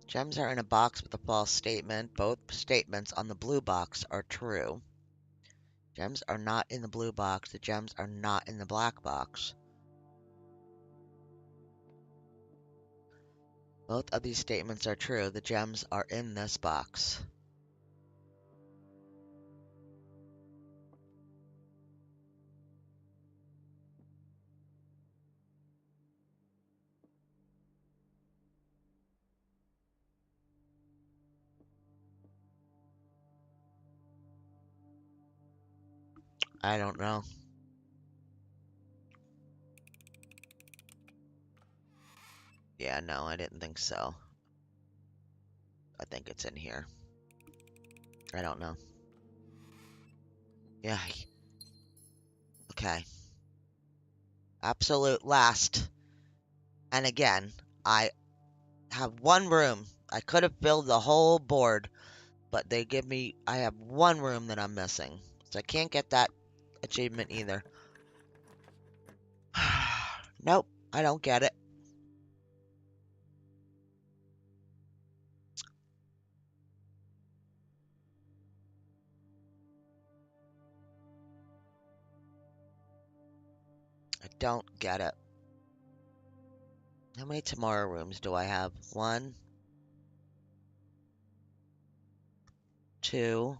Gems are in a box with a false statement. Both statements on the blue box are true. Gems are not in the blue box. The gems are not in the black box. Both of these statements are true. The gems are in this box. I don't know. Yeah, no, I didn't think so. I think it's in here. I don't know. Yeah. Okay. Absolute last. And again, I have one room. I could have filled the whole board, but they give me, I have one room that I'm missing. So I can't get that achievement either. Nope, I don't get it. I don't get it. How many tomorrow rooms do I have? 1, 2.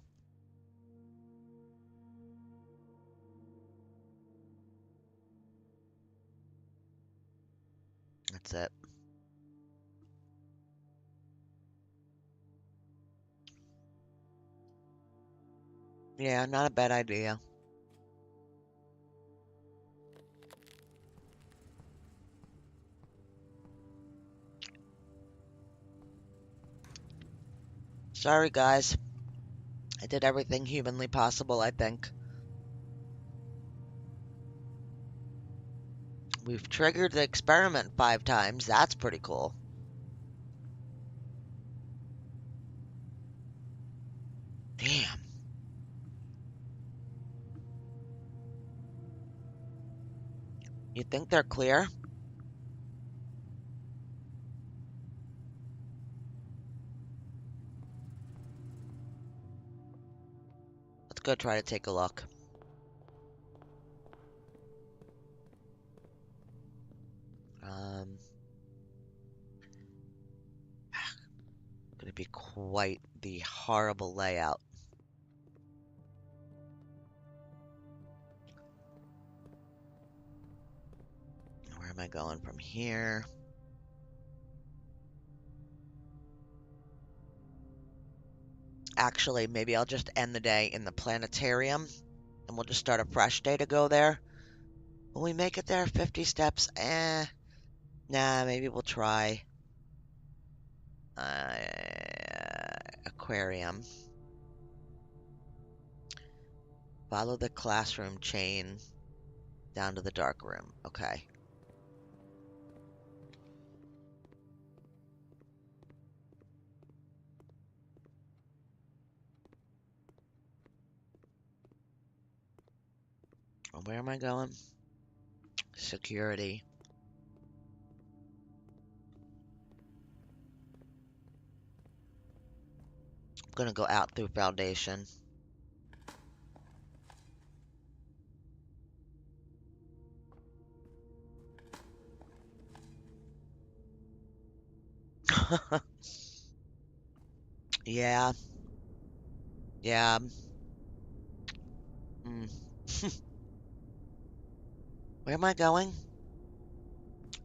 That's it. Yeah, not a bad idea. Sorry, guys. I did everything humanly possible, I think. We've triggered the experiment 5 times. That's pretty cool. Damn. You think they're clear? Let's go try to take a look. Gonna be quite the horrible layout. Where am I going from here? Actually, maybe I'll just end the day in the planetarium and we'll just start a fresh day to go there. Will we make it there? 50 steps? Nah, maybe we'll try aquarium. Follow the classroom chain down to the dark room. Okay. Where am I going? Security. I'm gonna go out through Foundation. Yeah. Yeah. Mm. Where am I going?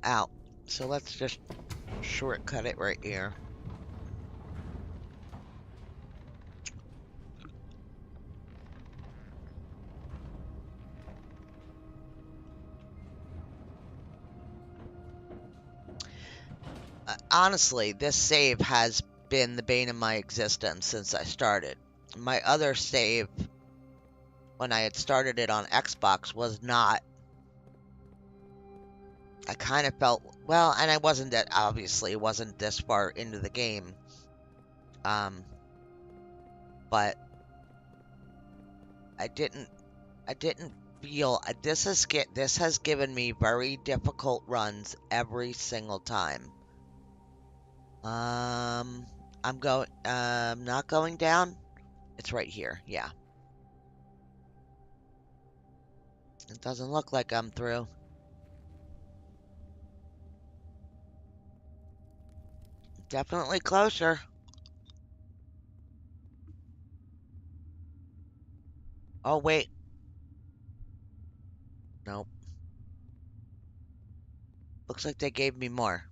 Out. So let's just shortcut it right here. Honestly, this save has been the bane of my existence since I started. My other save, when I had started it on Xbox, was not. I kind of felt, well, and I wasn't that, obviously, wasn't this far into the game. But I didn't feel, this has given me very difficult runs every single time. I'm not going down. It's right here. Yeah. It doesn't look like I'm through. Definitely closer. Oh, wait. Nope. Looks like they gave me more.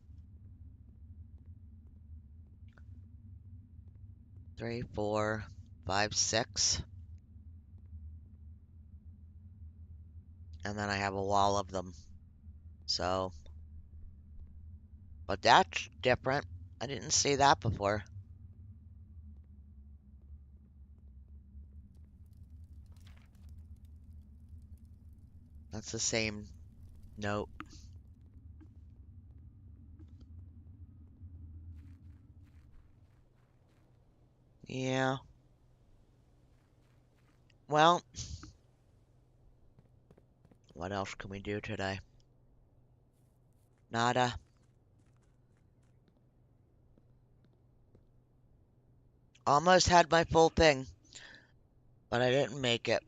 3, 4, 5, 6. And then I have a wall of them. So, but that's different. I didn't see that before. That's the same note. Yeah. Well, what else can we do today? Nada. Almost had my full thing, but I didn't make it.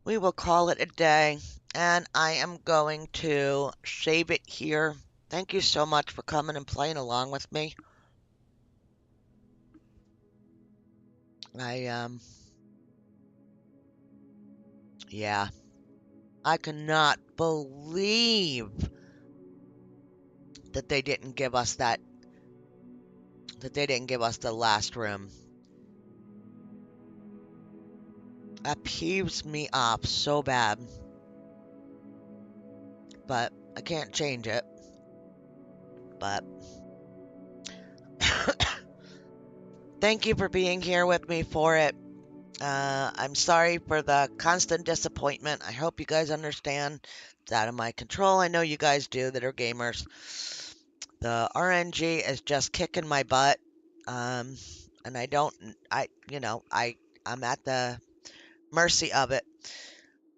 We will call it a day, and I am going to save it here. Thank you so much for coming and playing along with me. Yeah. I cannot believe that they didn't give us that they didn't give us the last room. That peeves me off so bad. But I can't change it. But thank you for being here with me for it. I'm sorry for the constant disappointment. I hope you guys understand it's out of my control. I know you guys do that are gamers. The RNG is just kicking my butt. And I'm at the mercy of it.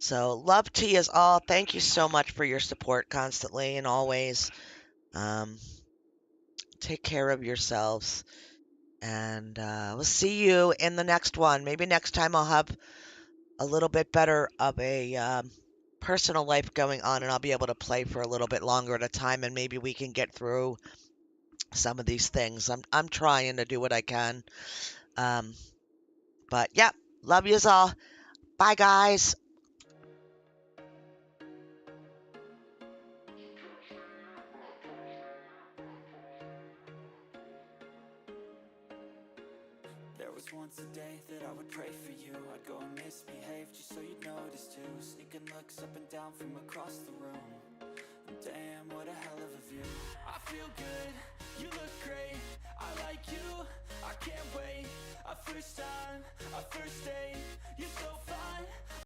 So, love to you all. Thank you so much for your support constantly and always. Um, take care of yourselves. And we'll see you in the next one. Maybe next time I'll have a little bit better of a personal life going on and I'll be able to play for a little bit longer at a time and maybe we can get through some of these things. I'm trying to do what I can. Um, but yeah, love yous all. Bye guys. There was once a day that I would pray for you. I'd go and misbehave just so you'd notice too. Sneaking looks up and down from across the room. Damn, what a hell of a view. I feel good, you look great. I like you, I can't wait. A first time, a first date. You're so